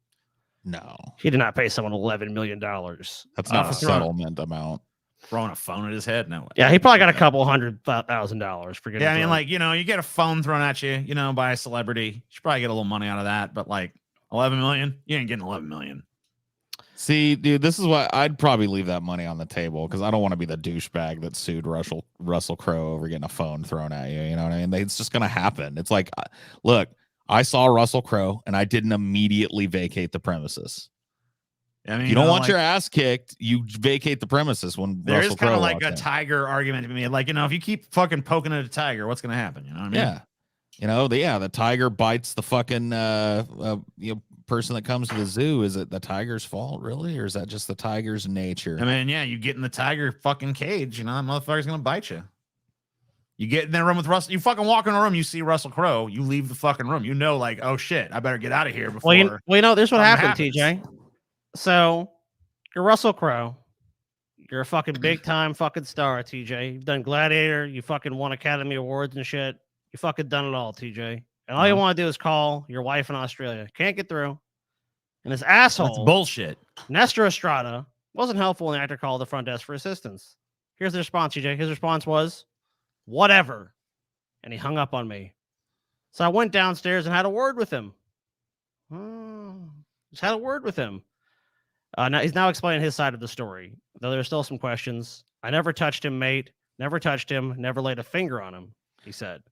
No, He did not pay someone $11 million. that's not a settlement amount. Throwing a phone at his head? No way. Yeah, he probably got a couple $100,000 for getting. Yeah, I mean, thrown. like, you know, you get a phone thrown at you, you know, by a celebrity. You should probably get a little money out of that. But like 11 million, you ain't getting 11 million. See, dude, this is why I'd probably leave that money on the table because I don't want to be the douchebag that sued Russell Crowe over getting a phone thrown at you. You know what I mean? It's just going to happen. It's like, look, I saw Russell Crowe and I didn't immediately vacate the premises. I mean, If you don't want like, your ass kicked, you vacate the premises when there Russell is kind Crowe of like walks a in. tiger argument to me. Like, if you keep fucking poking at a tiger, what's gonna happen? You know what I mean? Yeah. The tiger bites the fucking person that comes to the zoo. Is it the tiger's fault, really? Or is that just the tiger's nature? I mean, yeah, you get in the tiger fucking cage, that motherfucker's gonna bite you. You get in the room with Russell, you fucking walk in a room, you see Russell Crowe, you leave the fucking room. Like, oh shit, I better get out of here before. This what something happened, happens. TJ. So you're Russell Crowe. You're a fucking big time fucking star, TJ. You've done Gladiator. You fucking won Academy Awards and shit. You fucking done it all, TJ. And all you want to do is call your wife in Australia. Can't get through. And this asshole, That's bullshit. Nestor Estrada, wasn't helpful when the actor called the front desk for assistance. Here's the response, TJ. His response was, whatever. And he hung up on me. So I went downstairs and had a word with him. Just had a word with him. Now he's now explaining his side of the story, though there's still some questions. I never touched him, mate. Never touched him. Never laid a finger on him, he said.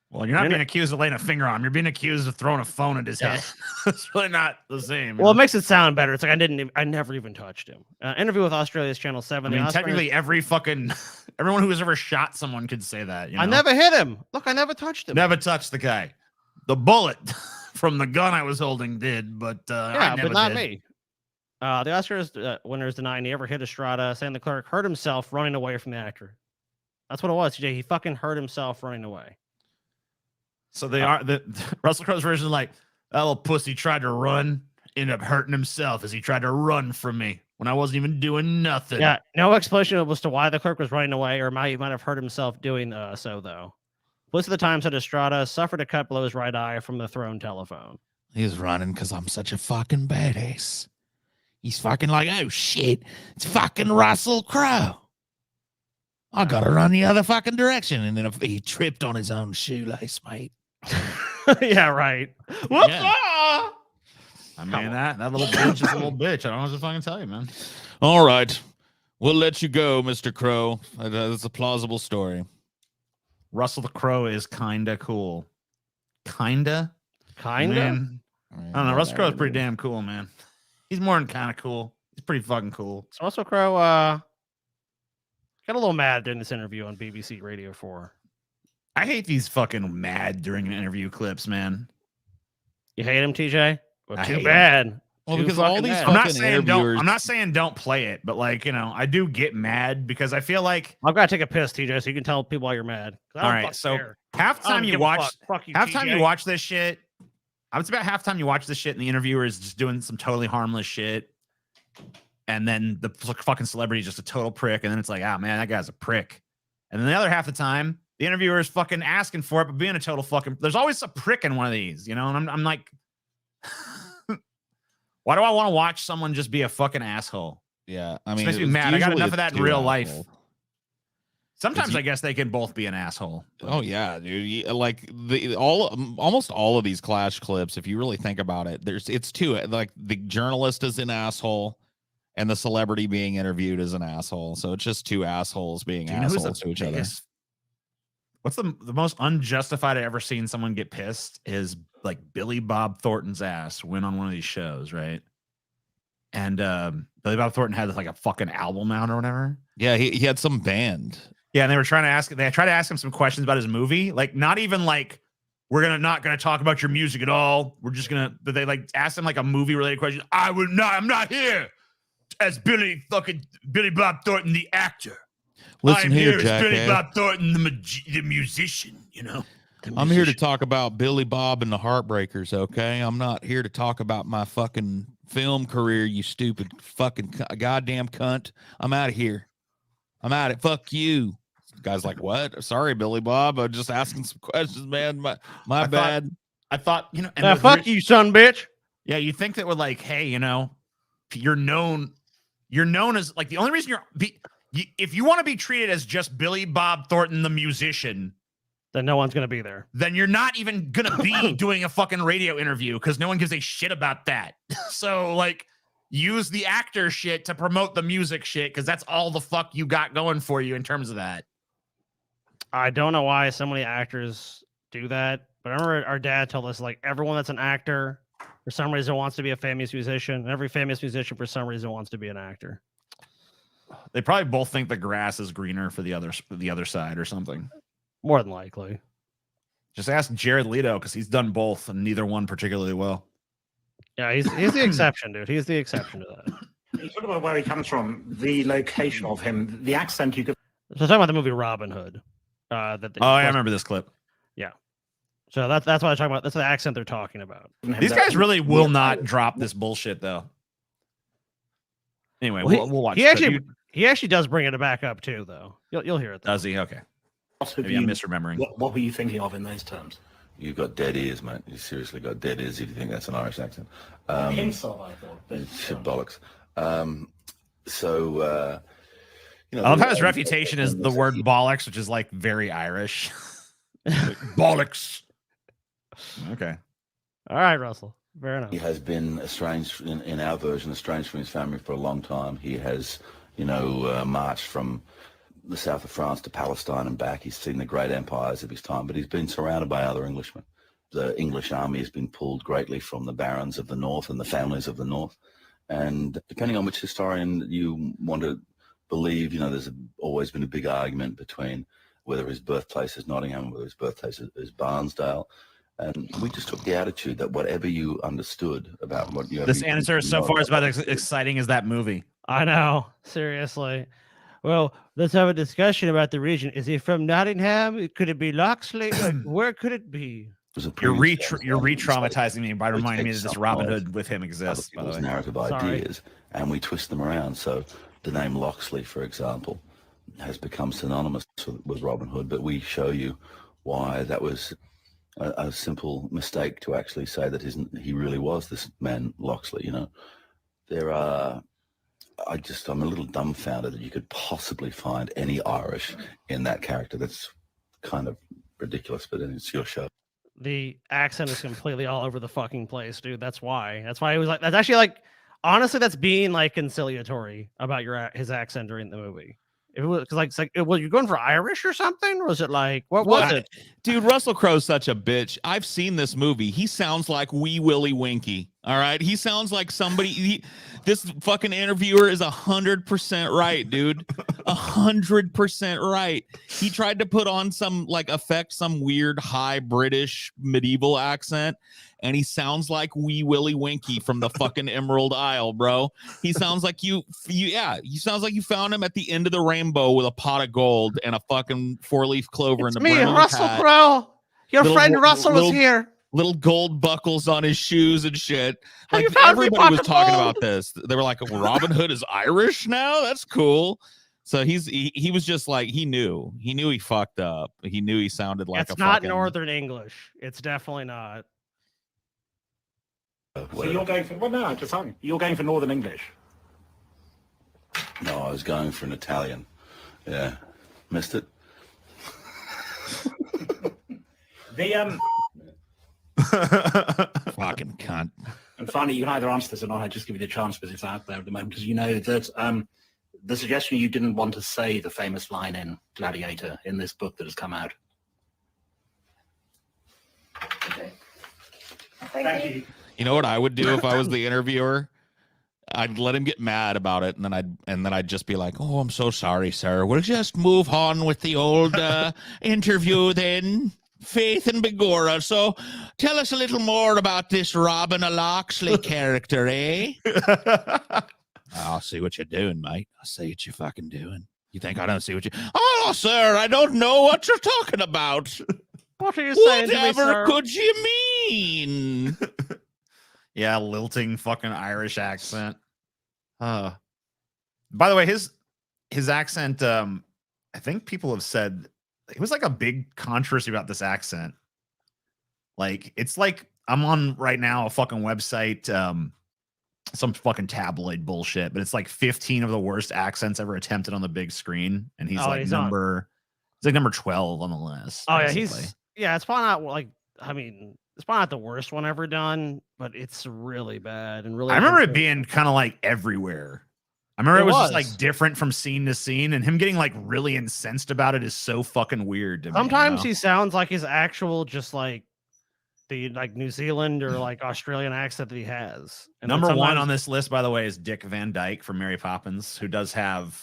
Well, you're not being accused of laying a finger on him. You're being accused of throwing a phone at his head. It's really not the same. Well, it makes it sound better. It's like I never even touched him. Interview with Australia's Channel 7. I mean, technically, everyone who has ever shot someone could say that. I never hit him. Look, I never touched him. Never touched the guy. The bullet from the gun I was holding did, but I never but not did. me. The Oscars winners denying he ever hit Estrada, saying the clerk hurt himself running away from the actor. That's what it was, TJ. He fucking hurt himself running away. So the Russell Crowe's version is like, that little pussy tried to run, ended up hurting himself as he tried to run from me when I wasn't even doing nothing. Yeah, no explanation as to why the clerk was running away, or he might have hurt himself doing so, though. Most of the time, said Estrada suffered a cut below his right eye from the thrown telephone. He's running because I'm such a fucking badass. He's fucking like, oh shit, it's fucking Russell Crowe. I gotta run the other fucking direction. And then he tripped on his own shoelace, mate. Yeah, right. Yeah. I mean, that little bitch is a little bitch. I don't know what to fucking tell you, man. All right. We'll let you go, Mr. Crowe. That's a plausible story. Russell the Crowe is kinda cool. Kinda? Man, I don't know. Russell Crowe is pretty damn cool, man. He's more than kind of cool. He's pretty fucking cool. So Russell Crowe got a little mad during this interview on BBC Radio 4. I hate these fucking mad during an interview clips, man. You hate him, TJ? Well, I too hate bad. Well, Too because all fucking these mad. I'm not saying don't play it, but like, I do get mad because I feel like I've got to take a piss, TJ, so you can tell people why you're mad. all right, so halftime you watch this shit. It's about halftime you watch this shit, and the interviewer is just doing some totally harmless shit, and then the fucking celebrity is just a total prick, and then it's like, oh man, that guy's a prick. And then the other half of the time, the interviewer is fucking asking for it, but being a total fucking. There's always a prick in one of these, and I'm like, why do I want to watch someone just be a fucking asshole? Yeah, I mean, it makes me mad. I got enough of that in real life. Assholes. Sometimes I guess they can both be an asshole. Oh yeah, dude. Like almost all of these Clash clips, if you really think about it, it's two. Like the journalist is an asshole, and the celebrity being interviewed is an asshole. So it's just two assholes being assholes to each other. What's the most unjustified I've ever seen someone get pissed is like Billy Bob Thornton's ass went on one of these shows, right? And Billy Bob Thornton had like a fucking album out or whatever. Yeah, he had some band. Yeah, and they tried to ask him some questions about his movie. Like, not even like, we're not gonna talk about your music at all. We're just gonna, but they like asked him like a movie related question. I'm not here as Billy Bob Thornton, the actor. Listen I'm here, as Billy Bob Thornton, the musician, I'm here to talk about Billy Bob and the Heartbreakers, okay? I'm not here to talk about my fucking film career, you stupid fucking goddamn cunt. I'm out of here. I'm out of Fuck you. The guy's like, what? Sorry, Billy Bob. I'm just asking some questions, man. My bad. I thought, fuck you, son bitch. Yeah, you think that we're like, hey, you're known as like the only reason if you want to be treated as just Billy Bob Thornton, the musician, then no one's going to be there. Then you're not even going to be doing a fucking radio interview because no one gives a shit about that. So, like, use the actor shit to promote the music shit because that's all the fuck you got going for you in terms of that. I don't know why so many actors do that, but I remember our dad told us, like, everyone that's an actor For some reason, wants to be a famous musician. And every famous musician, for some reason, wants to be an actor. They probably both think the grass is greener for the other side or something. More than likely. Just ask Jared Leto because he's done both and neither one particularly well. Yeah, he's the exception, dude. He's the exception to that. You talk about where he comes from, the location of him, the accent you could. So talking about the movie Robin Hood. I remember this clip. Yeah. So that's what I'm talking about. That's the accent they're talking about. These guys really will not drop this bullshit though. Anyway, we'll watch. He actually does bring it back up too, though. You'll hear it. Though. Does he? Okay. Maybe I'm misremembering. What were you thinking of in those terms? You've got dead ears, mate. You seriously got dead ears if you think that's an Irish accent. Hints of, I thought. But, shit bollocks. You know, I love how his reputation is the word bollocks, which is like very Irish. Like, bollocks. Okay. All right, Russell. Fair enough. He has been estranged, in our version, estranged from his family for a long time. He has, marched from the south of France to Palestine and back. He's seen the great empires of his time, but he's been surrounded by other Englishmen. The English army has been pulled greatly from the barons of the north and the families of the north. And depending on which historian you want to believe, there's always been a big argument between whether his birthplace is Nottingham, whether his birthplace is Barnsdale. And we just took the attitude that whatever you understood about what you... This answer so far is about as exciting as that movie. I know. Seriously. Well, let's have a discussion about the region. Is he from Nottingham? Could it be Loxley? Where could it be? You're re-traumatizing me by reminding me that this Robin Hood with him exists, by the way. Narrative ideas, and we twist them around. So the name Loxley, for example, has become synonymous with Robin Hood, but we show you why that was a simple mistake to actually say that he really was this man Loxley. I'm a little dumbfounded that you could possibly find any Irish in that character. That's kind of ridiculous, but it's your show. The accent is completely all over the fucking place, dude. That's why he was like, that's actually like, honestly, that's being like conciliatory about his accent during the movie. It was because was you going for Irish or something? Or was it like, what was it? Dude, Russell Crowe's such a bitch. I've seen this movie. He sounds like Wee Willie Winky. All right. He sounds like somebody. This fucking interviewer is 100% right, dude. 100% right. He tried to put on some weird high British medieval accent, and he sounds like Wee Willie Winky from the fucking Emerald Isle, bro. He sounds like he sounds like you found him at the end of the rainbow with a pot of gold and a fucking 4-leaf clover in the me, brown Russell hat. Crowe. Your friend Russell is here. Little gold buckles on his shoes and shit. Like you found everybody was talking about this. They were like, Robin Hood is Irish now? That's cool. So he was just like, he knew he fucked up. He knew he sounded like it's not Northern English. It's definitely not. So you're going for you're going for Northern English. No, I was going for an Italian. Yeah, missed it. Fucking cunt. And finally, you can either answer this or not. I just give you the chance because it's out there at the moment. Because you know that the suggestion you didn't want to say the famous line in Gladiator in this book that has come out. Okay. Thank you. You know what I would do if I was the interviewer? I'd let him get mad about it, and then I'd just be like, "Oh, I'm so sorry, sir. We'll just move on with the old interview then." Faith and Begorra. So tell us a little more about this Robin Loxley character, eh? I'll see what you're doing, mate. I'll see what you're fucking doing. You think I don't see what you... Oh, sir, I don't know what you're talking about. What are you saying to me, Whatever sir? could you mean? Yeah, lilting fucking Irish accent. By the way, his accent, I think people have said it was like a big controversy about this accent. Like, it's like I'm on right now a fucking website, some fucking tabloid bullshit, but it's like 15 of the worst accents ever attempted on the big screen, and he's number 12 on the list. Oh basically. yeah, it's probably not like, I mean, it's probably not the worst one ever done, but it's really bad and really. I remember it being kind of like everywhere. I remember it was just like different from scene to scene, and him getting like really incensed about it is so fucking weird to me. Sometimes he sounds like his actual just like the like New Zealand or like Australian accent that he has. And Number one sometimes on this list, by the way, is Dick Van Dyke from Mary Poppins, who does have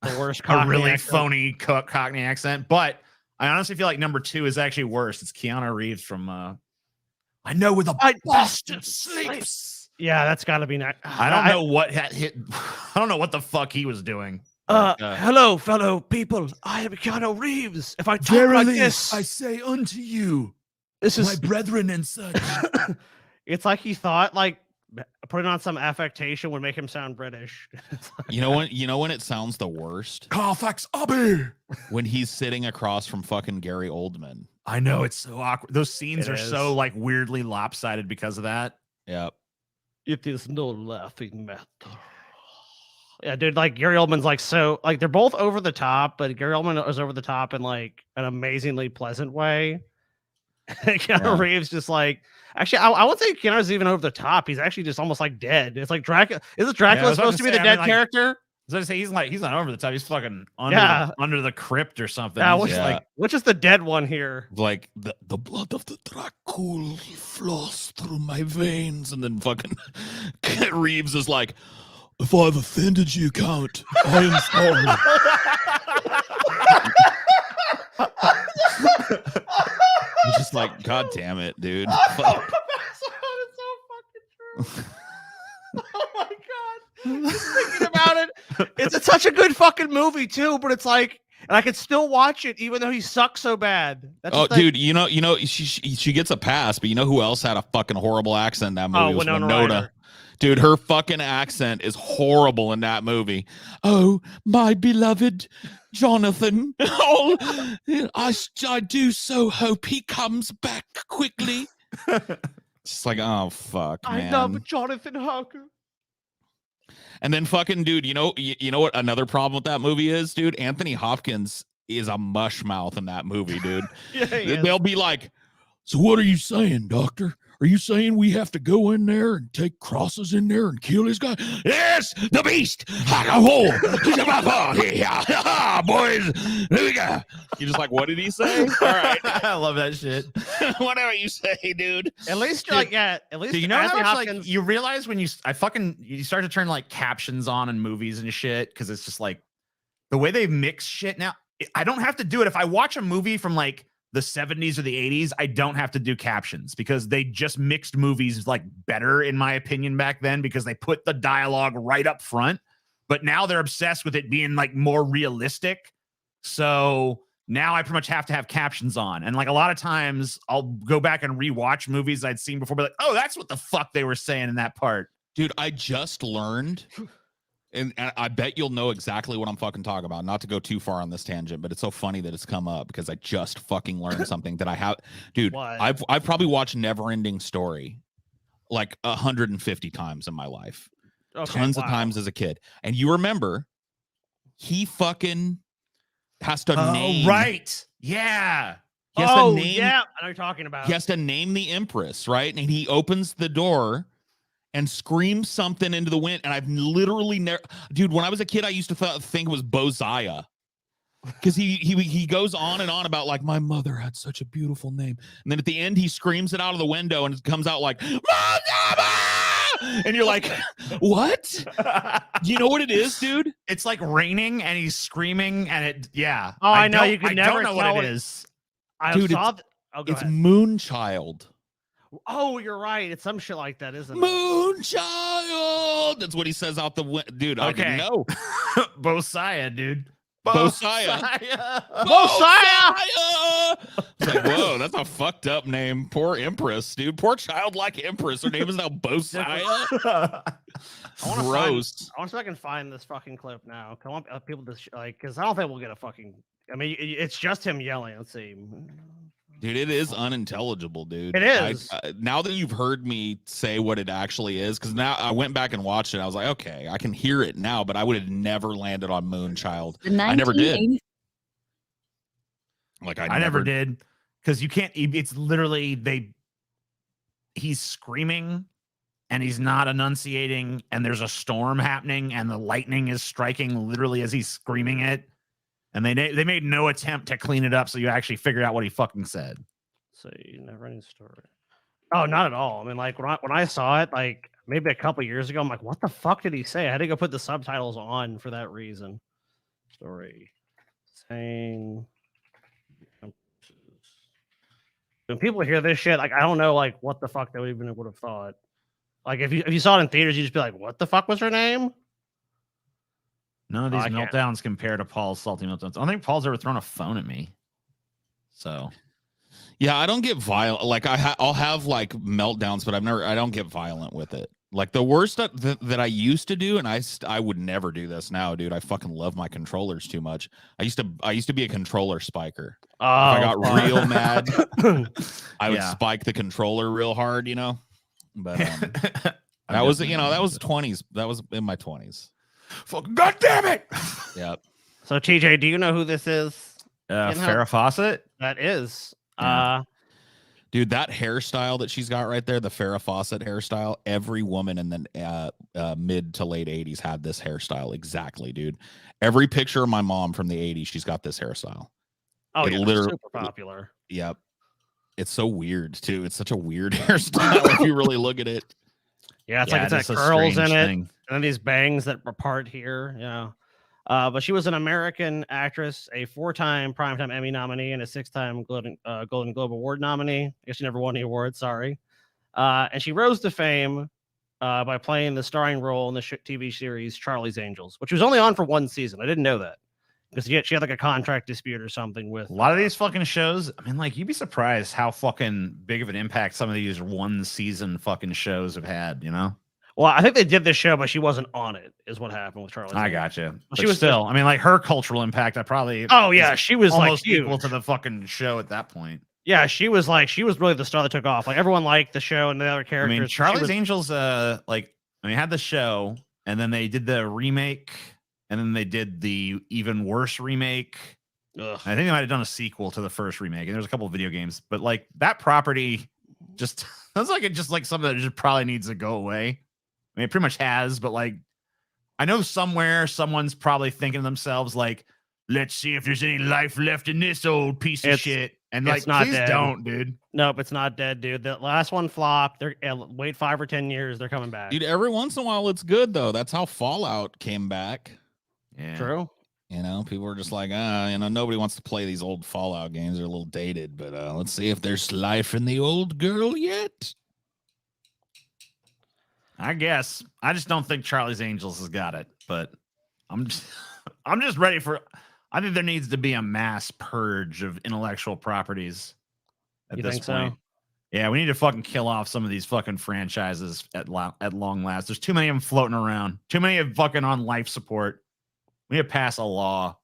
the worst a Cockney really accent. phony Cockney accent. But I honestly feel like number 2 is actually worse. It's Keanu Reeves from I Know Where the Bastard Sleeps. Yeah, that's got to be not. I don't know what hit. I don't know what the fuck he was doing. Hello, fellow people. I am Keanu Reeves. If I talk like this, say unto you, this is brethren and such. It's like he thought like putting on some affectation would make him sound British. You know when it sounds the worst? Carfax Abbey. When he's sitting across from fucking Gary Oldman. I know, it's so awkward. Those scenes It are is. so like weirdly lopsided because of that. Yep. It is no laughing matter. Yeah, dude, like Gary Oldman's like so like they're both over the top, but Gary Oldman is over the top in like an amazingly pleasant way. Keanu Reeves just like actually I wouldn't say Keanu's even over the top. He's actually just almost like dead. It's like Dracula. Isn't Dracula Yeah, supposed to be the dead character? I was gonna say he's not over the top. He's fucking under the crypt or something. Yeah, He's which, just like, which is the dead one here? Like the blood of the Dracul flows through my veins, and then fucking Reeves is like, if I've offended you, Count, I am sorry. He's just like, God damn it, dude. Fuck. Oh my god! Just thinking about it, it's such a good fucking movie too. But it's like, and I can still watch it even though he sucks so bad. That's Oh, just like, dude, you know, she gets a pass, but you know who else had a fucking horrible accent in that movie? It was Winona Winona. Ryder. Dude, her fucking accent is horrible in that movie. Oh, my beloved Jonathan. Oh, I do so hope he comes back quickly. Just like, oh, fuck, man. I love Jonathan Harker. And then fucking, dude, you know what another problem with that movie is, dude? Anthony Hopkins is a mush mouth in that movie, dude. Yeah, he is. They'll be like, so what are you saying, doctor? Are you saying we have to go in there and take crosses in there and kill this guy? Yes, the beast. Boys, here we go. You're just like, what did he say? All right. I love that shit. Whatever you say, dude. At least you're like, yeah. At least Do you know Anthony how much Hopkins. like you realize when you start to turn like captions on in movies and shit because it's just like the way they mix shit now. I don't have to do it if I watch a movie from like the 70s or the 80s. I don't have to do captions because they just mixed movies like better in my opinion back then because they put the dialogue right up front. But now they're obsessed with it being like more realistic. So now I pretty much have to have captions on. And like a lot of times I'll go back and rewatch movies I'd seen before, but like, oh, that's what the fuck they were saying in that part. Dude, I just learned, and I bet you'll know exactly what I'm fucking talking about. Not to go too far on this tangent, but it's so funny that it's come up because I just fucking learned something that I have. Dude, What? I've probably watched Neverending Story like 150 times in my life. Okay, Tons of wow. times as a kid. And you remember, he fucking has to name. Right. Yeah. He has to Oh, name, yeah. I know what you're talking about. He has to name the Empress, right? And he opens the door and screams something into the wind. And I've literally never, dude, when I was a kid, I used to think it was Bozaya. Because he goes on and on about like, my mother had such a beautiful name. And then at the end, he screams it out of the window and it comes out like, and you're like, what? You know what it is, dude? It's like raining and he's screaming and it, yeah. Oh, I know, don't- you can I never don't know tell what it- it is. I Dude, saw. Oh, go It's ahead. Moonchild. Oh, you're right. It's some shit like that, isn't it? Moonchild. That's what he says out the window. Dude, I Okay. didn't know. Bosiah, dude. Bosiah. Bosiah! It's like, whoa, that's a fucked up name. Poor Empress, dude. Poor childlike Empress. Her name is now Bosiah. I want to Gross. I want to see if I can find this fucking clip now. I want people to like, because I don't think we'll get a fucking. I mean, it's just him yelling. Let's see. Dude, it is unintelligible, dude. It is. Now that you've heard me say what it actually is, because now I went back and watched it. I was like, okay, I can hear it now, but I would have never landed on Moonchild. I never did. Like I never did because you can't. It's literally he's screaming and he's not enunciating, and there's a storm happening, and the lightning is striking literally as he's screaming it. And they made no attempt to clean it up, so you actually figured out what he fucking said. See, never ending story. Oh, not at all. I mean, like when I saw it, like maybe a couple years ago, I'm like, what the fuck did he say? I had to go put the subtitles on for that reason. Story. Saying. When people hear this shit, like I don't know, like what the fuck they would have thought. Like if you saw it in theaters, you'd just be like, "What the fuck was her name?" None of these I can't. meltdowns compare to Paul's salty meltdowns. I don't think Paul's ever thrown a phone at me. So, yeah, I don't get violent. Like I'll have like meltdowns, but I don't get violent with it. Like the worst that I used to do, and I would never do this now, dude. I fucking love my controllers too much. I used to be a controller spiker. Oh, if I got real mad, I would Yeah. spike the controller real hard, you know. But that was 20s. That was in my 20s. Fucking God damn it! Yeah. So TJ, do you know who this is? Farrah Fawcett. That is. Yeah. Dude, that hairstyle that she's got right there, the Farrah Fawcett hairstyle, every woman in the mid to late 80s had this hairstyle. Exactly, dude. Every picture of my mom from the 80s, she's got this hairstyle. Oh, It yeah, literally- super popular. Yep. It's so weird, too. It's such a weird hairstyle if you really look at it. Yeah, it's like it's it's a like curls in strange it, thing. and then these bangs that are part here. Yeah. But she was an American actress, a 4-time Primetime Emmy nominee, and a 6-time Golden Globe Award nominee. I guess she never won the award. Sorry. And she rose to fame by playing the starring role in the TV series Charlie's Angels, which was only on for 1 season. I didn't know that because she had like a contract dispute or something with A lot of these fucking shows. I mean, like you'd be surprised how fucking big of an impact some of these 1 season fucking shows have had. You know. Well, I think they did this show, but she wasn't on it. Is what happened with Charlie's I Angels. gotcha. But she was still. I mean, like her cultural impact. I probably. Oh yeah, is she was like almost equal huge. to the fucking show at that point. Yeah, she was really the star that took off. Like everyone liked the show and the other I characters. mean, She Charlie's was- Angels. Had the show, and then they did the remake, and then they did the even worse remake. Ugh. I think they might have done a sequel to the first remake, and there's a couple of video games, but like that property just sounds like it just like something that just probably needs to go away. I mean, it pretty much has, but like I know somewhere someone's probably thinking to themselves, like, let's see if there's any life left in this old piece of It's- shit. And it's like, not please dead. don't, dude. Nope, it's not dead, dude. The last one flopped. They're wait 5 or 10 years. They're coming back. Dude, every once in a while it's good, though. That's how Fallout came back. Yeah. True. You know, people were just like, nobody wants to play these old Fallout games. They're a little dated, but let's see if there's life in the old girl yet. I guess. I just don't think Charlie's Angels has got it, but I'm just ready for. I think there needs to be a mass purge of intellectual properties at You this think point. so? Yeah, we need to fucking kill off some of these fucking franchises at long last. There's too many of them floating around. Too many of fucking on life support. We need to pass a law,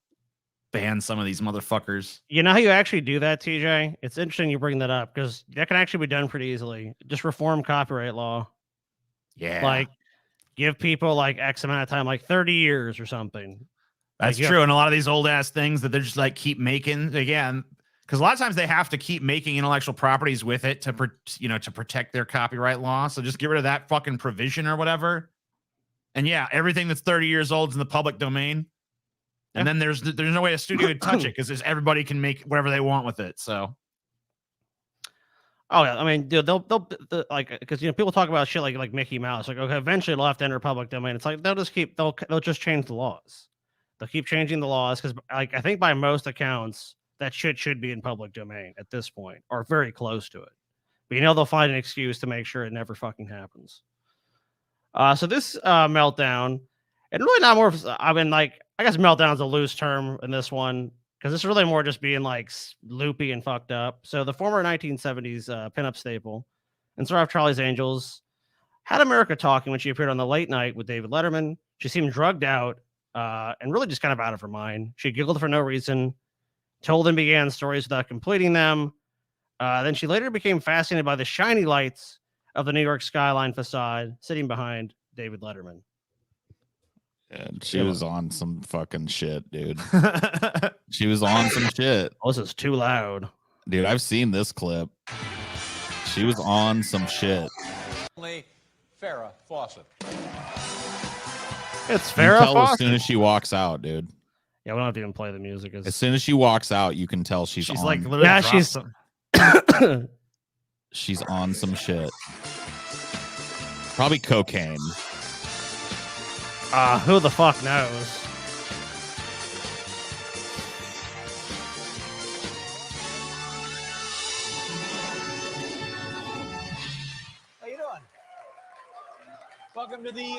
ban some of these motherfuckers. You know how you actually do that, TJ? It's interesting you bring that up because that can actually be done pretty easily. Just reform copyright law. Yeah, Like give people like X amount of time, like 30 years or something. that's like, yeah. true. And a lot of these old ass things that they're just like keep making again. Because a lot of times they have to keep making intellectual properties with it to protect their copyright law. So just get rid of that fucking provision or whatever. And yeah, everything that's 30 years old is in the public domain. And then there's no way a studio would touch it because everybody can make whatever they want with it. So Oh yeah, I mean, dude, they'll like because people talk about shit like Mickey Mouse, like okay, eventually it'll have to enter public domain. It's like they'll just change the laws. They'll keep changing the laws because like I think by most accounts that shit should be in public domain at this point or very close to it. But they'll find an excuse to make sure it never fucking happens. So this meltdown, and really not more of, I mean, like, I guess meltdown's a loose term in this one, because it's really more just being like loopy and fucked up. So the former 1970s pinup staple and star of Charlie's Angels had America talking when she appeared on the Late Night with David Letterman. She seemed drugged out and really just kind of out of her mind. She giggled for no reason, told and began stories without completing them. Then she later became fascinated by the shiny lights of the New York skyline facade sitting behind David Letterman. And she was on some fucking shit, dude. She was on some shit. Oh, this is too loud. Dude, I've seen this clip. She was on some shit. Farrah Fawcett. It's You Farrah tell as Fawcett. soon as she walks out, dude. Yeah, we don't have to even play the music. As soon as she walks out, you can tell she's on. literally Yeah, dropped she's- some- She's on some shit. Probably cocaine. Who the fuck knows? How you doing? Welcome to the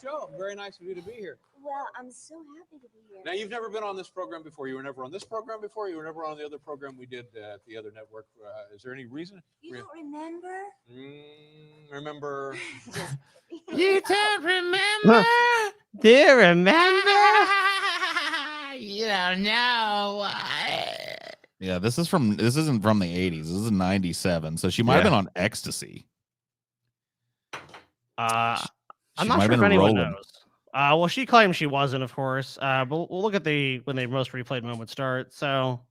show. Very nice of you to be here. Well, I'm so happy to be here. Now, you've never been on this program before. You were never on this program before. You were never on the other program we did at the other network. Is there any reason? You don't remember? Remember? You don't remember? Do you remember? You don't know. Yeah, this isn't from the 80s. This is 97. So she might have been on ecstasy. I'm She not might sure have if been anyone rolling. knows. Well, she claims she wasn't, of course. But we'll look at when the most replayed moment start. So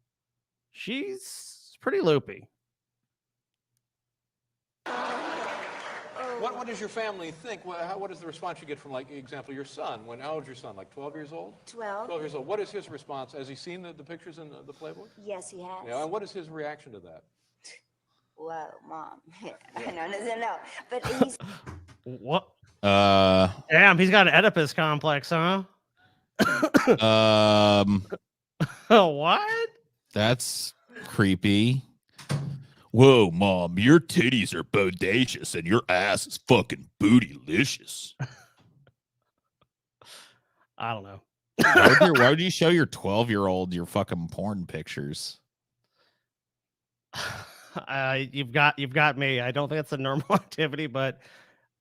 she's pretty loopy. What does your family think? What is the response you get from, like, example, your son? How old is your son? Like 12 years old? 12. 12 years old. What is his response? Has he seen the pictures in the Playboy? Yes, he has. Yeah. And what is his reaction to that? Whoa, Mom. No. But he's What? Uh, Damn, he's got an Oedipus complex, huh? What? That's creepy. Whoa, Mom, your titties are bodacious and your ass is fucking bootylicious. I don't know. Why would you show your 12-year-old your fucking porn pictures? You've got me. I don't think it's a normal activity, but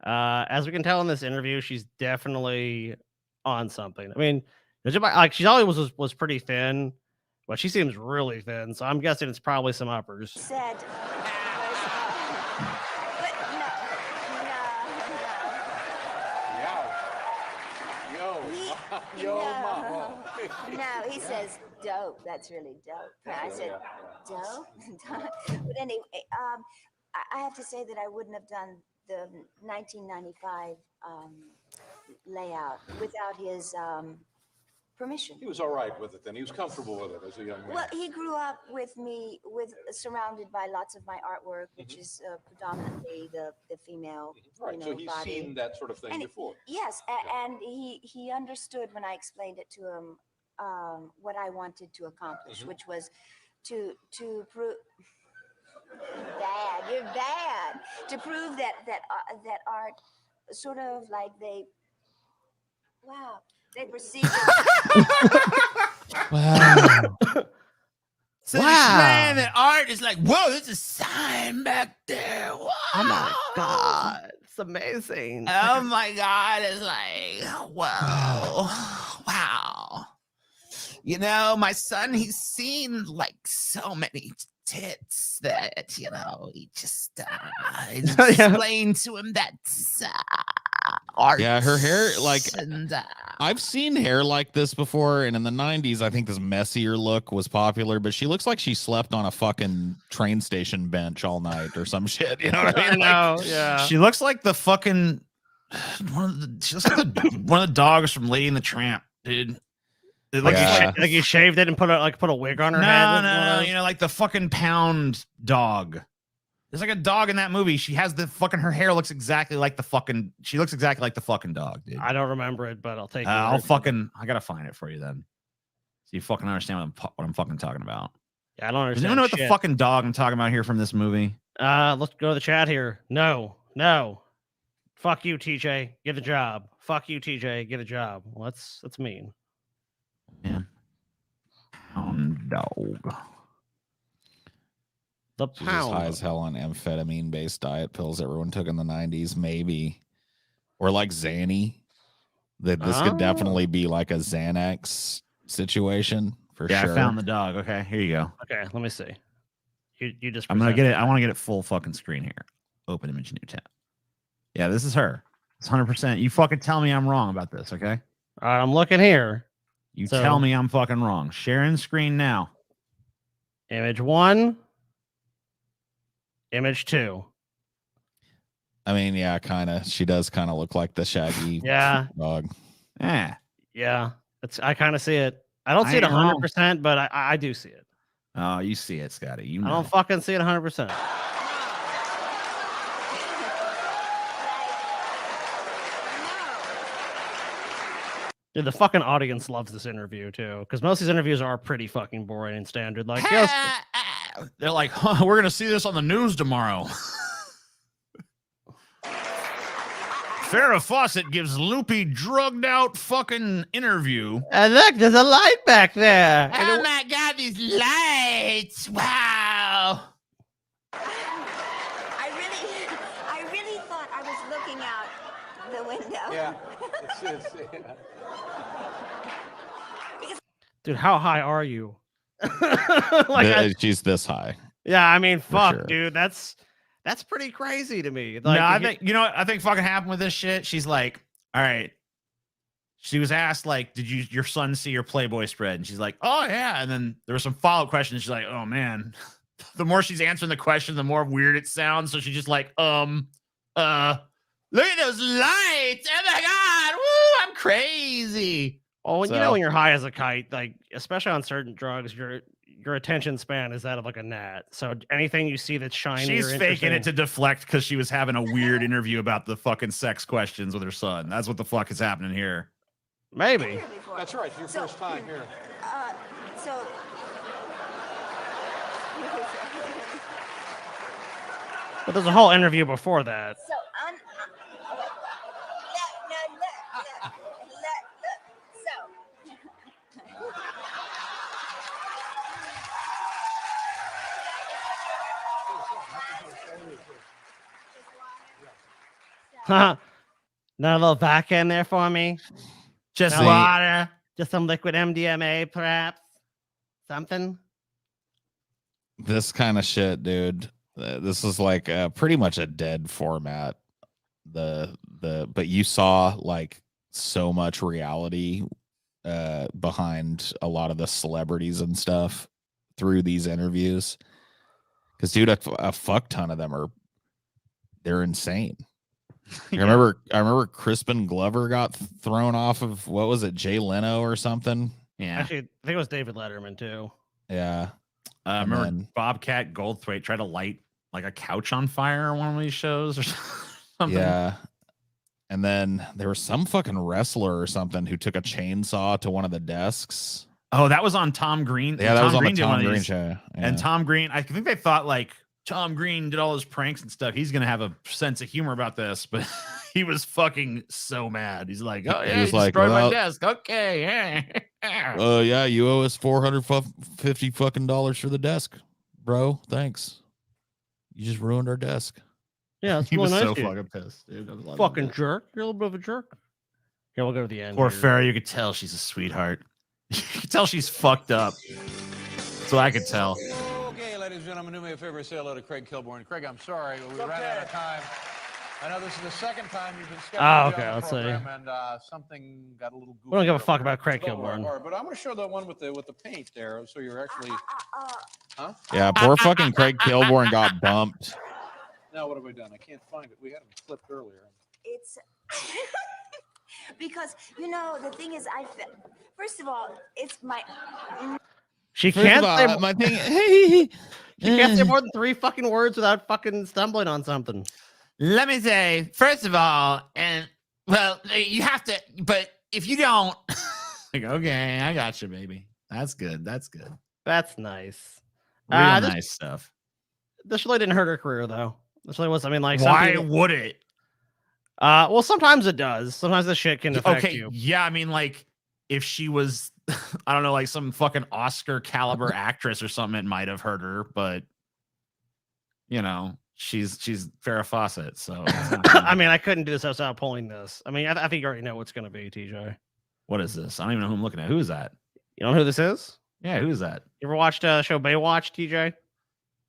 as we can tell in this interview, she's definitely on something. I mean, like she's always was pretty thin, but she seems really thin. So I'm guessing it's probably some uppers. said. But Yo, Mama. No, he says dope. That's really dope. And I said dope. But anyway, I have to say that I wouldn't have done the 1995 layout without his permission. He was all right with it then. He was comfortable with it as a young man. Well, he grew up with me, surrounded by lots of my artwork, which is predominantly the female, Right, so he's body. seen that sort of thing And before. Yes, and he understood when I explained it to him what I wanted to accomplish, which was to prove. Bad, you're bad. To prove that art, sort of like they perceive it. Wow. So Wow. man, that art is like, whoa, there's a sign back there. Whoa. Oh my god, it's amazing. Oh my god, it's like, whoa, wow. You know, my son, he's seen like so many tits that, you know, he just explained to him that art. Yeah, her hair, like, and, I've seen hair like this before, and in the 90s, I think this messier look was popular, but she looks like she slept on a fucking train station bench all night or some shit. You know what I mean? know, yeah. She looks like the fucking she looks like one of the dogs from Lady and the Tramp, dude. Like, Yeah. you shaved it and put a wig on her head. No, you know, like the fucking Pound dog. There's like a dog in that movie. She has the fucking, her hair looks exactly like the fucking, she looks exactly like the fucking dog, dude. I don't remember it, but I'll take it. I gotta find it for you then. So you fucking understand what I'm fucking talking about. Yeah, I don't Does understand. anyone know what the shit. fucking dog I'm talking about here from this movie? Let's go to the chat here. No. Fuck you, TJ. Get a job. Fuck you, TJ. Get a job. Well, that's mean. Yeah. Dog. The She's just high pound. as hell on amphetamine-based diet pills everyone took in the 90s, maybe. Or like Xanny. This could definitely be like a Xanax situation for Yeah, sure. I found the dog. Okay, here you go. Okay, let me see. You just. I'm gonna present get it. I want to get it full fucking screen here. Open image, new tab. Yeah, this is her. It's 100%. You fucking tell me I'm wrong about this, okay? All right, I'm looking here. You So- tell me I'm fucking wrong. Sharing screen now. Image 1. Image 2. I mean, yeah, kind of. She does kind of look like the Shaggy Yeah, dog. Yeah. yeah. I kind of see it. I don't see it I ain't wrong. 100%, but I do see it. Oh, you see it, Scotty. You I know. don't fucking see it 100%. Dude, the fucking audience loves this interview too, because most of these interviews are pretty fucking boring and standard. Like, yes, They're like, huh, we're gonna see this on the news tomorrow. Farrah Fawcett gives loopy, drugged out fucking interview. and look, there's a light back there. Oh my god, these lights! Wow. I really thought I was looking out the window. Yeah. Dude, how high are you? Like, She's this high. yeah, I mean, fuck, sure. dude, that's pretty crazy to me. No, Like, I think you know what I think fucking happened with this shit. She's like, all right. She was asked, like, did your son see your Playboy spread? And she's like, oh yeah. And then there were some follow-up questions. She's like, oh man. The more she's answering the question, the more weird it sounds. So she's just like, look at those lights. Oh my god, woo, I'm crazy. oh, and you So- know when you're high as a kite, like especially on certain drugs, your attention span is that of like a gnat. So anything you see that's shiny, She's or faking it interesting- to deflect because she was having a weird interview about the fucking sex questions with her son. That's what the fuck is happening here. maybe. Here before. That's right. Your So- first time here. So. But there's a whole interview before that. So Not a little vodka in there for me. Just No. water. Just some liquid MDMA, perhaps. Something. This kind of shit, dude. This is like pretty much a dead format. But you saw like so much reality behind a lot of the celebrities and stuff through these interviews. Because dude, a fuck ton of them they're insane. Yeah. I remember Crispin Glover got thrown off of, what was it, Jay Leno or something? Yeah. Actually, I think it was David Letterman too. Yeah. I And remember then- Bobcat Goldthwait tried to light like a couch on fire on one of these shows or something. Yeah. And then there was some fucking wrestler or something who took a chainsaw to one of the desks. Oh, that was on Tom Green. Yeah, that Tom was on the Green did one Tom of Green these. show. And Yeah. Tom Green, I think they thought like Tom Green did all those pranks and stuff. He's gonna have a sense of humor about this, but he was fucking so mad. He's like, "Oh yeah, He was he like, destroyed well, my desk." Okay, Yeah, you owe us $450 fucking dollars for the desk, bro. Thanks. You just ruined our desk. Yeah, it's he really was nice. so dude. fucking pissed, dude. I loved Fucking it. jerk. You're a little bit of a jerk. Here, we'll go to the end. Poor here. Farrah, you could tell she's a sweetheart. You could tell she's fucked up. That's what I could tell. Okay, ladies and gentlemen, do me a favor, say hello to Craig Kilborn. Craig, I'm sorry, but we ran out of time. I know this is the second time you've been scheduled Oh, to be okay, on the let's see. program, and something got a little goofy. We don't give a over fuck there. about Craig Don't worry, Kilborn. all right, but I'm going to show the one with the paint there, so you're actually. Huh? Yeah, poor fucking Craig Kilborn got bumped. Now what have I done? I can't find it. We had him clipped earlier. It's because the thing is, first of all, it's my. She First can't of say all, my thing. Hey, she can't say more than 3 fucking words without fucking stumbling on something. Let me say, first of all, and well, you have to, but if you don't, like, okay, I got you, baby. That's good. That's good. That's nice. Real This- nice stuff. This really didn't hurt her career though. This really was. I mean, like, some Why people- would it? well, sometimes it does. Sometimes the shit can affect Okay, you. yeah, I mean, like, if she was, I don't know, like some fucking Oscar caliber actress or something, it might have hurt her, but she's Farrah Fawcett, so it's not gonna- I mean, I couldn't do this without pulling this. I mean, I think you already know what's going to be, TJ. what is this? I don't even know who I'm looking at. Who is that? You know who this is? Yeah, who is that? You ever watched show Baywatch, TJ?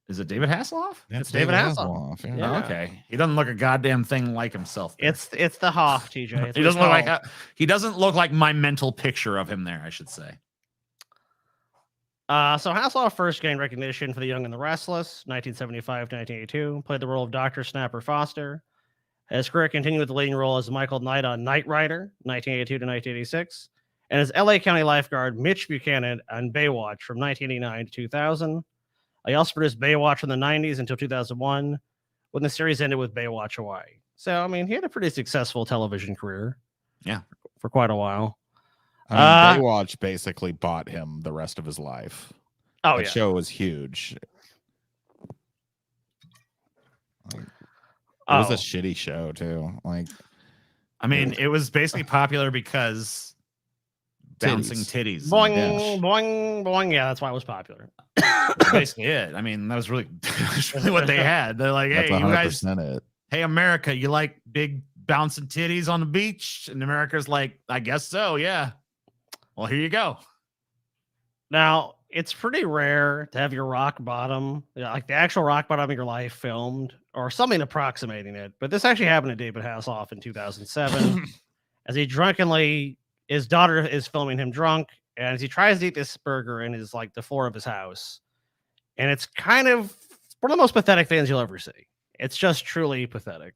Is it David Hasselhoff? It's David Hasselhoff. Yeah. Yeah. Oh, okay, he doesn't look a goddamn thing like himself. there. It's the Hoff, TJ. It's he what doesn't it's look like called. he doesn't look like my mental picture of him there, I should say. So Hasselhoff first gained recognition for The Young and the Restless, 1975 to 1982. Played the role of Dr. Snapper Foster. His career continued with the leading role as Michael Knight on Knight Rider, 1982 to 1986, and as LA County lifeguard Mitch Buchanan on Baywatch from 1989 to 2000. He also produced Baywatch from the 90s until 2001, when the series ended with Baywatch Hawaii. So, I mean, he had a pretty successful television career. Yeah. For quite a while. I mean, Baywatch basically bought him the rest of his life. Oh That yeah. show was huge. It was a shitty show too. Like, I mean, it was basically popular because bouncing titties. Boing, Yeah. boing, boing. Yeah, that's why it was popular. That's basically it. I mean, that was really, what they had. They're like, hey, that's you guys, 100% it. hey, America, you like big bouncing titties on the beach? And America's like, I guess so. Yeah. Well, here you go. Now, it's pretty rare to have your rock bottom, like the actual rock bottom of your life filmed or something approximating it. But this actually happened to David Hasselhoff in 2007 as he drunkenly, his daughter is filming him drunk, and as he tries to eat this burger in his like the floor of his house. And it's kind of one of the most pathetic things you'll ever see. It's just truly pathetic.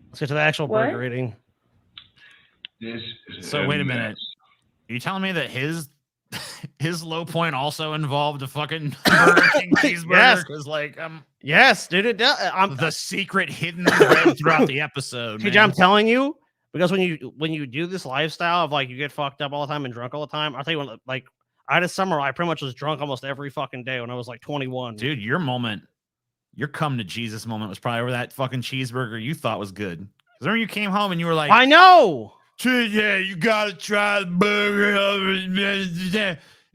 Let's get to the actual burger eating. So wait a minute. Are you telling me that his low point also involved a fucking Burger King cheeseburger? Yes. Because like Yes, dude. It does. the secret hidden thread throughout the episode. TJ, man. I'm telling you, because when you do this lifestyle of like you get fucked up all the time and drunk all the time, I'll tell you what, like I had a summer I pretty much was drunk almost every fucking day when I was like 21. Dude, your come to Jesus moment was probably over that fucking cheeseburger you thought was good. Because remember you came home and you were like, I know. yeah, you gotta try the burger.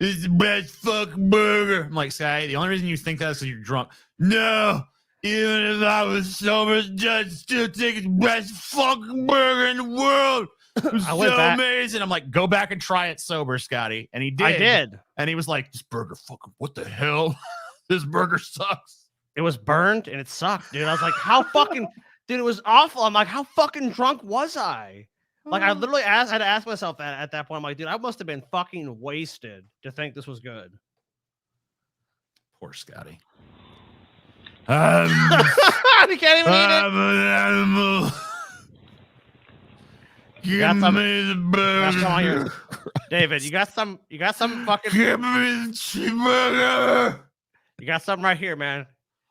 It's the best fucking burger. I'm like, Scotty, the only reason you think that is because you're drunk. No, even if I was sober, I'd still think it's the best fucking burger in the world. It was so amazing. I'm like, go back and try it sober, Scotty. And he did. I did. And he was like, this burger fucking, what the hell? This burger sucks. It was burned and it sucked, dude. I was like, how fucking, dude, it was awful. I'm like, how fucking drunk was I? Like, I literally had to ask myself that at that point. I'm like, dude, I must have been fucking wasted to think this was good. Poor Scotty. He can't even eat it. I'm an animal. Give me the burger. David, you got some fucking. Give me the cheeseburger. You got something right here, man.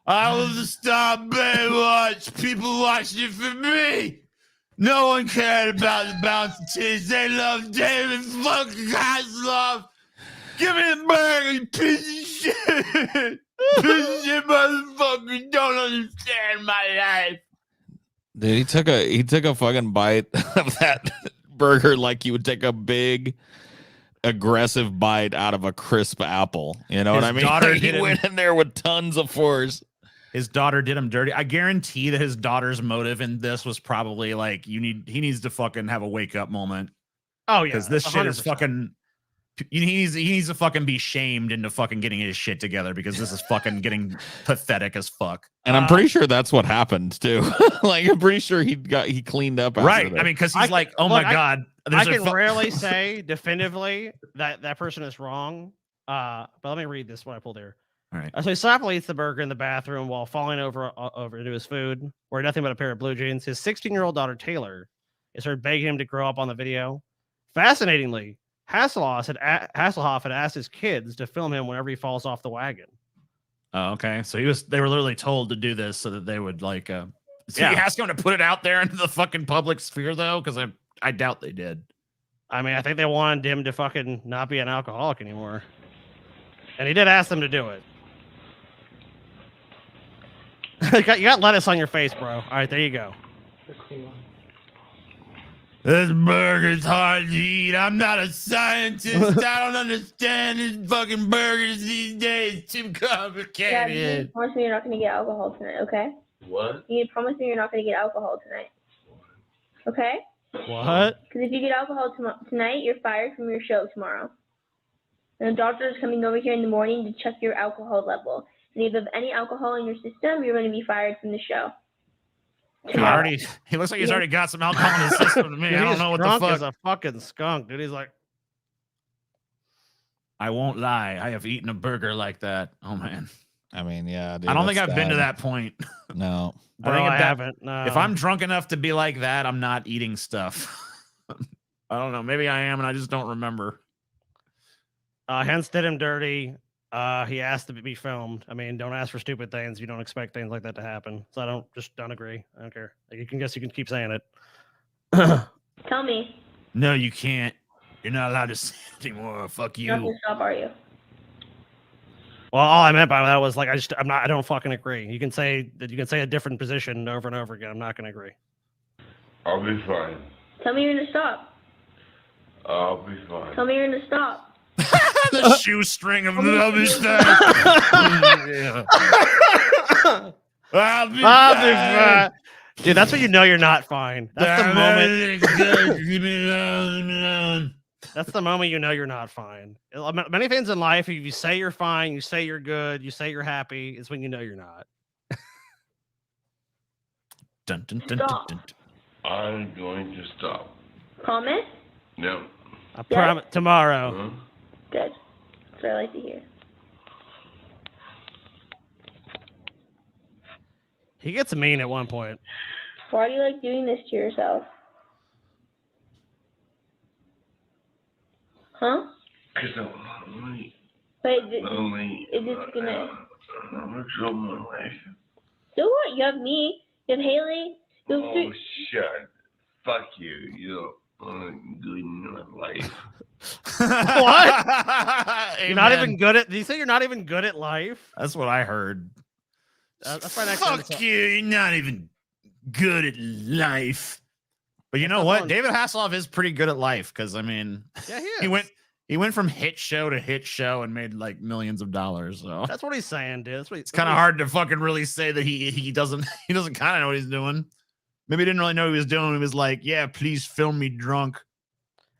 I will stop Baywatch. People watching it for me. No one cared about the bouncing titties. They love David fucking Hasselhoff. Give me the burger, you piece of shit. Piece of shit motherfucker. You don't understand my life. Dude, he took a fucking bite of that burger like you would take a big aggressive bite out of a crisp apple. You know what I mean? Like he went in there with tons of force. His daughter did him dirty. I guarantee that his daughter's motive in this was probably like, he needs to fucking have a wake up moment. Oh yeah, because this 100%. shit is fucking. He needs to fucking be shamed into fucking getting his shit together because this is fucking getting pathetic as fuck. And I'm pretty sure that's what happened too. Like I'm pretty sure he cleaned up. Right. After that. I mean, because he's like, oh my god. I can rarely say definitively that person is wrong. But let me read this. What I pulled here. All right. So he softly eats the burger in the bathroom while falling over into his food, wearing nothing but a pair of blue jeans. His 16-year-old daughter Taylor is heard begging him to grow up on the video. Fascinatingly, Hasselhoff had asked his kids to film him whenever he falls off the wagon. Oh, okay. So they were literally told to do this so that they would like. So Yeah. he asked him to put it out there into the fucking public sphere though, because I doubt they did. I mean, I think they wanted him to fucking not be an alcoholic anymore, and he did ask them to do it. You got lettuce on your face, bro. All right, there you go. This burger's hard to eat. I'm not a scientist. I don't understand these fucking burgers these days. Too complicated. Dad, you need to promise me you're not going to get alcohol tonight, okay? What? You need to promise me you're not going to get alcohol tonight. Okay? What? Because if you get alcohol tonight, you're fired from your show tomorrow. And the doctor is coming over here in the morning to check your alcohol level. And if you have any alcohol in your system, you're going to be fired from the show. He looks like he's already got some alcohol in his system to me. Dude, I don't he's know what the drunk fuck. as a fucking skunk, dude. He's like, I won't lie. I have eaten a burger like that. Oh man. I mean, yeah. Dude, I don't think that's I've been to bad. that point. No. bro, I haven't. No. If I'm drunk enough to be like that, I'm not eating stuff. I don't know. Maybe I am, and I just don't remember. Hence did him dirty. He asked to be filmed. I mean, don't ask for stupid things. You don't expect things like that to happen. So I don't agree. I don't care. Like, you can keep saying it. Tell me. No, you can't. You're not allowed to say it anymore. Fuck You're not you. gonna stop, are you? Well, all I meant by that was like I don't fucking agree. You can say a different position over and over again. I'm not gonna agree. I'll be fine. Tell me you're gonna stop. I'll be fine. Tell me you're gonna stop. The shoestring of love is that. I'll be fine. Dude, that's when you know you're not fine. That's the moment. That's the moment you know you're not fine. Many things in life, if you say you're fine, you say you're good, you say you're happy, is when you know you're not. Dun, dun, dun, Stop. dun, dun. I'm going to stop. Promise? No. I promise tomorrow. Huh? Good. That's what I like to hear. He gets mean at one point. Why do you like doing this to yourself? Huh? Because I'm lonely. Wait, Lonely. is this gonna... I'm in trouble in my life. So what? You have me. You have Haley. You have Oh, shut. Fuck you. You don't good in my life. What? You're not Amen. even good at. Did you say you're not even good at life? That's what I heard. That's my next one. Fuck you. You're not even good at life. But you know what? David Hasselhoff is pretty good at life because I mean, Yeah, he is. he went from hit show to hit show and made like millions of dollars. So That's what he's saying, dude. That's what it's kind of hard to fucking really say that he doesn't kind of know what he's doing. Maybe he didn't really know what he was doing. He was like, "Yeah, please film me drunk."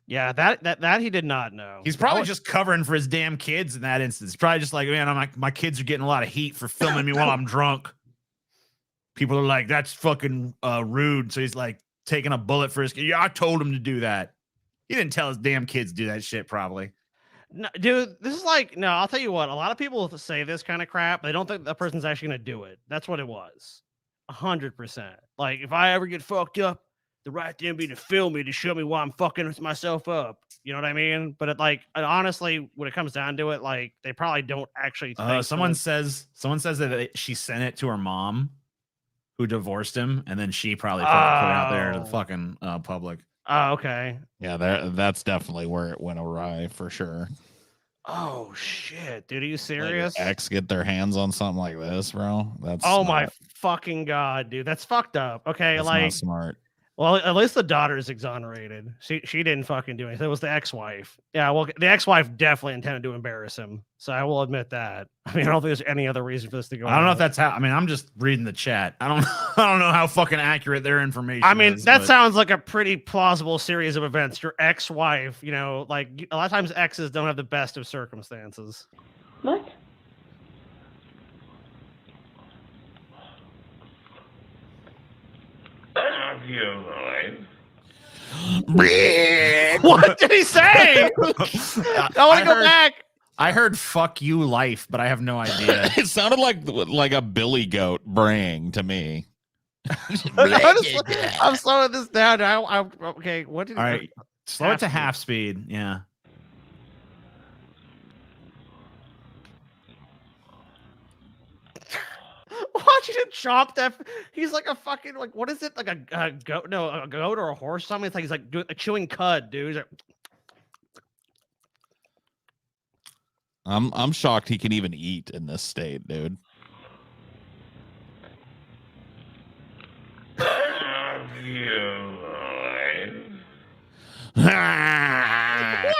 Yeah, that he did not know. He's probably just covering for his damn kids in that instance. He's probably just like, man, my kids are getting a lot of heat for filming me while I'm drunk. People are like, that's fucking rude. So he's like taking a bullet for his kid. Yeah, I told him to do that. He didn't tell his damn kids to do that shit, probably. No, dude, this is like, no, I'll tell you what. A lot of people say this kind of crap. They don't think that person's actually going to do it. That's what it was. 100%. Like, if I ever get fucked up, the right thing would be to film me to show me why I'm fucking myself up. You know what I mean? But honestly, when it comes down to it, like, they probably don't actually think Someone says that she sent it to her mom who divorced him, and then she probably put it out there to the fucking public. Oh, okay. Yeah, that's definitely where it went awry for sure. Oh shit, dude, are you serious? Like ex get their hands on something like this, bro. That's my fucking god, dude, that's fucked up. Okay, that's like not smart. Well, at least the daughter's exonerated. She didn't fucking do anything. It was the ex-wife. Yeah, well, the ex-wife definitely intended to embarrass him. So I will admit that. I mean, I don't think there's any other reason for this to go on. I don't know if that's how. I mean, I'm just reading the chat. I don't know how fucking accurate their information. I mean, is, that but... sounds like a pretty plausible series of events. Your ex-wife, you know, like a lot of times exes don't have the best of circumstances. What? What did he say? I want to go back. I heard "fuck you, life," but I have no idea. It sounded like a billy goat braying to me. I'm slowing this down. Okay. What did? All right, slow it to half speed. Yeah. Watch him chomp that. He's like a fucking like what is it like a goat? No, a goat or a horse? Or something. It's like he's like chewing cud, dude. He's like, I'm shocked he can even eat in this state, dude. what?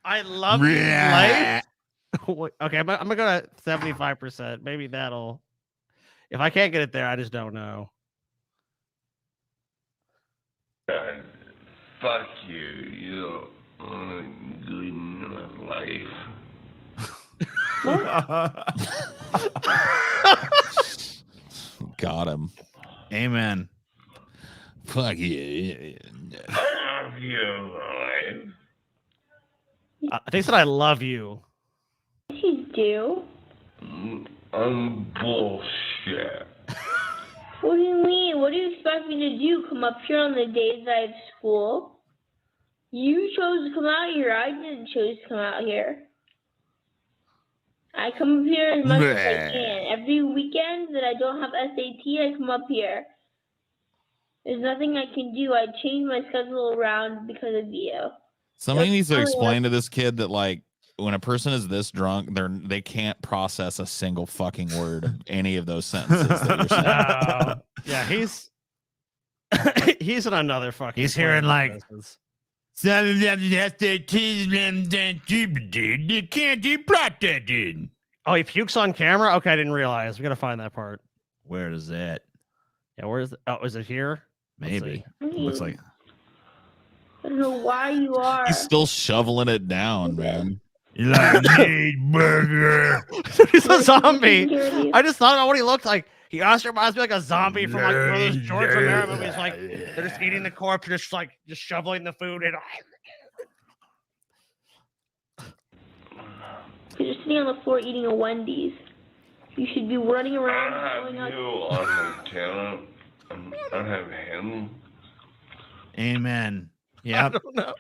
I love life. Okay, I'm gonna go to 75%. Maybe that'll. If I can't get it there, I just don't know. Fuck you. You don't good in my life. Got him. Amen. Fuck you. Fuck you, life. They said I love you. What did you do? Bullshit. What do you mean? What do you expect me to do? Come up here on the days I have school? You chose to come out here. I didn't choose to come out here. I come up here as much as I can. Every weekend that I don't have SAT, I come up here. There's nothing I can do. I change my schedule around because of you. Somebody needs to explain to this kid that, like, when a person is this drunk, they can't process a single fucking word of any of those sentences that you're saying. Yeah, he's in another fucking. He's hearing like. business. Oh, he pukes on camera? Okay, I didn't realize. We gotta find that part. Where is it? Yeah, where is it? Oh, is it here? Maybe. Let's see. Looks like. I don't know why you are. He's still shoveling it down, man. You like meat burger? He's a zombie. I just thought about what he looked like. He also reminds me like a zombie from like one of those George Romero movies. Like they're just eating the corpse, just shoveling the food in. You're sitting on the floor eating a Wendy's. You should be running around. I going have out. you on the channel. I have him. Amen. Yeah.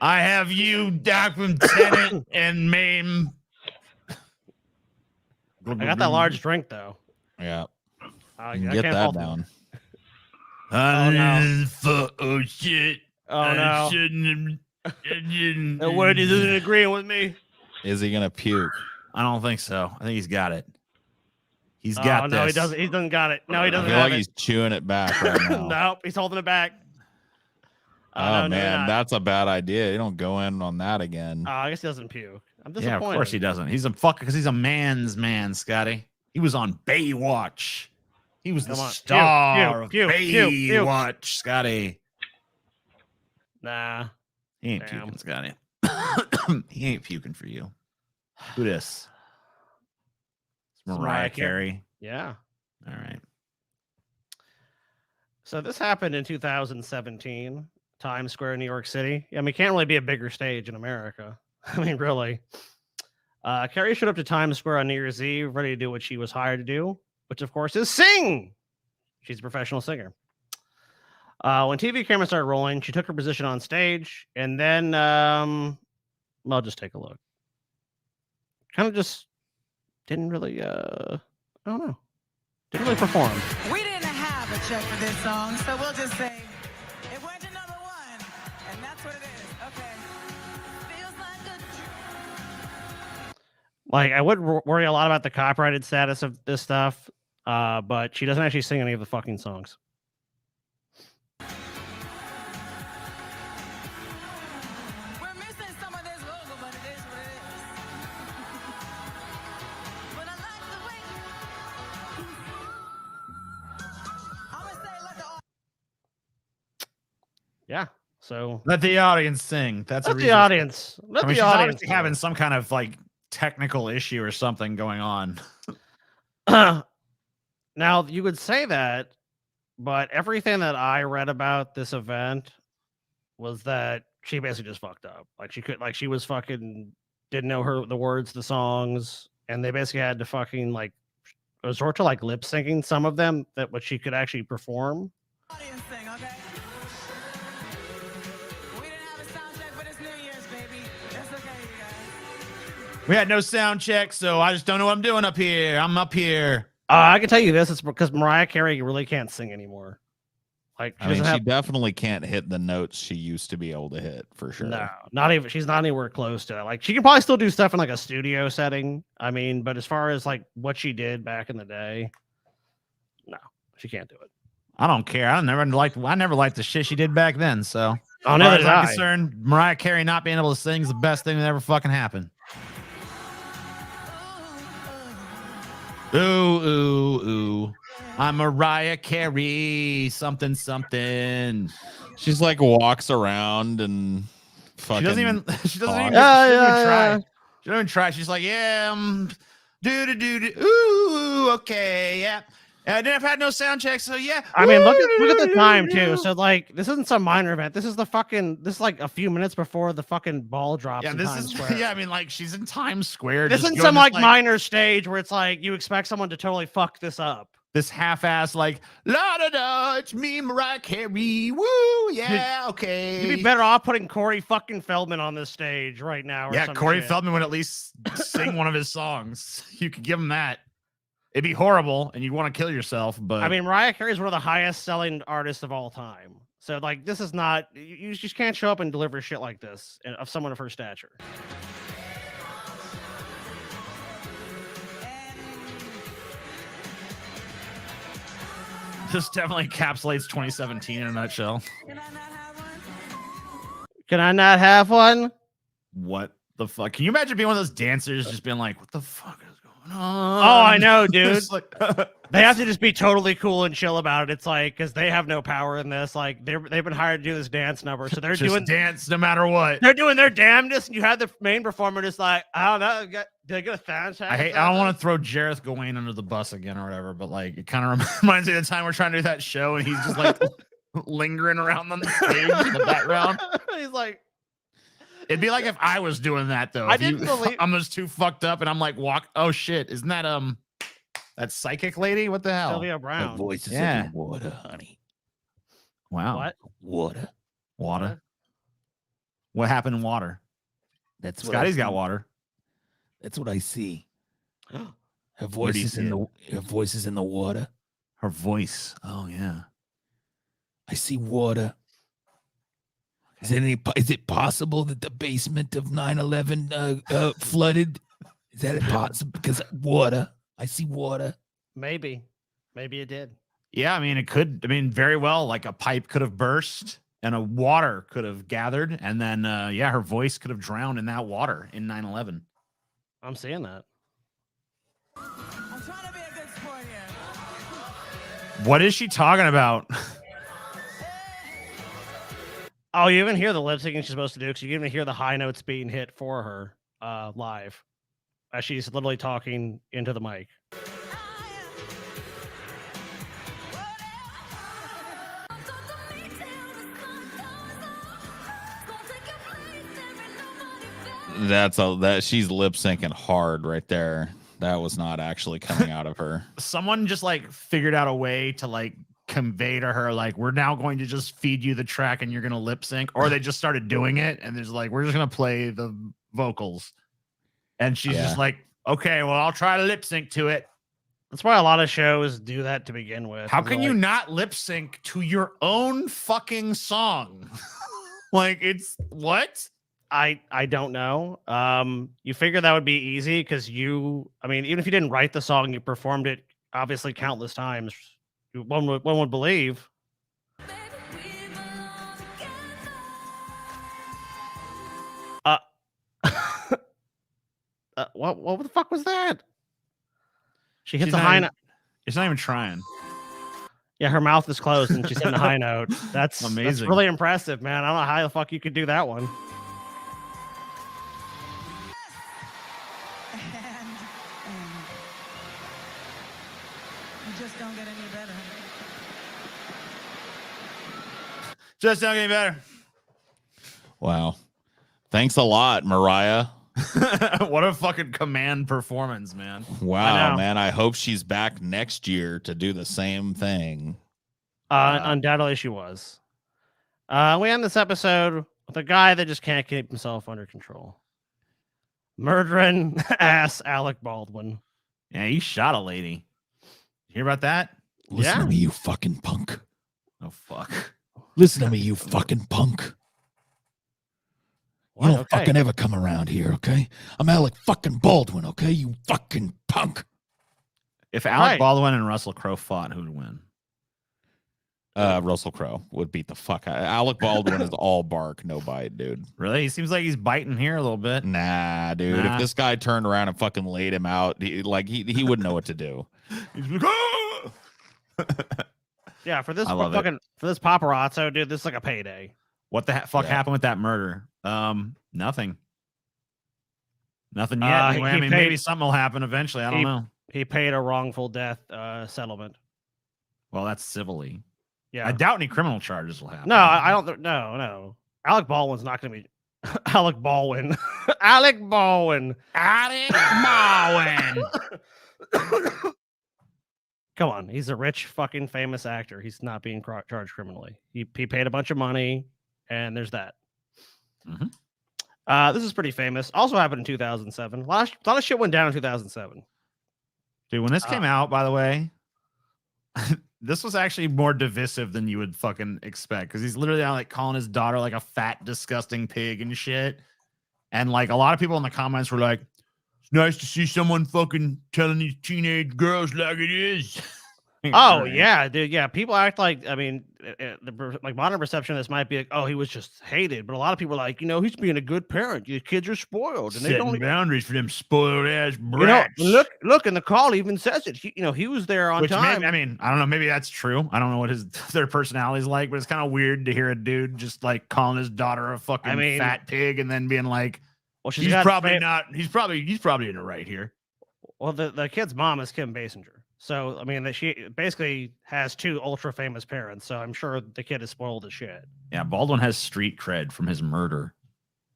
I have you, Doc from Tenet and Mame. I got that large drink though. Yeah. I Get can't that fault down. Oh no! Oh shit! Oh no! The word isn't agreeing with me. Is he gonna puke? I don't think so. I think he's got it. He's got this. No, he doesn't. He doesn't got it. No, he I doesn't feel have like it. he's chewing it back right now. Nope, he's holding it back. Oh no, man, that's a bad idea. You don't go in on that again. I guess he doesn't puke. I'm disappointed. Yeah, of course he doesn't. He's a fucker because he's a man's man, Scotty. He was on Baywatch. He was the star of Baywatch, Scotty. Nah. He ain't puking, Scotty. He ain't puking for you. Who this? It's Mariah Carey. Yeah. All right. So this happened in 2017, Times Square, New York City. I mean, it can't really be a bigger stage in America. I mean, really. Carey showed up to Times Square on New Year's Eve, ready to do what she was hired to do, which of course is sing. She's a professional singer. When TV cameras started rolling, she took her position on stage, and then, well, just take a look. Kind of just didn't really, I don't know, didn't really perform. We didn't have a check for this song, so we'll just say it went to number one, and that's what it is. Okay. Feels like a Like, I would worry a lot about the copyrighted status of this stuff, but she doesn't actually sing any of the fucking songs. We're missing some of this logo, but it is what it is. But I like the way I'm gonna say let the Yeah, so let the audience sing. That's let a the reason. audience. Let I mean, the she's audience obviously having some kind of like technical issue or something going on. Now you would say that, but everything that I read about this event was that she basically just fucked up. Like she was fucking didn't know the words to the songs, and they basically had to fucking like resort to like lip syncing some of them that what she could actually perform. audience thing, okay? We didn't have a sound check, but it's New Year's, baby. That's okay, you guys. We had no sound check, so I just don't know what I'm doing up here. I'm up here. I can tell you this: it's because Mariah Carey really can't sing anymore. Like I mean, she definitely can't hit the notes she used to be able to hit for sure. No, not even. She's not anywhere close to it. Like she can probably still do stuff in like a studio setting. I mean, but as far as like what she did back in the day, no, she can't do it. I don't care. I never liked the shit she did back then. So, oh, as neither far as did I'm I. concerned, Mariah Carey not being able to sing is the best thing that ever fucking happened. Ooh, ooh, ooh. I'm Mariah Carey. Something, something. She's like walks around and fucking. She doesn't even try. She doesn't even try. She's like, yeah, do. Ooh, okay, yeah. And I've had no sound check, so yeah. I mean, look at the time too. So like, this isn't some minor event. This is like a few minutes before the fucking ball drops. Yeah, in this Times is Square. yeah. I mean, like she's in Times Square. This just isn't doing some this, like minor stage where it's like you expect someone to totally fuck this up. this half-ass like la da da, it's me, Mariah Carey. Woo, yeah, okay. You'd be better off putting Corey fucking Feldman on this stage right now. Or Yeah, some Corey shit. Feldman would at least sing one of his songs. You could give him that. It'd be horrible, and you'd want to kill yourself. But I mean, Mariah Carey is one of the highest selling artists of all time. So like, this is not. You just can't show up and deliver shit like this of someone of her stature. this definitely encapsulates 2017 in a nutshell. Can I not have one? What the fuck? Can you imagine being one of those dancers just being like, what the fuck is going on? Oh, I know, dude. It's like, They have to just be totally cool and chill about it. It's like, because they have no power in this. Like, they've been hired to do this dance number, so they're just doing dance no matter what. They're doing their damnedest, and you have the main performer just like, I don't know, did they get a fan check? I don't want to throw Jareth Gawain under the bus again or whatever, but like it kind of reminds me of the time we're trying to do that show and he's just like lingering around on the stage in the background. He's like, it'd be like if I was doing that though. I If didn't believe. I'm just too fucked up and I'm like, oh shit, isn't that that psychic lady? What the hell? Sylvia Brown. Voices Yeah. in the water, honey. Wow. What? Water. Water. What happened in water? That's what Scotty's I got see. water. That's what I see. Her Where do you voice is see in it? the voice is in the water. Her voice. Oh yeah. I see water. Is it possible that the basement of 9/11 flooded? Is that possible? Because water. I see water. Maybe it did. Yeah, I mean it could. I mean, very well. Like a pipe could have burst and a water could have gathered, and then yeah, her voice could have drowned in that water in 9/11. I'm seeing that. I'm trying to be a good sport here. What is she talking about? Oh, you even hear the lip syncing she's supposed to do because you even hear the high notes being hit for her live as she's literally talking into the mic. That she's lip syncing hard right there. That was not actually coming out of her. Someone just like figured out a way to like convey to her like, we're now going to just feed you the track and you're gonna lip sync, or they just started doing it and there's like, we're just gonna play the vocals, and she's just like, okay, well, I'll try to lip sync to it. That's why a lot of shows do that to begin with. How They're can you like, not lip sync to your own fucking song? Like, it's what? I don't know. You figure that would be easy because I mean, even if you didn't write the song, you performed it obviously countless times. One would believe. What the fuck was that? She hits She's a not high even- note. It's not even trying. Yeah, her mouth is closed and she's hitting a high note. That's Amazing. That's really impressive, man. I don't know how the fuck you could do that one. You just don't get any better. Just not getting better. Wow. Thanks a lot, Mariah. What a fucking command performance, man. Wow, man. I hope she's back next year to do the same thing. Undoubtedly she was. We end this episode with a guy that just can't keep himself under control. Murdering ass Alec Baldwin. Yeah, he shot a lady. You hear about that? Listen to me, you fucking punk. Oh, fuck. Listen to me, you fucking punk. You don't Okay. fucking ever come around here, okay? I'm Alec fucking Baldwin, okay? You fucking punk. If Alec Right. Baldwin and Russell Crowe fought, who'd win? Russell Crowe would beat the fuck out. Alec Baldwin is all bark, no bite, dude. Really? He seems like he's biting here a little bit. Nah, dude. Nah. If this guy turned around and fucking laid him out, he wouldn't know what to do. He's like, "Ah!" Yeah, for this I love it. fucking for this paparazzo, dude, this is like a payday. What the fuck Yeah. happened with that murder? Nothing. Nothing yet. He Anyway, I mean, paid- maybe something will happen eventually. I don't know. He paid a wrongful death settlement. Well, that's civilly. Yeah. I doubt any criminal charges will happen. No, I don't. No. Alec Baldwin's not going to be. Alec Baldwin. Alec Baldwin. Alec Baldwin. Come on, he's a rich, fucking famous actor. He's not being charged criminally. He paid a bunch of money, and there's that. This is pretty famous. Also happened in 2007. A lot of shit went down in 2007. Dude, when this came out, by the way, this was actually more divisive than you would fucking expect, because he's literally like calling his daughter like a fat, disgusting pig and shit. And like a lot of people in the comments were like, it's nice to see someone fucking telling these teenage girls like it is. Oh Right. yeah, dude. Yeah, people act like, I mean, like modern perception of this might be like, oh, he was just hated, but a lot of people are like, he's being a good parent. Your kids are spoiled, and they Setting don't. boundaries for them spoiled ass brats. Look, and the call even says it. He was there on time. I mean, I don't know. Maybe that's true. I don't know what their personality's like, but it's kind of weird to hear a dude just like calling his daughter a fucking fat pig and then being like, well, he's probably not. He's probably in the right here. Well, the kid's mom is Kim Basinger. So, I mean, she basically has two ultra famous parents. So I'm sure the kid is spoiled as shit. Yeah, Baldwin has street cred from his murder.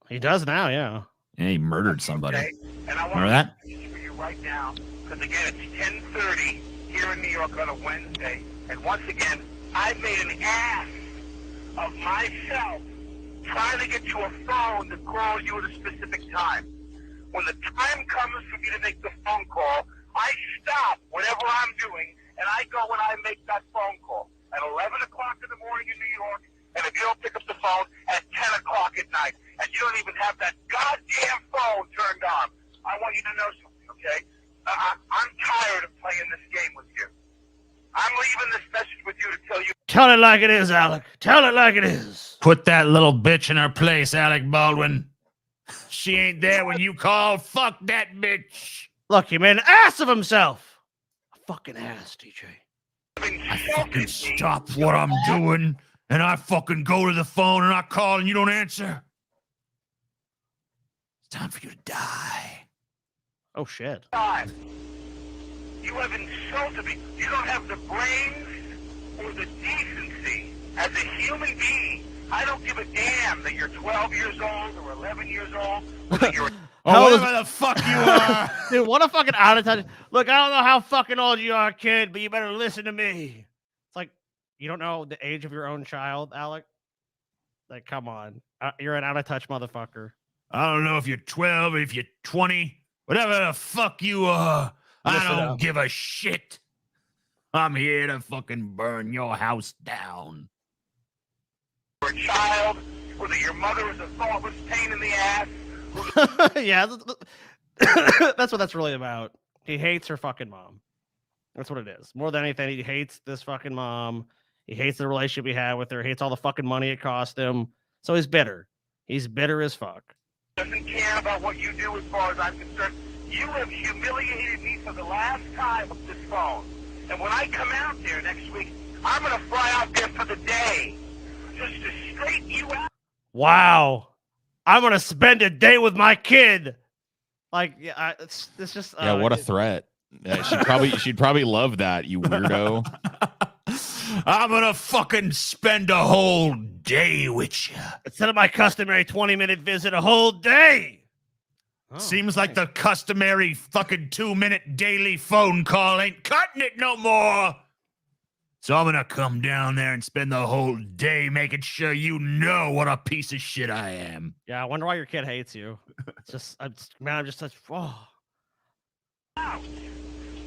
He does now, yeah. Yeah, he murdered somebody. Okay. And I want Remember that? to for you right now, because again, it's 10:30 here in New York on a Wednesday. And once again, I made an ass of myself trying to get you a phone to call you at a specific time. When the time comes for me to make the phone call, I stop whatever I'm doing, and I go and I make that phone call at 11 o'clock in the morning in New York, and if you don't pick up the phone, at 10 o'clock at night, and you don't even have that goddamn phone turned on. I want you to know something, okay? I'm tired of playing this game with you. I'm leaving this message with you to tell you. Tell it like it is, Alec. Tell it like it is. Put that little bitch in her place, Alec Baldwin. She ain't there when you call. Fuck that bitch. Look, he made an ass of himself. A fucking ass, DJ. I fucking stop what I'm doing, and I fucking go to the phone, and I call, and you don't answer. It's time for you to die. Oh, shit. God, you have insulted me. You don't have the brains or the decency as a human being. I don't give a damn that you're 12 years old or 11 years old or that you're... Whatever the fuck you are. Dude, what a fucking out of touch. Look, I don't know how fucking old you are, kid, but you better listen to me. It's like, you don't know the age of your own child, Alec? Like, come on. You're an out of touch motherfucker. I don't know if you're 12 or if you're 20. Whatever the fuck you are. I don't give a shit. I'm here to fucking burn your house down. a child, or that your mother is a thoughtless pain in the ass. Yeah, that's what that's really about. He hates her fucking mom. That's what it is. More than anything, he hates this fucking mom. He hates the relationship he had with her. He hates all the fucking money it cost him. So he's bitter. He's bitter as fuck. Doesn't care about what you do as far as I'm concerned. You have humiliated me for the last time with this phone. And when I come out there next week, I'm going to fly out there for the day just to straighten you out. Wow. I'm going to spend a day with my kid. Like, yeah, it's just... Yeah, what a threat. Yeah, she'd probably love that, you weirdo. I'm gonna fucking spend a whole day with you. Instead of my customary 20-minute visit, a whole day. Oh, Seems like the customary fucking 2-minute daily phone call ain't cutting it no more. So I'm gonna come down there and spend the whole day making sure you know what a piece of shit I am. Yeah, I wonder why your kid hates you. It's just, I'm just such... Oh.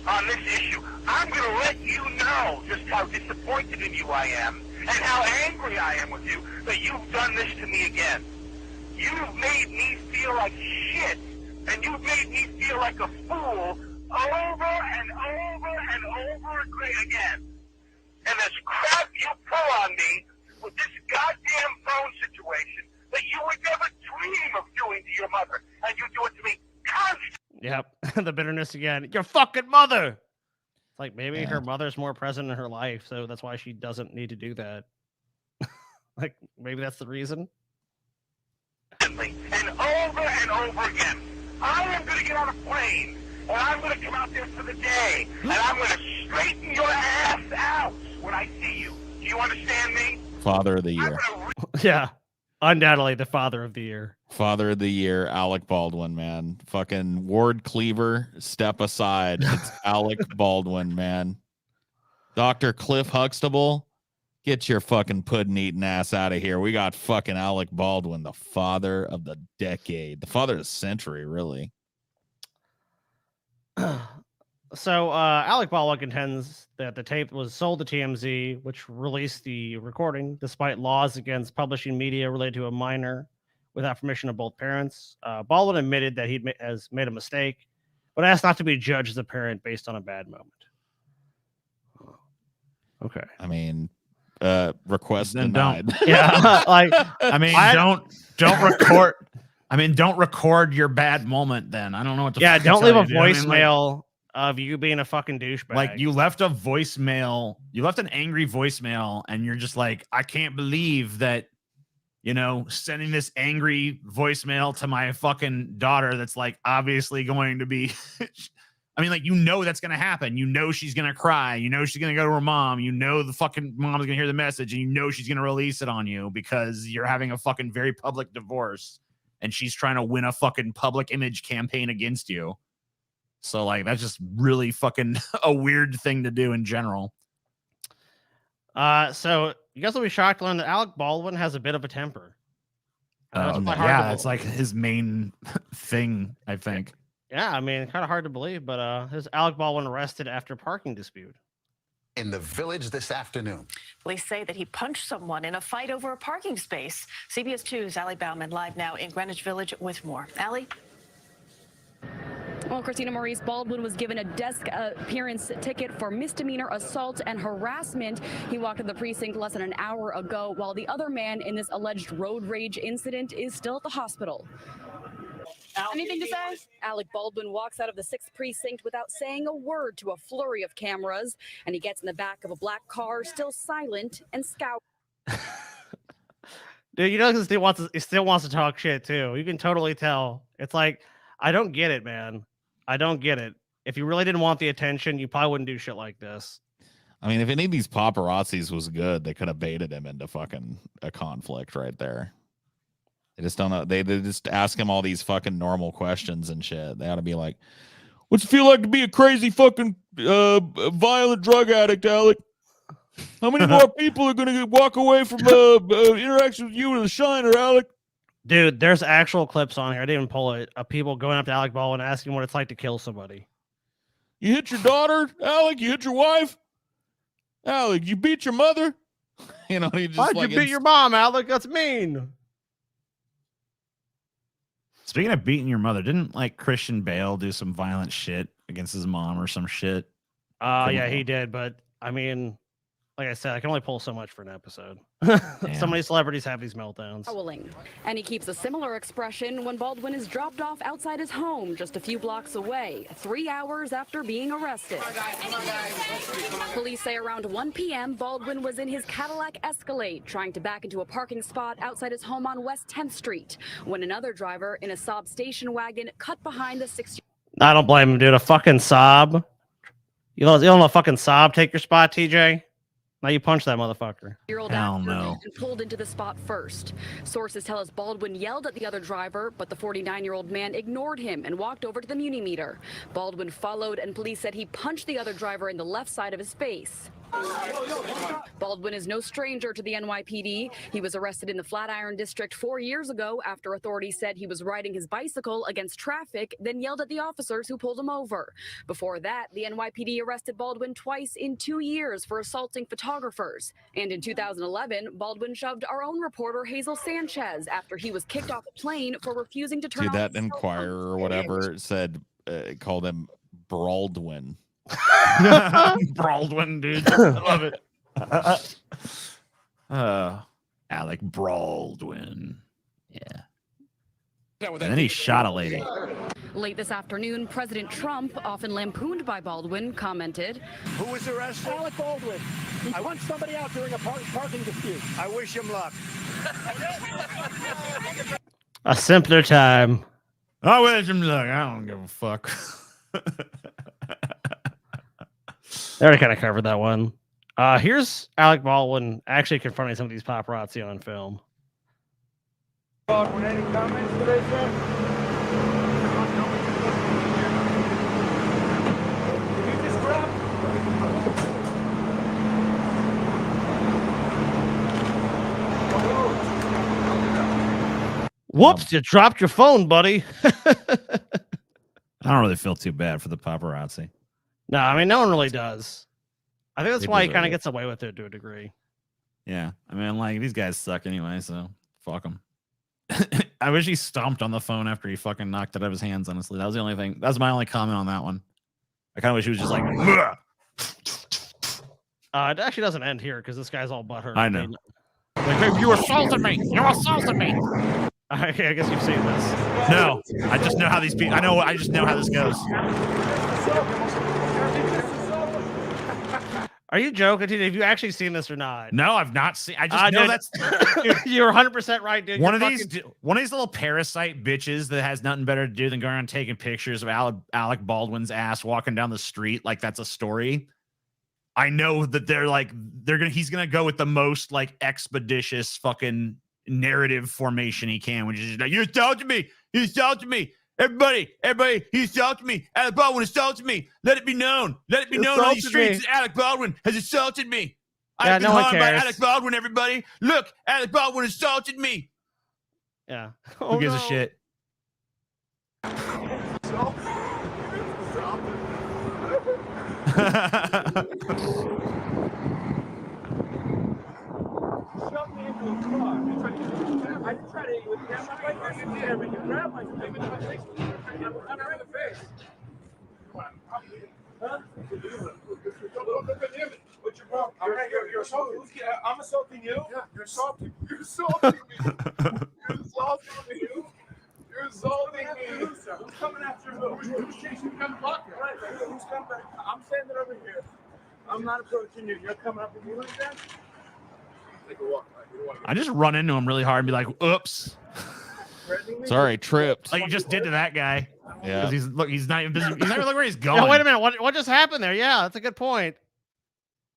On this issue, I'm going to let you know just how disappointed in you I am and how angry I am with you that you've done this to me again. You've made me feel like shit, and you've made me feel like a fool over and over and over again. And this crap you pull on me with this goddamn phone situation that you would never dream of doing to your mother, and you do it to me constantly. Yep, the bitterness again. Your fucking mother. It's like maybe her mother's more present in her life, so that's why she doesn't need to do that. Like maybe that's the reason. And over again. I am going to get on a plane, and I'm going to come out there for the day, and I'm going to straighten your ass out when I see you. Do you understand me? Father of the year. Yeah, undoubtedly the father of the year. Father of the year, Alec Baldwin, man. Fucking Ward Cleaver, step aside. It's Alec Baldwin, man. Dr. Cliff Huxtable, get your fucking pudding-eating ass out of here. We got fucking Alec Baldwin, the father of the decade. The father of the century, really. So Alec Baldwin contends that the tape was sold to TMZ, which released the recording despite laws against publishing media related to a minor without permission of both parents. Baldwin admitted that he has made a mistake, but asked not to be judged as a parent based on a bad moment. Okay. I mean, request Then denied. don't. Yeah. Like, I mean, don't record. I mean, don't record your bad moment. Then I don't know what to. yeah, fucking don't tell leave a you, dude. I mean, like- voicemail of you being a fucking douchebag. Like you left a voicemail, you left an angry voicemail, and you're just like, I can't believe that, you know, sending this angry voicemail to my fucking daughter that's like obviously going to be, I mean, like, you know, that's going to happen. You know, she's going to cry. You know, she's going to go to her mom. You know, the fucking mom's going to hear the message, and you know, she's going to release it on you because you're having a fucking very public divorce and she's trying to win a fucking public image campaign against you. So, like, that's just really fucking a weird thing to do in general. So you guys will be shocked to learn that Alec Baldwin has a bit of a temper. Yeah, it's like his main thing, I think. Yeah, I mean, kind of hard to believe, but his Alec Baldwin arrested after parking dispute. In the Village this afternoon. Police say that he punched someone in a fight over a parking space. CBS 2's Allie Bauman live now in Greenwich Village with more. Allie? Well, Christina Maurice, Baldwin was given a desk appearance ticket for misdemeanor assault and harassment. He walked to the precinct less than an hour ago, while the other man in this alleged road rage incident is still at the hospital. Anything to say? Alec Baldwin walks out of the 6th precinct without saying a word to a flurry of cameras, and he gets in the back of a black car, still silent and scowling. Dude, you know, he still wants to talk shit too. You can totally tell. It's like, I don't get it, man. I don't get it. If you really didn't want the attention, you probably wouldn't do shit like this. I mean, if any of these paparazzis was good, they could have baited him into fucking a conflict right there. They just don't know. They just ask him all these fucking normal questions and shit. They ought to be like, what's it feel like to be a crazy fucking violent drug addict, Alec? How many more people are going to walk away from interaction with you in the Shiner, Alec? Dude, there's actual clips on here. I didn't even pull it of people going up to Alec Baldwin asking what it's like to kill somebody. You hit your daughter, Alec? You hit your wife? Alec, you beat your mother? You know, you just Why'd like you beat your mom, Alec? That's mean. Speaking of beating your mother, didn't like Christian Bale do some violent shit against his mom or some shit? Yeah, he did. But I mean, like I said, I can only pull so much for an episode. So many celebrities have these meltdowns. And he keeps a similar expression when Baldwin is dropped off outside his home just a few blocks away, 3 hours after being arrested. Police say around 1 p.m., Baldwin was in his Cadillac Escalade trying to back into a parking spot outside his home on West 10th Street when another driver in a Saab station wagon cut behind the 60. I don't blame him, dude. A fucking Saab. You don't know a fucking Saab take your spot, TJ? Now you punch that motherfucker. Hell no. And pulled into the spot first. Sources tell us Baldwin yelled at the other driver, but the 49-year-old man ignored him and walked over to the Muni meter. Baldwin followed, and police said he punched the other driver in the left side of his face. Baldwin is no stranger to the NYPD. He was arrested in the Flatiron District 4 years ago after authorities said he was riding his bicycle against traffic, then yelled at the officers who pulled him over. Before that, the NYPD arrested Baldwin twice in 2 years for assaulting photographers. And in 2011, Baldwin shoved our own reporter Hazel Sanchez after he was kicked off a plane for refusing to turn Dude, off that Enquirer or whatever said, called him Baldwin. Baldwin, dude. I love it. Alec Baldwin. Yeah. And then he shot a lady. Late this afternoon, President Trump, often lampooned by Baldwin, commented, Who was arrested? Alec Baldwin. I want somebody out during a parking dispute. I wish him luck. A simpler time. I wish him luck. I don't give a fuck. They already kind of covered that one. Here's Alec Baldwin actually confronting some of these paparazzi on film. Baldwin, any comments today, sir? Did you just grab? Whoops, you dropped your phone, buddy. I don't really feel too bad for the paparazzi. No, I mean, no one really does. I think that's They why he deserve kind of it. gets away with it to a degree. Yeah, I mean, like, these guys suck anyway, so fuck them. I wish he stomped on the phone after he fucking knocked it out of his hands, honestly. That was the only thing. That was my only comment on that one. I kind of wish he was just like, "Ugh." It actually doesn't end here because this guy's all butthurt. I know. Like, "Hey, you assaulted me! You assaulted me!" Okay, I guess you've seen this. No, I just know how these people. I just know how this goes. Are you joking, dude? Have you actually seen this or not? No, I've not seen. I just know dude, that's You're 100% right, dude. one You're of these little parasite bitches that has nothing better to do than going around taking pictures of Alec Baldwin's ass walking down the street like that's a story. I know that he's gonna go with the most like expeditious fucking narrative formation he can, which is just like, you assaulted me, everybody, he assaulted me, Alec Baldwin assaulted me, let it be known on these streets that Alec Baldwin has assaulted me. Yeah, I've been no one harmed by cares. Alec Baldwin, everybody. Look, Alec Baldwin assaulted me. Yeah. Who gives a shit? Shoved me into a car. I tried to grab my face. Yeah, but you grabbed my face. I'm in the face. Huh? Don't look at him. What's your problem? You're assaulting. I'm assaulting you? Yeah, you're assaulting me. You're assaulting me. You're assaulting me. Who's coming after who? Who's chasing you down the block? Right. Who's coming back? I'm standing over here. I'm not approaching you. You're coming up with me like that? Take a walk. I just run into him really hard and be like, oops. Sorry, tripped. Like you just did to that guy. Yeah. He's not even looking where he's going. No, wait a minute. What just happened there? Yeah, that's a good point.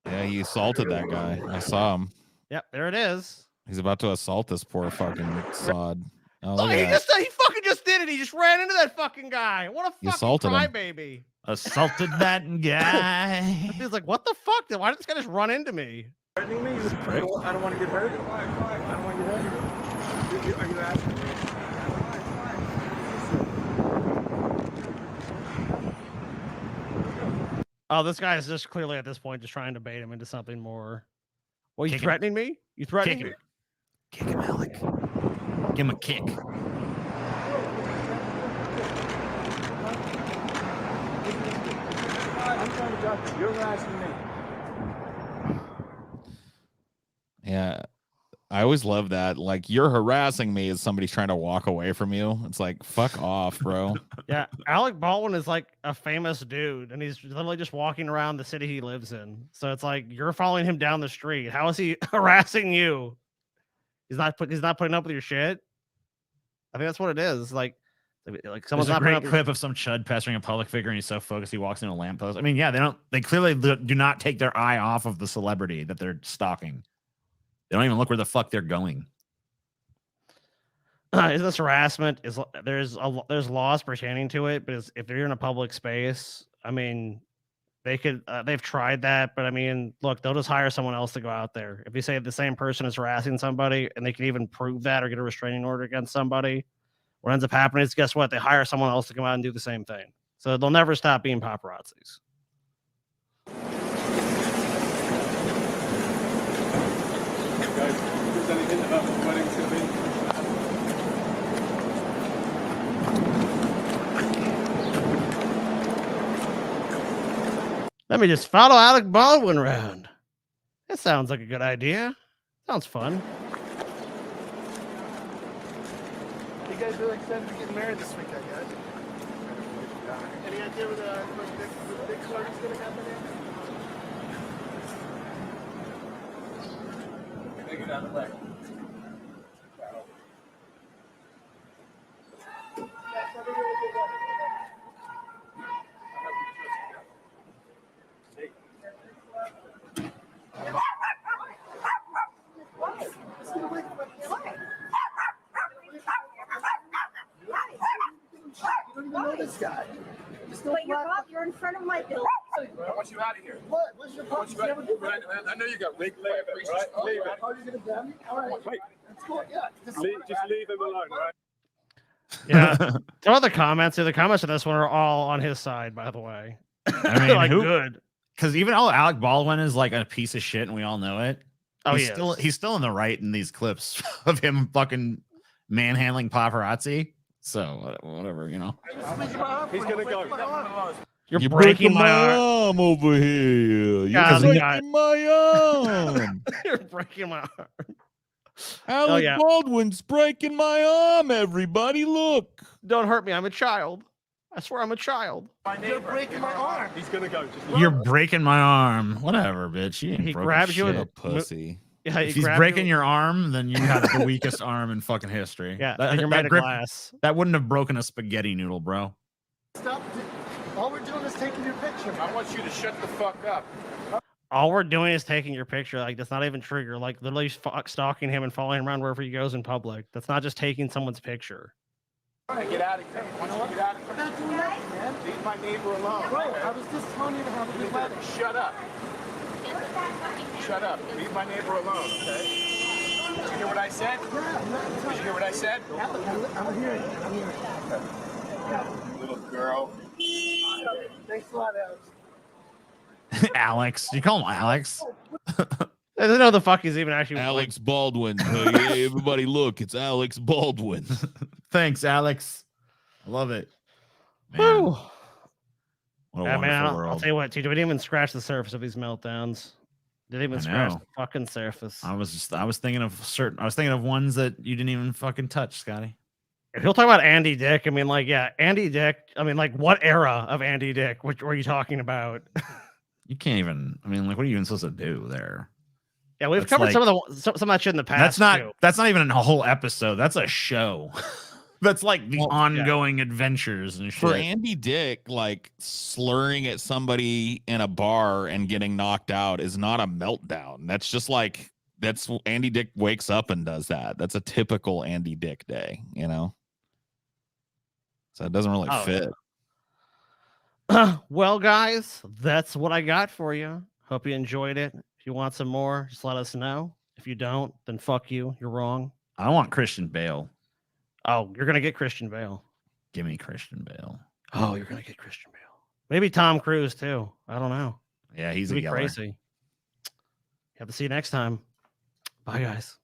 Yeah, he assaulted that guy. I saw him. Yep, there it is. He's about to assault this poor fucking sod. Oh, Look, look at that. he fucking just did it. He just ran into that fucking guy. What a He fucking assaulted him. crybaby. Assaulted that guy. He's like, what the fuck? Why did this guy just run into me? Threatening me? I don't want to get hurt. I don't want to get hurt. Are you asking me? Oh, this guy is just clearly at this point just trying to bait him into something more. Well, you Kick him. threatening me? You threatening Kick me? him. Kick him, Alec. Give him a kick. I'm trying to talk to you. You're harassing me. Yeah. I always love that. Like, you're harassing me as somebody's trying to walk away from you. It's like, fuck off, bro. Yeah, Alec Baldwin is like a famous dude, and he's literally just walking around the city he lives in. So it's like you're following him down the street. How is he harassing you? He's not putting up with your shit. I think that's what it is. Like someone's There's a not putting great up clip of some chud pestering a public figure, and he's so focused he walks into a lamppost. I mean, yeah, they clearly do not take their eye off of the celebrity that they're stalking. They don't even look where the fuck they're going. Is this harassment? There's laws pertaining to it, but if you're in a public space, I mean, they've tried that, but I mean, look, they'll just hire someone else to go out there. If you say the same person is harassing somebody, and they can even prove that or get a restraining order against somebody, what ends up happening is, guess what? They hire someone else to come out and do the same thing. So they'll never stop being paparazzis. Let me just follow Alec Baldwin around. That sounds like a good idea. Sounds fun. You guys are excited to get married this weekend, guys? Any idea where the big party's gonna happen in? Take it out of the way. You don't even know this guy. But you're in front of my building. I want you out of here. What? What's your problem? I know you got big legs, right? Leave it. Are you going to grab me? All right. Wait. That's cool. Yeah. Just leave him alone, right? Yeah. Some of the comments of this one are all on his side, by the way. I mean, like who? good. Because even though Alec Baldwin is like a piece of shit and we all know it, Oh, he's still in the right in these clips of him fucking manhandling paparazzi. So whatever, you know. He's gonna go. You're breaking my arm over here. You're God, breaking my arm. You're breaking my arm. Alec yeah. Baldwin's breaking my arm, everybody. Look. Don't hurt me. I'm a child. I swear I'm a child. You're breaking my arm. He's gonna go. You're breaking my arm. Whatever, bitch. He grabs you with a pussy. Yeah, if he's breaking your arm, then you have the weakest arm in fucking history. Yeah, and you're made of glass. That wouldn't have broken a spaghetti noodle, bro. Stop. All we're doing is taking your picture. I want you to shut the fuck up. All we're doing is taking your picture. Like, that's not even trigger. Like, literally stalking him and following him around wherever he goes in public. That's not just taking someone's picture. Get out of here. I want you to get out of here. I'm not doing that, man. Leave my neighbor alone. Bro, I was just telling you to have a good weather. Shut up. Shut up. Leave my neighbor alone, okay? Did you hear what I said? Yeah. Did you hear what I said? I'm hearing it. I'm hearing it. Little girl. Thanks a lot, Alex. Alex. You call him Alex? I don't know the fuck he's even actually. Alex Baldwin. Hey, everybody, look, it's Alex Baldwin. Thanks, Alex. I love it. Man. What a Yeah, man, wonderful world. I'll tell you what, TJ, we didn't even scratch the surface of these meltdowns. Didn't even scratch the fucking surface. I was thinking of ones that you didn't even fucking touch, Scotty. If you'll talk about Andy Dick, I mean, like, yeah, Andy Dick. I mean, like, what era of Andy Dick? Which were you talking about? You can't even. I mean, like, what are you even supposed to do there? Yeah, we've covered some of that shit in the past. That's not even a whole episode. That's a show. That's like the ongoing adventures and shit. For Andy Dick, like slurring at somebody in a bar and getting knocked out is not a meltdown. That's just like Andy Dick wakes up and does that. That's a typical Andy Dick day, you know. So it doesn't really fit. Well, guys, that's what I got for you. Hope you enjoyed it. If you want some more, just let us know. If you don't, then fuck you. You're wrong. I want Christian Bale. Oh, you're gonna get Christian Bale. Give me Christian Bale. Oh, you're gonna get Christian Bale. Maybe Tom Cruise too. I don't know. Yeah, he's It'd a be yeller. crazy. Have to see you next time. Bye, guys.